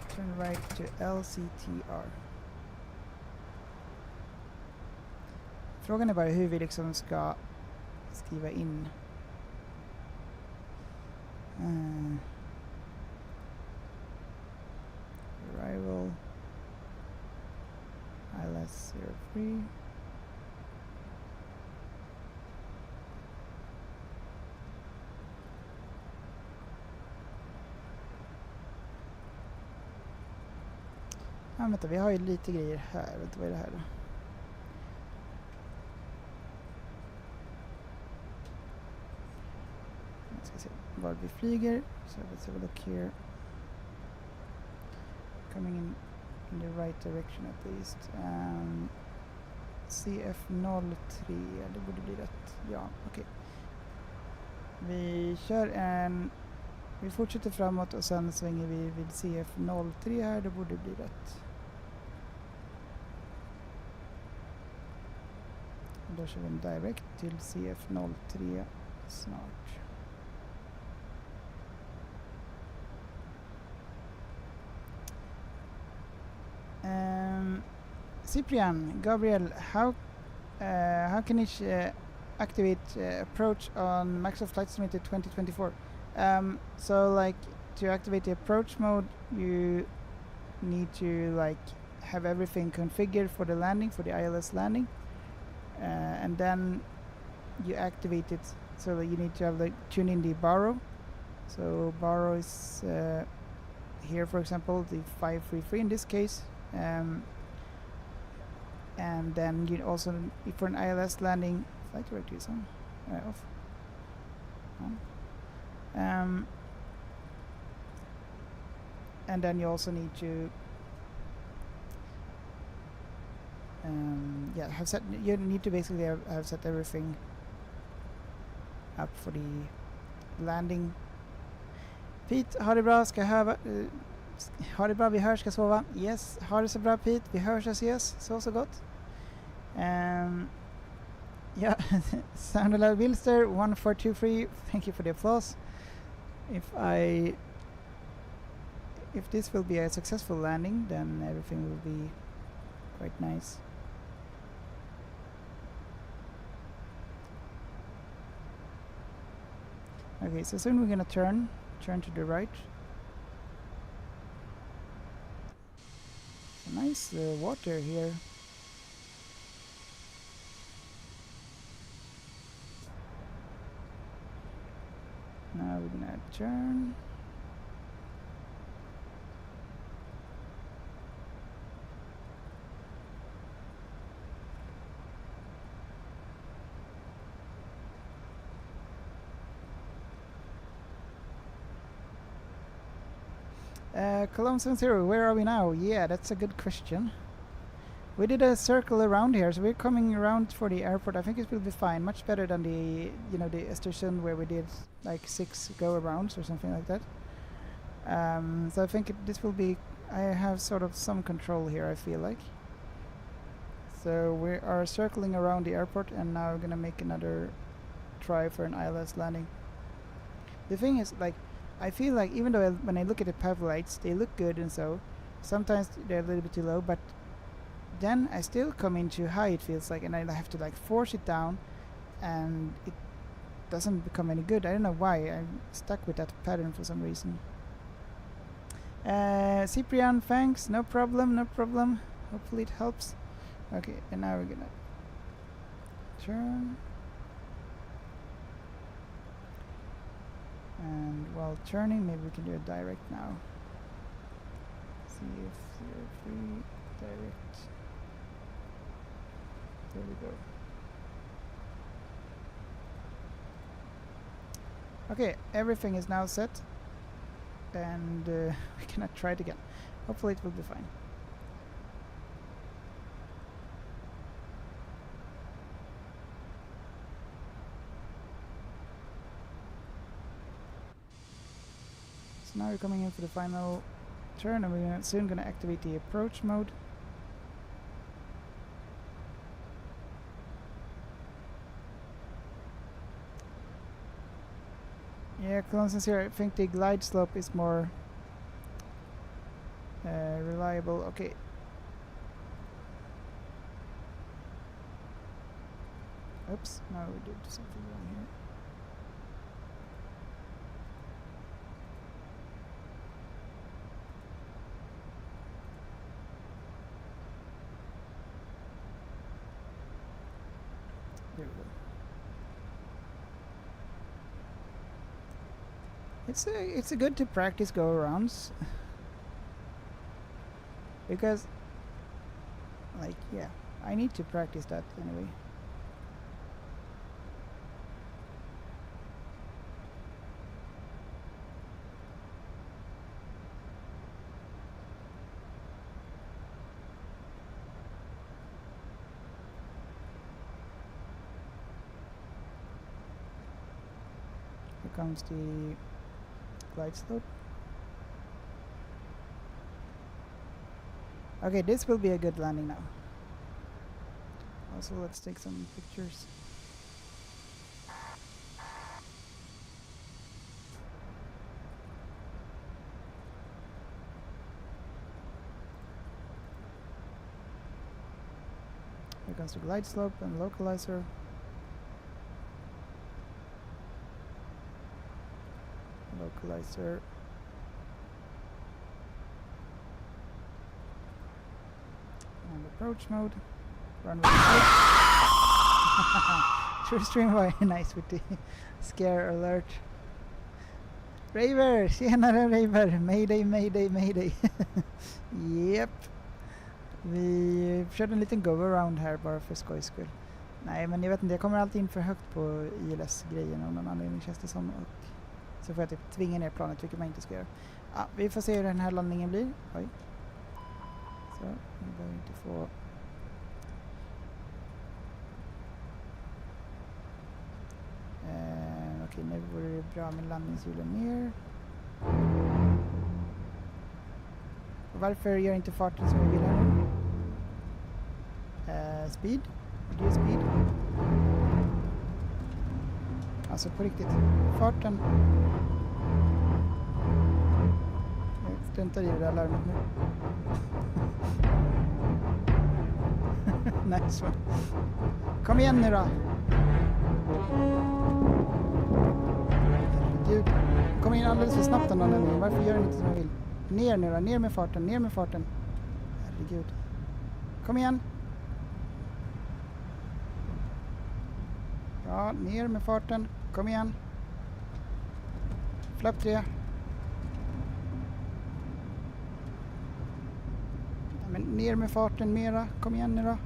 Turn right to LCTR. Frågan är bara hur vi liksom ska skriva in arrival ILS 03. Vänta, vi har ju lite grejer här. Vänta, vad är det här då? Jag ska se var vi flyger. So let's have a look here. Coming in the right direction at least. CF03, det borde bli rätt. Ja, okej. Vi kör vi fortsätter framåt och sen svänger vi vid CF03 här, det borde bli rätt. Och då kör vi en direkt till CF03 snart. Cyprian, Gabriel, how can each activate approach on Microsoft Flight Simulator 2024? So like to activate the approach mode, you need to like have everything configured for the landing, for the ILS landing, and then you activate it. So that you need to have tune in the baro. So baro is here, for example, the 533 in this case. And then you also, for an ILS landing, flight director is on, off. And then you also need to you need to basically have set everything up for the landing. Pete, ha det bra, ha det bra, vi hörs, ska sova. Yes, ha det så bra Pete, vi hörs och ses, så gott. Yeah, Soundalad Wilster 1423, thank you for the applause. If this will be a successful landing, then everything will be quite nice. Okay, so soon we're gonna turn to the right. Nice water here. Now we're gonna turn. Cologne 70, where are we now? Yeah, that's a good question. We did a circle around here, so we're coming around for the airport. I think it will be fine, much better than the Östersund where we did like 6 go-arounds or something like that. So I think this will be, I have sort of some control here, I feel like. So we are circling around the airport and now we're gonna make another try for an ILS landing. The thing is, like, I feel like even though when I look at the path lights, they look good and so, sometimes they're a little bit too low, but then I still come in too high, it feels like, and I have to like force it down, and it doesn't become any good. I don't know why. I'm stuck with that pattern for some reason. Cyprian, thanks. No problem, no problem. Hopefully it helps. Okay, and now we're gonna turn. And while turning, maybe we can do a direct now. See if 03 direct. There we go. Okay, everything is now set, and we cannot try it again. Hopefully it will be fine. So now we're coming in for the final turn, and we're soon going to activate the approach mode. Yeah, Clonson's here. I think the glide slope is more reliable. Okay. Oops, now we did something wrong here. There we go. It's a good to practice go-arounds because, like, yeah, I need to practice that anyway. Here comes the glide slope. Okay, this will be a good landing now. Also, let's take some pictures. Here comes the glide slope and localizer. Localizer. And approach mode. Runway. True stream var nice with the scare alert. Raver! Tjenare Raver! Mayday, mayday, mayday. Yep. Vi körde en liten go-around här bara för skojs skull. Nej, men jag vet inte, jag kommer alltid in för högt på ILS-grejen av någon anledning känns det som. Och så får jag typ tvinga ner planet, vilket man inte ska göra. Ja, vi får se hur den här landningen blir. Oj. Så, vi behöver inte få... Okej, nu vore det bra med landningshjulen ner. Och varför gör inte farten som vi vill här nu? Speed. Reduce speed. Alltså på riktigt. Farten. Jag struntar i det där larmet nu. Nice one. Kom igen nu då. Herregud. Kom in alldeles för snabbt den där. Varför gör den inte som jag vill? Ner nu då. Ner med farten. Ner med farten. Herregud. Kom igen. Ja, ner med farten. Kom igen. Flapp 3. Men ner med farten mera. Kom igen nu då.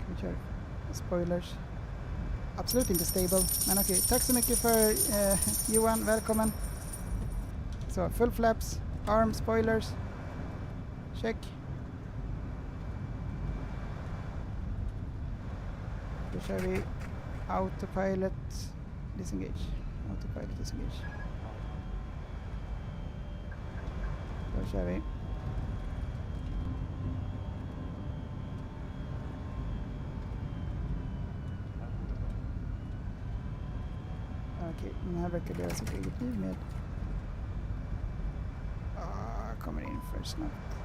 Vi kör spoilers. Absolut inte stable. Men okej, tack så mycket för Johan. Välkommen. Så, full flaps. Arm spoilers. Check. Då kör vi autopilot disengage. Autopilot disengage. Då kör vi. Okej, den här verkar leva sitt eget liv med. Kommer in för snabbt.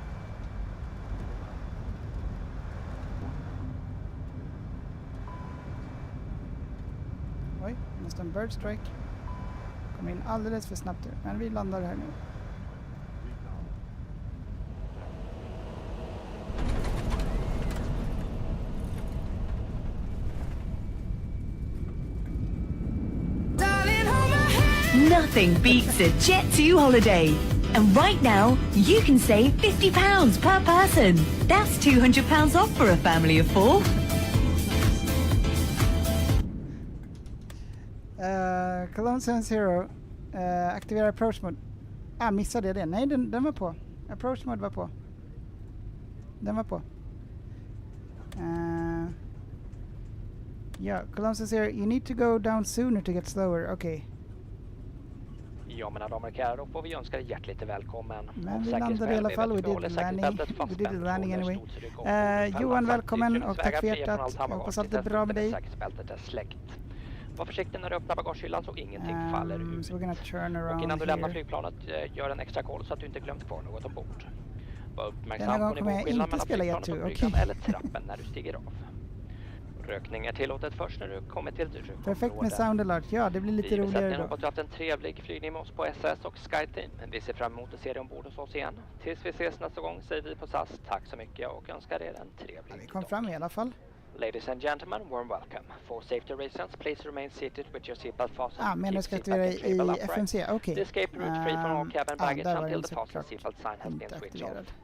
Oj, nästan bird strike. Kommer in alldeles för snabbt. Men vi landar här nu. Nothing beats a Jet2 holiday. And right now, you can save £50 per person. That's £200 off for a family of 4. Cologne 70. Aktivera approach mode. Missade jag det? Nej, den var på. Approach mode var på. Den var på. Cologne 70. You need to go down sooner to get slower. Okay. Ja, mina damer och herrar, då får vi önska dig hjärtligt välkommen. Men vi landade i alla fall. We did the landing anyway. Johan, välkommen och tack för hjärtat. Jag hoppas att det är bra med dig. Säkerhetsbältet är släckt. Var försiktig när du öppnar bagagehyllan så ingenting faller ut. So we're gonna turn around och innan du here. lämnar flygplanet, gör en extra koll så att du inte glömt kvar något ombord. Var uppmärksam Denna på gång kommer jag nivåskillnad inte mellan spela flygplanet och Jet2, bryggan eller trappen när du stiger av. Rökning är tillåtet först när du kommer till rökområdet. Perfekt med sound alert. Ja, det blir lite roligare då. Vi hoppas att du haft en trevlig flygning med oss på SS och SkyTeam. Vi ser fram emot att se dig ombord hos oss igen. Tills vi ses nästa gång säger vi på SAS tack så mycket och önskar er en trevlig Vi kom fram i alla fall. Ladies and gentlemen, warm welcome. For safety reasons, please remain seated with your seatbelt fastened. Men jag ska aktivera i FMC. Okej. The escape route free from all cabin baggage until the fasten seatbelt sign has been switched off.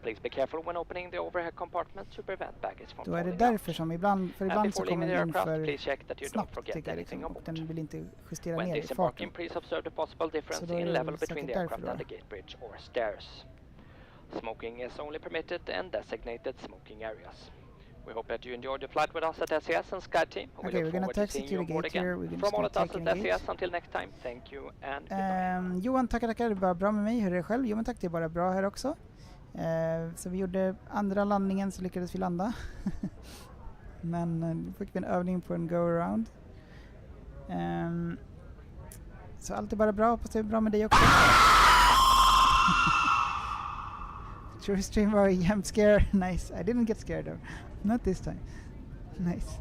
Please be careful when opening the overhead compartment to prevent baggage from falling out. Då är det därför som ibland så kommer den in för snabbt tycker jag liksom, och den vill inte justera ner i farten. Please observe the possible difference in level between the aircraft and the gate bridge or stairs. Smoking is only permitted in designated smoking areas. We hope that you enjoyed the flight with us at SES and SkyTeam. Okay, we're going to taxi to the gate here. We're going From all to of us at SES, until next time, thank you and goodbye. Johan, tackar. Det är bara bra med mig. Hur är det själv? Jo, men tack, det är bara bra här också. Så vi gjorde andra landningen så lyckades vi landa. Men då fick vi en övning på en go-around. Så allt är bara bra. Hoppas det är bra med dig också. True stream var jump scare. Nice. I didn't get scared though. Not this time. Nice.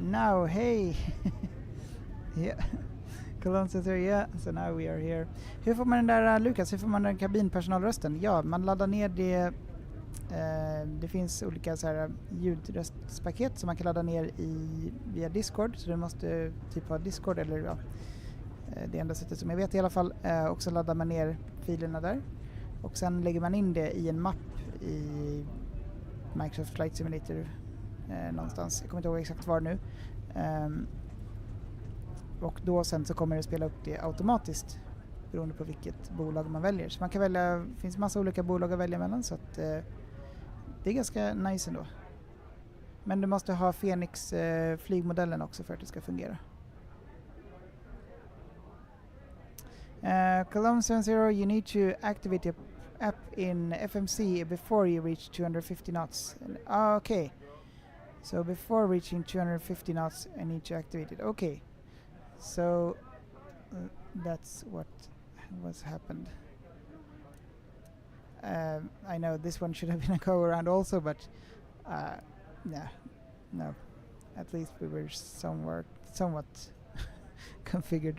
Now, hey. Yeah. Cologne says yeah, so now we are here. Hur får man den där, Lukas, hur får man den kabinpersonalrösten? Ja, man laddar ner det. Det finns olika så här ljudröstpaket som man kan ladda ner via Discord. Så du måste typ ha Discord eller ja, det enda sättet som jag vet i alla fall. Och så laddar man ner filerna där. Och sen lägger man in det i en mapp i Microsoft Flight Simulator någonstans. Jag kommer inte ihåg exakt var nu. Och då sen så kommer det spela upp det automatiskt beroende på vilket bolag man väljer. Så man kan välja, det finns massa olika bolag att välja mellan så att det är ganska nice ändå. Men du måste ha Phoenix flygmodellen också för att det ska fungera. Cologne 70, you need to activate the app in FMC before you reach 250 knots. Okay. So before reaching 250 knots I need to activate it. Okay. So that's what was happened. I know this one should have been a go around also, but no. At least we were somewhat configured.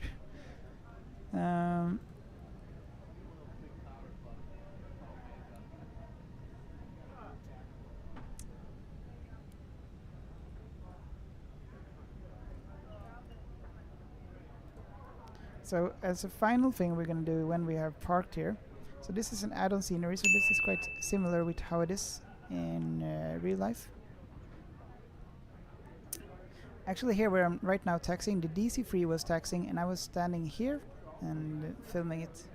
So as a final thing we're going to do when we have parked here, so this is an add-on scenery, so this is quite similar with how it is in real life. Actually here where I'm right now taxiing, the DC-3 was taxiing and I was standing here and filming it.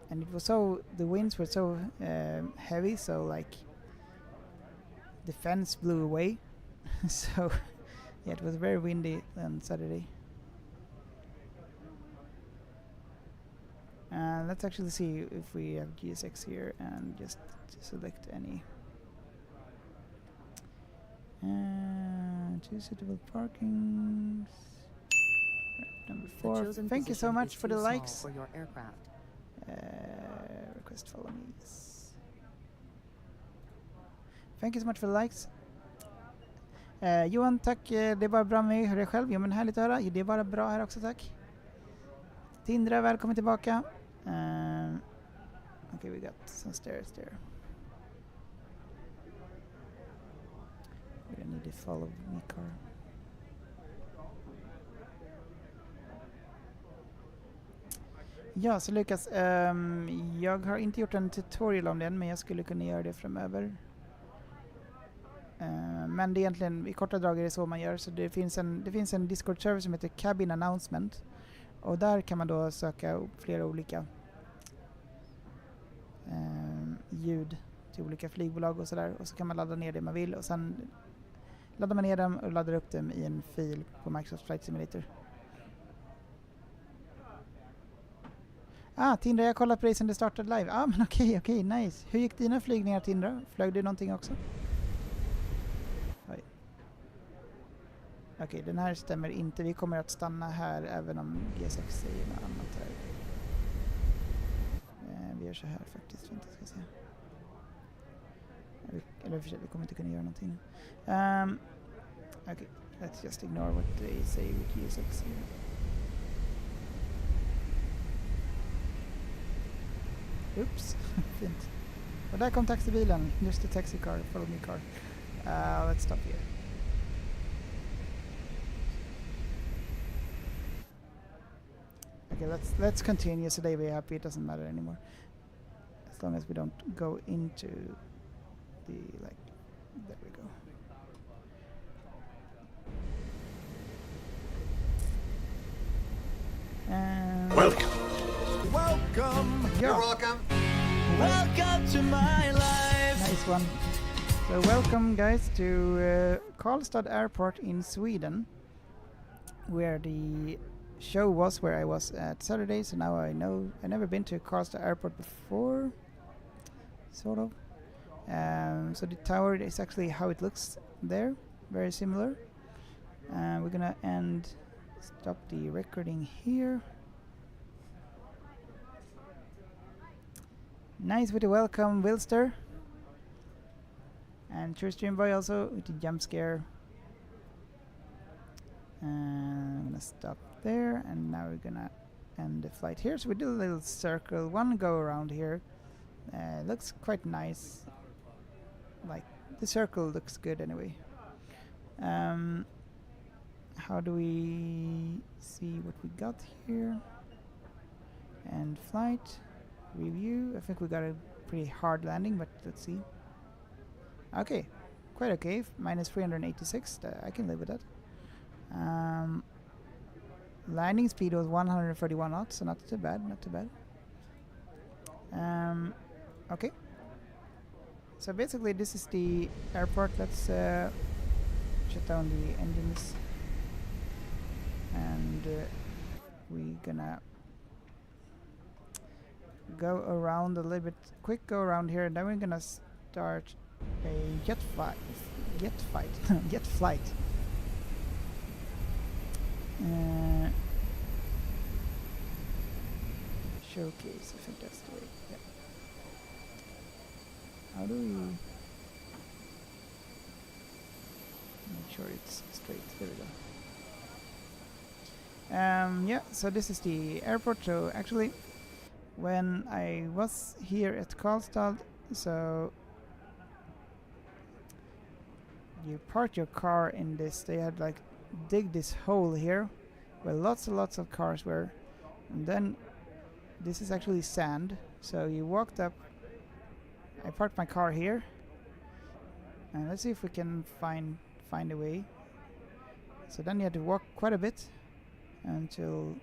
And it was the winds were so heavy, so like the fence blew away. So yeah, it was very windy on Saturday. Let's actually see if we have GSX here and just select any. 2 suitable parkings. Number The 4. chosen Thank you so position much is for too the small likes. for your aircraft. Request follow me. Yes. Thank you so much for the likes. Johan, tack. Det är bara bra med dig själv. Ja, men härligt att höra. Det är bara bra här också, tack. Tindra, välkommen tillbaka. Okay, we got some stairs there. We need to follow me car. Ja, så Lukas, jag har inte gjort en tutorial om den, men jag skulle kunna göra det framöver. Men det är egentligen, i korta drag är det så man gör. Så det finns en Discord-server som heter Cabin Announcement. Och där kan man då söka flera olika ljud till olika flygbolag och sådär. Och så kan man ladda ner det man vill. Och sen laddar man ner dem och laddar upp dem i en fil på Microsoft Flight Simulator. Tindra, jag kollat på dig sen det startade live. Men okej, nice. Hur gick dina flygningar, Tindra? Flög du någonting också? Okej, den här stämmer inte. Vi kommer att stanna här även om G6 säger något annat här. Vi gör så här faktiskt. Vänta, ska se. Eller för sig, vi kommer inte kunna göra någonting. Okej, let's just ignore what they say with G6 here. Oops, fint. Och där kom taxibilen. Just the taxi car, follow me car. Let's stop here. Okay, let's continue. So they be happy. It doesn't matter anymore, as long as we don't go into the like. There we go. Welcome. Yeah. You're welcome. Welcome to my life. Nice one. So welcome, guys, to Karlstad Airport in Sweden, where the show was, where I was at Saturday. So now I know. I've never been to Karlstad Airport before, sort of. So the tower is actually how it looks there, very similar. We're gonna stop the recording here. Nice with the welcome, Wilster. And True Stream Boy also with the jump scare. I'm gonna stop there, and now we're gonna end the flight here. So we do a little circle, one go around here. Looks quite nice. Like the circle looks good anyway. How do we see what we got here? And flight review. I think we got a pretty hard landing, but let's see. Okay, quite okay. Minus 386. I can live with that. Landing speed was 131 knots, so not too bad. Not too bad. Okay. So basically, this is the airport. Let's shut down the engines, and we're gonna go around a little bit. Quick go around here, and then we're gonna start a jet flight. Showcase. I think that's the way. Yeah. How do we make sure it's straight? There we go. Yeah, so this is the airport. So actually, when I was here at Karlstad, so you park your car in this. They had like dig this hole here, where lots and lots of cars were, and then this is actually sand. So you walked up. I parked my car here, and let's see if we can find a way. So then you had to walk quite a bit until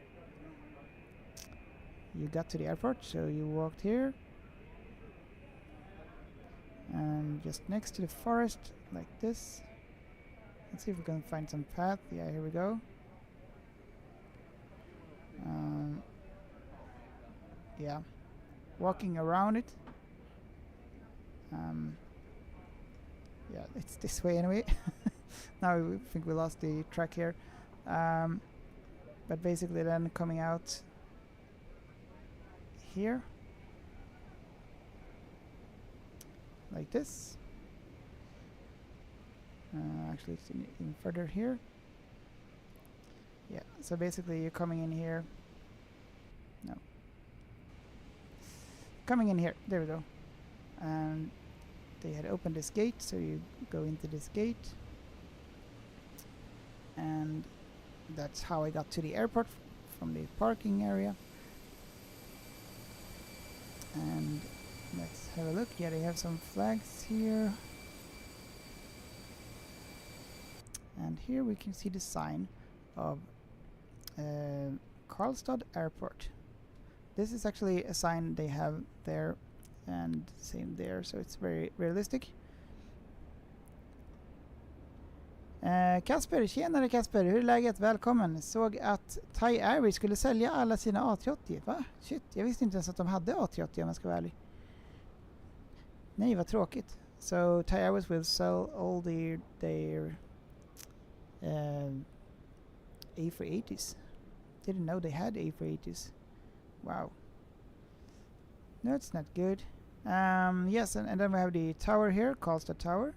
you got to the airport. So you walked here, and just next to the forest, like this. Let's see if we can find some path. Yeah, here we go. Yeah, walking around it. Yeah, it's this way anyway. Now I think we lost the track here. But basically then coming out here like this. Actually it's even further here. Yeah, so basically you're coming in here. No. Coming in here, there we go. And they had opened this gate, so you go into this gate. And that's how I got to the airport from the parking area. And let's have a look. Yeah, they have some flags here. And here we can see the sign of Karlstad Airport. This is actually a sign they have there and same there, so it's very realistic. Kasper, tjenare Kasper, hur är läget? Välkommen. Såg att Thai Airways skulle sälja alla sina A380. Va? Shit, jag visste inte ens att de hade A380 om jag ska vara ärlig. Nej, vad tråkigt. So Thai Airways will sell all their A380s. Didn't know they had A380s. Wow. No, it's not good. Yes, and then we have the tower here, Karlstad Tower,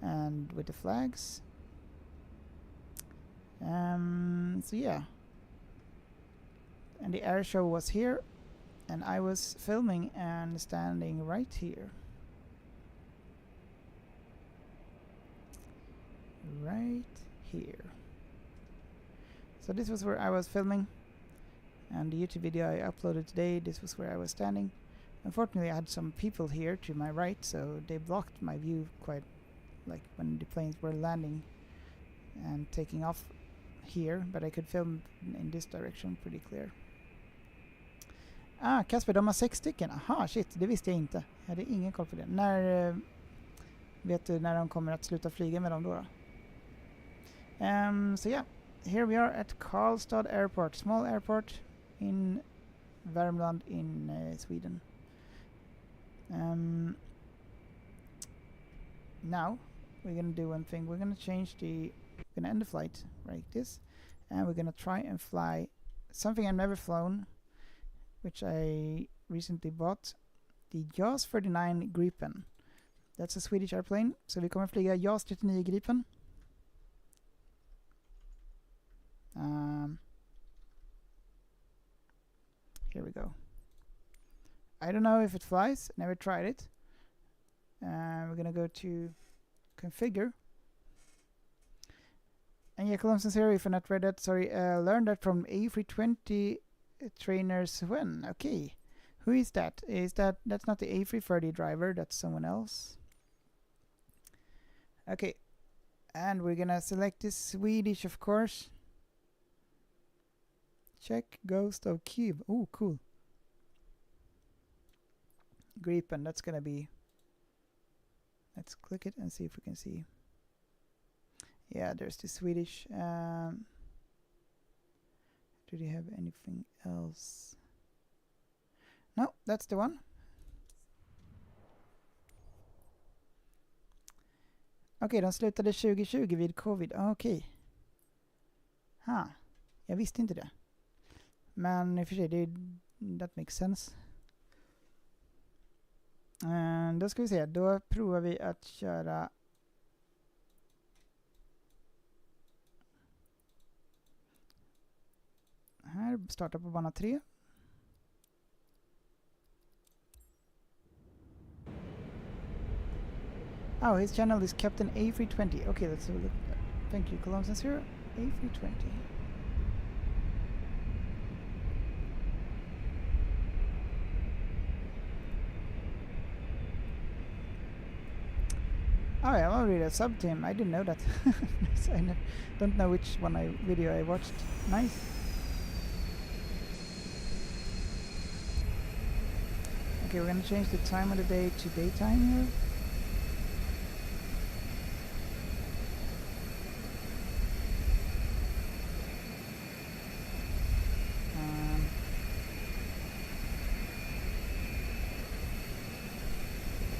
and with the flags. So yeah. And the air show was here, and I was filming and standing right here. Right here. So this was where I was filming, and the YouTube video I uploaded today, this was where I was standing. Unfortunately I had some people here to my right, so they blocked my view quite, like when the planes were landing and taking off here, but I could film in this direction pretty clear. Ah, Kasper, de har 6 stycken. Aha, shit, det visste jag inte. Jag hade ingen koll på det. När vet du när de kommer att sluta flyga med dem då? So yeah, here we are at Karlstad Airport, small airport in Värmland in Sweden. Now we're gonna do one thing. We're gonna end the flight like this, and we're gonna try and fly something I've never flown, which I recently bought, the JAS 39 Gripen. That's a Swedish airplane, so vi kommer flyga JAS 39 Gripen. Here we go. I don't know if it flies, never tried it. We're gonna go to configure. And yeah, Columbus Zero, if I not read that, sorry, learned that from A320 trainers when? Okay. Who is that? That's not the A330 driver, that's someone else. Okay. And we're gonna select this Swedish, of course. Check Ghost of Cube. Oh, cool. Gripen, that's gonna be... Let's click it and see if we can see. Yeah, there's the Swedish. Do they have anything else? No, that's the one. Okej, de slutade 2020 vid covid. Okej. Jag visste inte det. Men i och för sig, that makes sense. Då ska vi se, då provar vi att köra här, starta på bana 3. Oh, his channel is Captain A320. Okay, let's have a look at that. Thank you, Columbus Zero. A320. Oh, yeah, I'm already a sub to him. I didn't know that. I don't know which video I watched. Nice. Okay, we're gonna change the time of the day to daytime here.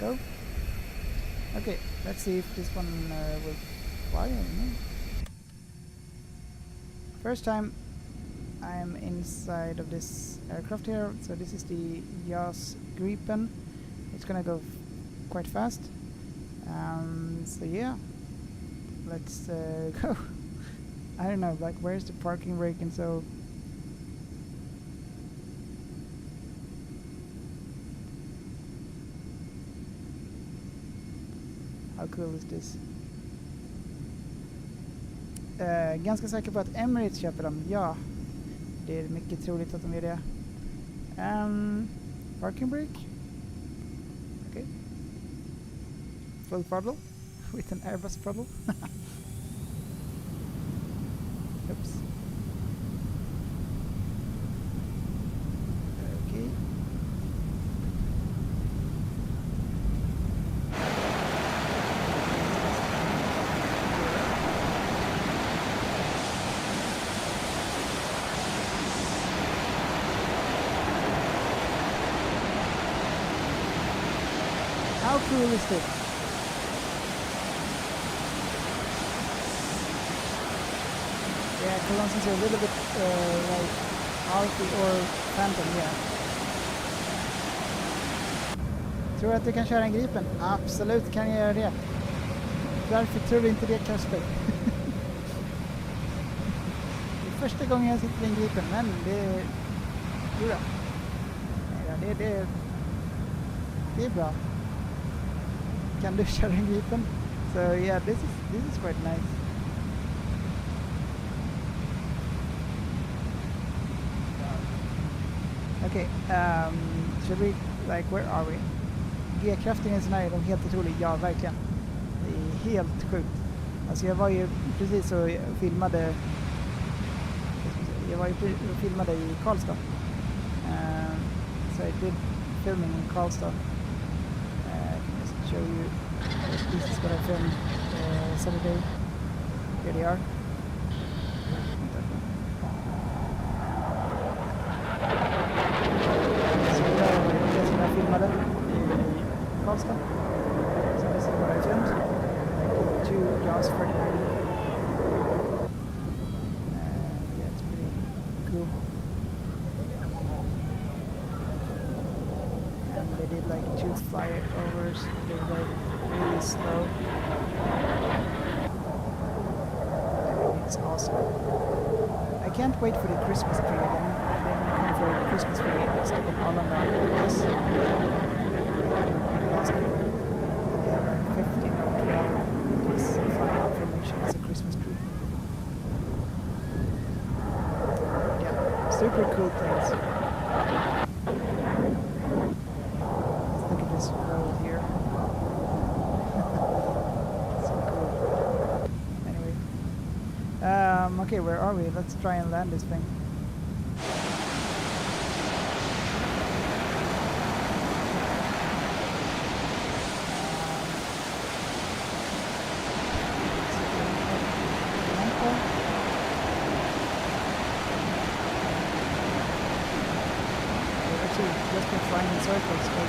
Go. Okay, let's see if this one will Why? I don't know. First time I'm inside of this aircraft here. So this is the JAS Gripen. It's gonna go quite fast. So yeah, let's go. I don't know, like where's the parking brake and so. How cool is this? Ganska säker på att Emirates köper dem. Ja, det är mycket troligt att de gör det. Parking brake. Okay. Full throttle with an Airbus throttle. Oops. Okay. How cool is this? Yeah, Karlstad is a little bit like Alfie or Phantom, yeah. Tror du att du kan köra en Gripen? Absolut kan jag göra det. Varför tror du inte det, Kasper? Det är första gången jag sitter i en Gripen, men det... Jodå. Nej, det är bra. Kan du köra en Gripen? So yeah, this is quite nice. Okay, should we, like, where are we? G-kraften är sån här, de är helt otrolig. Ja, verkligen. Det är helt sjukt. Alltså jag var ju precis och filmade. Jag var ju och filmade i Karlstad. So I did filming in Karlstad. Show you this is what I filmed Saturday. Here they are. Så det är det som jag filmade i Karlstad. So this is what I filmed. Like 2 JAS 49. Yeah, it's pretty cool. They did like 2 flyovers. They were like really slow. It's awesome. I can't wait for the Christmas tree again. Then come for the Christmas tree in Stockholm, Arlanda. Yes. Last year, they have like 15 or 12 this flying formation as a Christmas tree. Yeah, super cool things. This road here. So cool. Anyway. Okay, where are we? Let's try and land this thing. We're actually just been flying in circles, but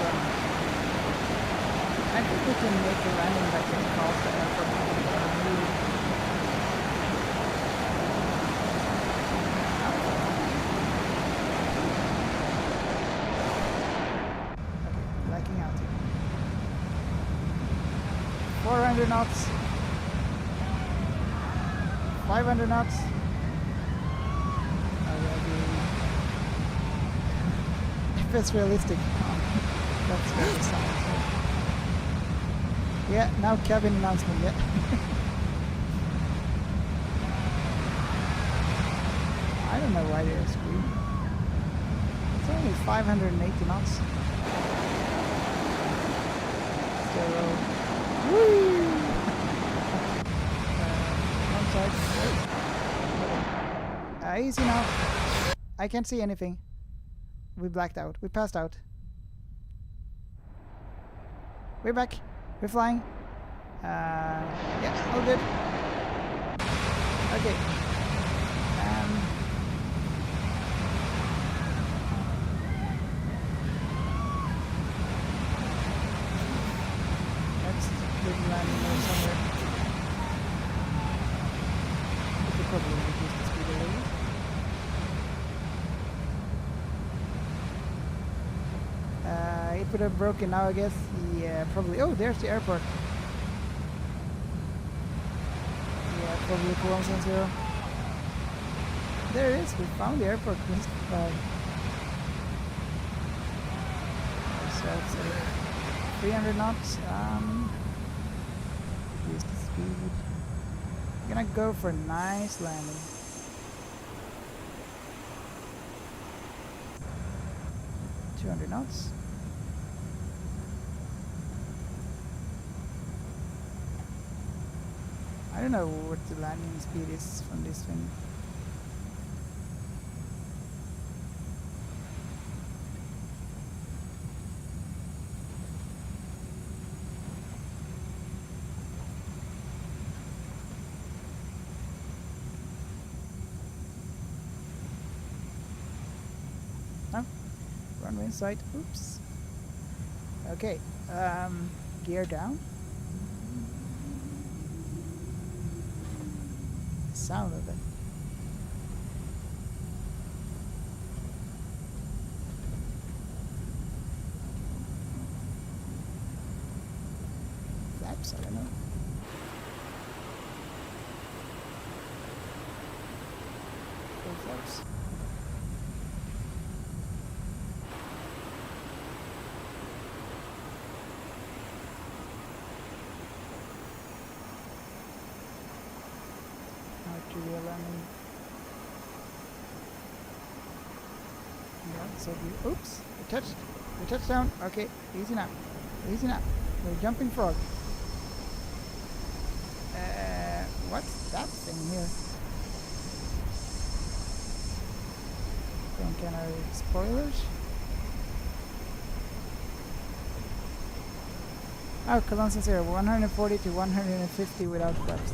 I think we can make a landing like in Karlstad airport. Okay, blacking out here. 400 knots. 500 knots. If it's realistic, that's what it sounds like. Yeah, now cabin announcement, yeah. I don't know why they're screaming. It's only 580 knots. Still low. Woo! One side. Easy now. I can't see anything. We blacked out. We passed out. We're back. We're flying. Yeah, all good. Okay. Let's leave landing there somewhere. probably reduce the speed a little. It would have broken now, I guess. Yeah, probably. Oh, there's the airport. Yeah, probably Karlstad 0. There it is. We found the airport. So it's 300 knots. Use the speed. I'm gonna go for a nice landing. $200 knots. I don't know what the landing speed is from this thing. No, runway in sight. Oops. Okay, gear down. Sound of it. Flaps, I don't know. Full flaps. Landing. Yeah, so we, oops, we touched down. Okay, easy now, easy now. We're jumping frog. What's that thing here? Think any spoilers? Oh, Karlstad 0, 140 to 150 without flaps.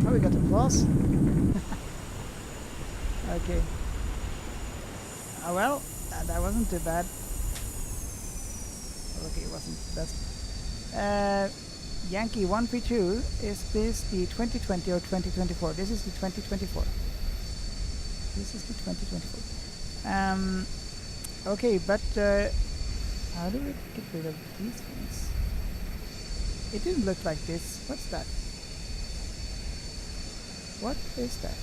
Oh, we got applause. Okay. Oh well, that wasn't too bad. Okay, it wasn't the best. Yankee 1P2, is this the 2020 or 2024? This is the 2024. This is the 2024. Okay, but how do we get rid of these things? It didn't look like this. What's that? What is that?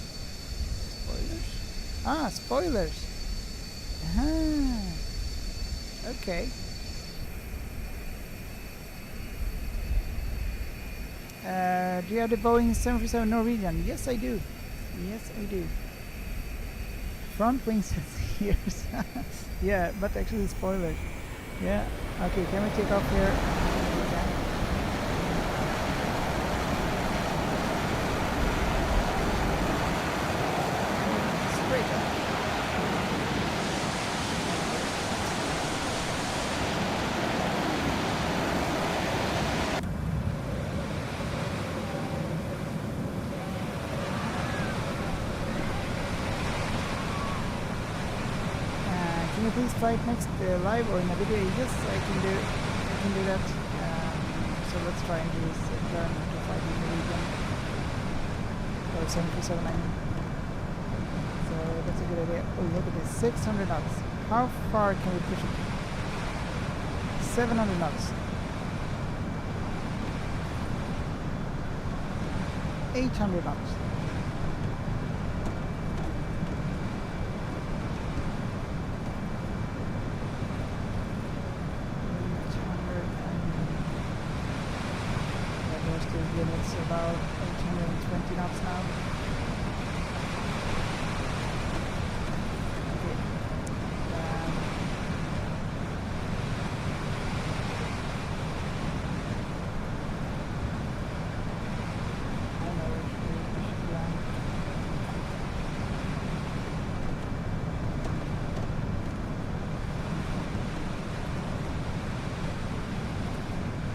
Spoilers? Ah, spoilers! Ah, okay. Do you have the Boeing 737 Norwegian? Yes, I do. Yes, I do. Front wing says here. Yeah, but actually spoilers. Yeah. Okay, can we take off here? Straight up. Can you please fly next live or in a video? Yes, I can do that. So let's try and do this. Learn to fly the Norwegian or 737. I mean. So that's a good idea. Oh, look at this, 600 knots. How far can we push it? 700 knots. 800 knots. Limits about 820 knots now. Okay. I don't know where we should land.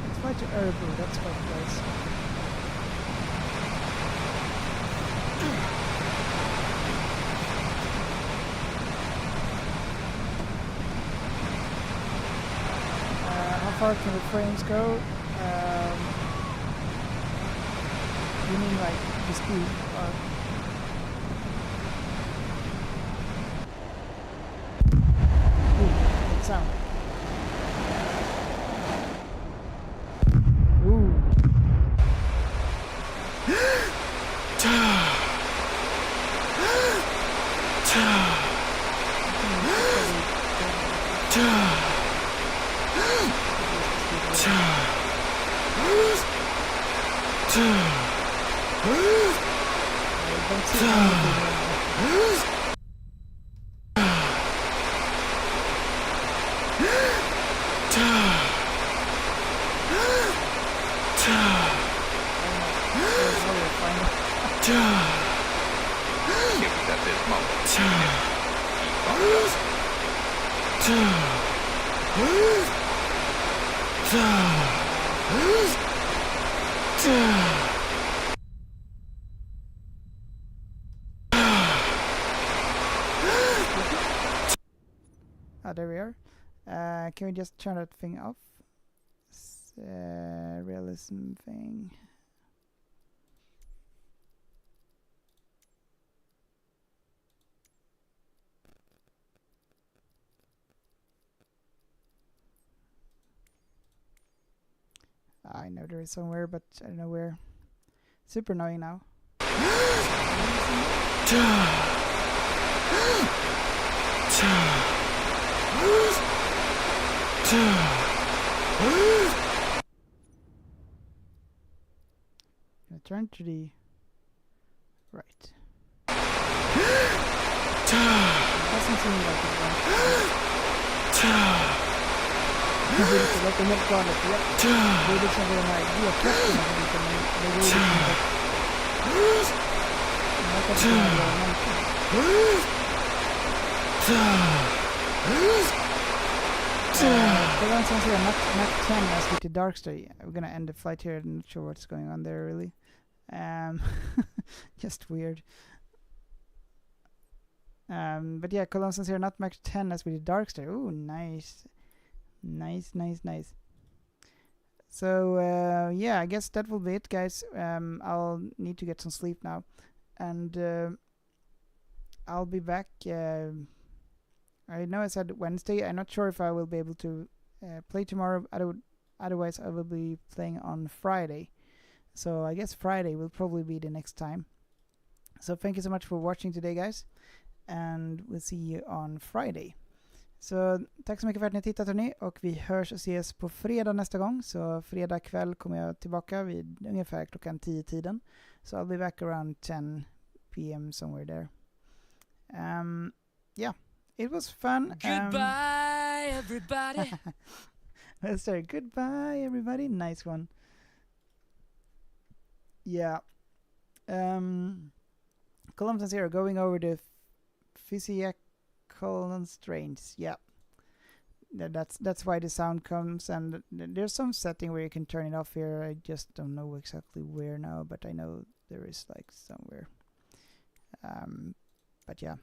Let's fly to Örebro, that's quite close. far can the frames go? You mean like the speed? Or ooh, good sound. Ooh. There we are. Can we just turn that thing off? Realism thing. I know there is somewhere, but I don't know where. Super annoying now. Turn to the right. Doesn't seem like it wants låter helt galet. Det är liksom den här idékraften av lite, men det går liksom man kan inte göra någonting. Everyone says here, not 10 as with the Darkster. We're gonna end the flight here. I'm not sure what's going on there really. Just weird. But yeah, Cologne says here, not Mach 10 as with the Darkster. Ooh, nice. Nice. So yeah, I guess that will be it, guys. I'll need to get some sleep now, and I'll be back. I know I said Wednesday. I'm not sure if I will be able to play tomorrow. Otherwise, I will be playing on Friday. So I guess Friday will probably be the next time. So thank you so much for watching today, guys, and we'll see you on Friday. Så tack så mycket för att ni har tittat, hörni, och vi hörs och ses på fredag nästa gång. Så fredag kväll kommer jag tillbaka vid ungefär klockan 10-tiden. So I'll be back around 10 p.m. somewhere there. Yeah, it was fun. Goodbye, everybody. Let's start. Goodbye, everybody. Nice one. Yeah. Columbus here going over the physical constraints. Yeah, that's why the sound comes, and there's some setting where you can turn it off here. I just don't know exactly where now, but I know there is like somewhere. But yeah,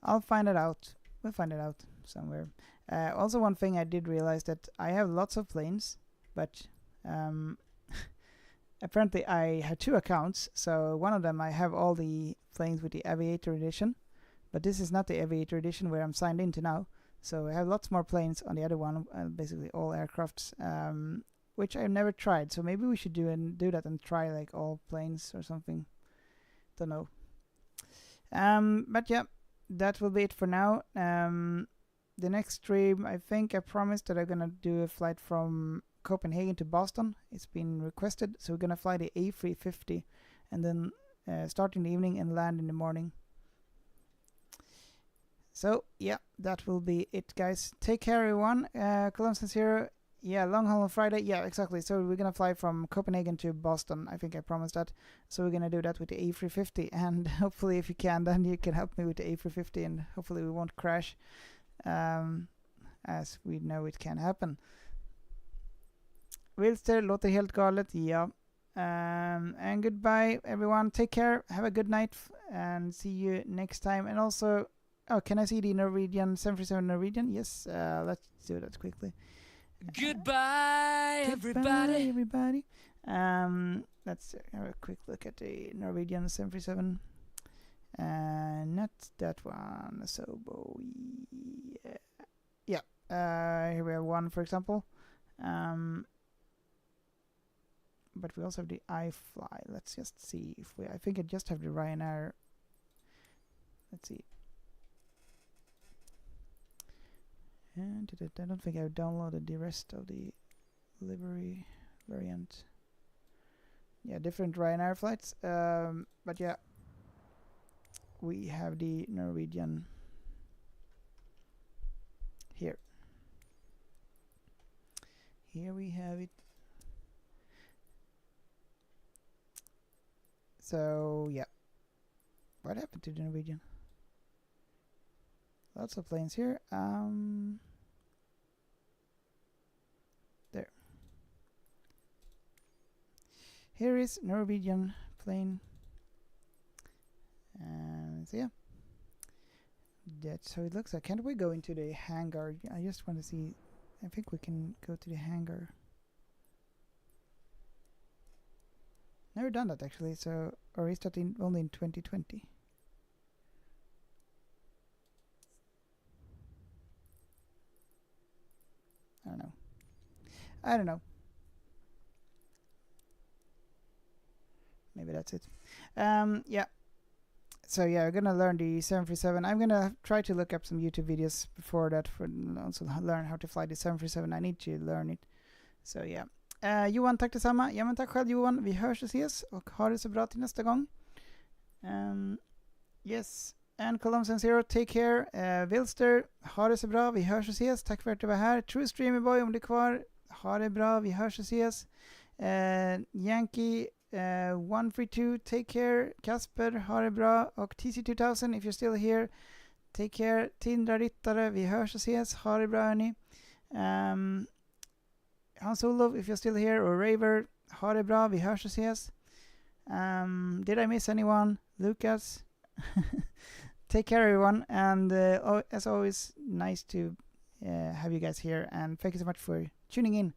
I'll find it out. We'll find it out somewhere. Also, one thing I did realize that I have lots of planes, but apparently I had 2 accounts. So one of them I have all the planes with the Aviator edition, but this is not the Aviator edition where I'm signed into now. So I have lots more planes on the other one, basically all aircrafts, which I've never tried. So maybe we should do that and try like all planes or something. Don't know. But yeah, that will be it for now. The next stream, I think I promised that I'm gonna do a flight from Copenhagen to Boston. It's been requested, so we're gonna fly the A350 and then start in the evening and land in the morning. So yeah, that will be it, guys. Take care, everyone. Columbus here. Yeah, long haul on Friday. Yeah, exactly. So we're gonna fly from Copenhagen to Boston. I think I promised that. So we're gonna do that with the A350, and hopefully, if you can, then you can help me with the A350, and hopefully we won't crash, as we know it can happen. Wilster låter helt galet. Ja. And goodbye, everyone. Take care. Have a good night, and see you next time. And also, oh, can I see the Norwegian 737 Norwegian? Yes. Let's do that quickly. Goodbye, everybody. Everybody. Let's have a quick look at the Norwegian 737. Not that one. So, yeah. Here we have one, for example. But we also have the iFly. Let's just see if we. I think I just have the Ryanair. Let's see. And I don't think I've downloaded the rest of the livery variant. Yeah, different Ryanair flights. But yeah, we have the Norwegian here. Here we have it. So yeah, what happened to the Norwegian? Lots of planes here. There. Here is Norwegian plane. And so yeah, that's how it looks like. Can't we go into the hangar? I just want to see. I think we can go to the hangar. Never done that actually. So, or is that only in 2020? I don't know. Maybe that's it. Yeah. So yeah, we're gonna learn the 737. I'm gonna try to look up some YouTube videos before that for also learn how to fly the 737. I need to learn it. So yeah. Johan, tack detsamma. Ja, men tack själv Johan. Vi hörs och ses och ha det så bra till nästa gång. Yes. And Column Zero, take care. Wilster, ha det så bra. Vi hörs och ses. Tack för att du var här. True Streamer Boy, om du är kvar. Ha det bra. Vi hörs och ses. Yankee 132, take care. Kasper, ha det bra. Och TC2000, if you're still here, take care. Tindra Rittare, vi hörs och ses. Ha det bra hörni. Hans-Olof, if you're still here, or Raver, ha det bra. Vi hörs och ses. Did I miss anyone? Lucas? Take care everyone, and as always, nice to have you guys here, and thank you so much for tuning in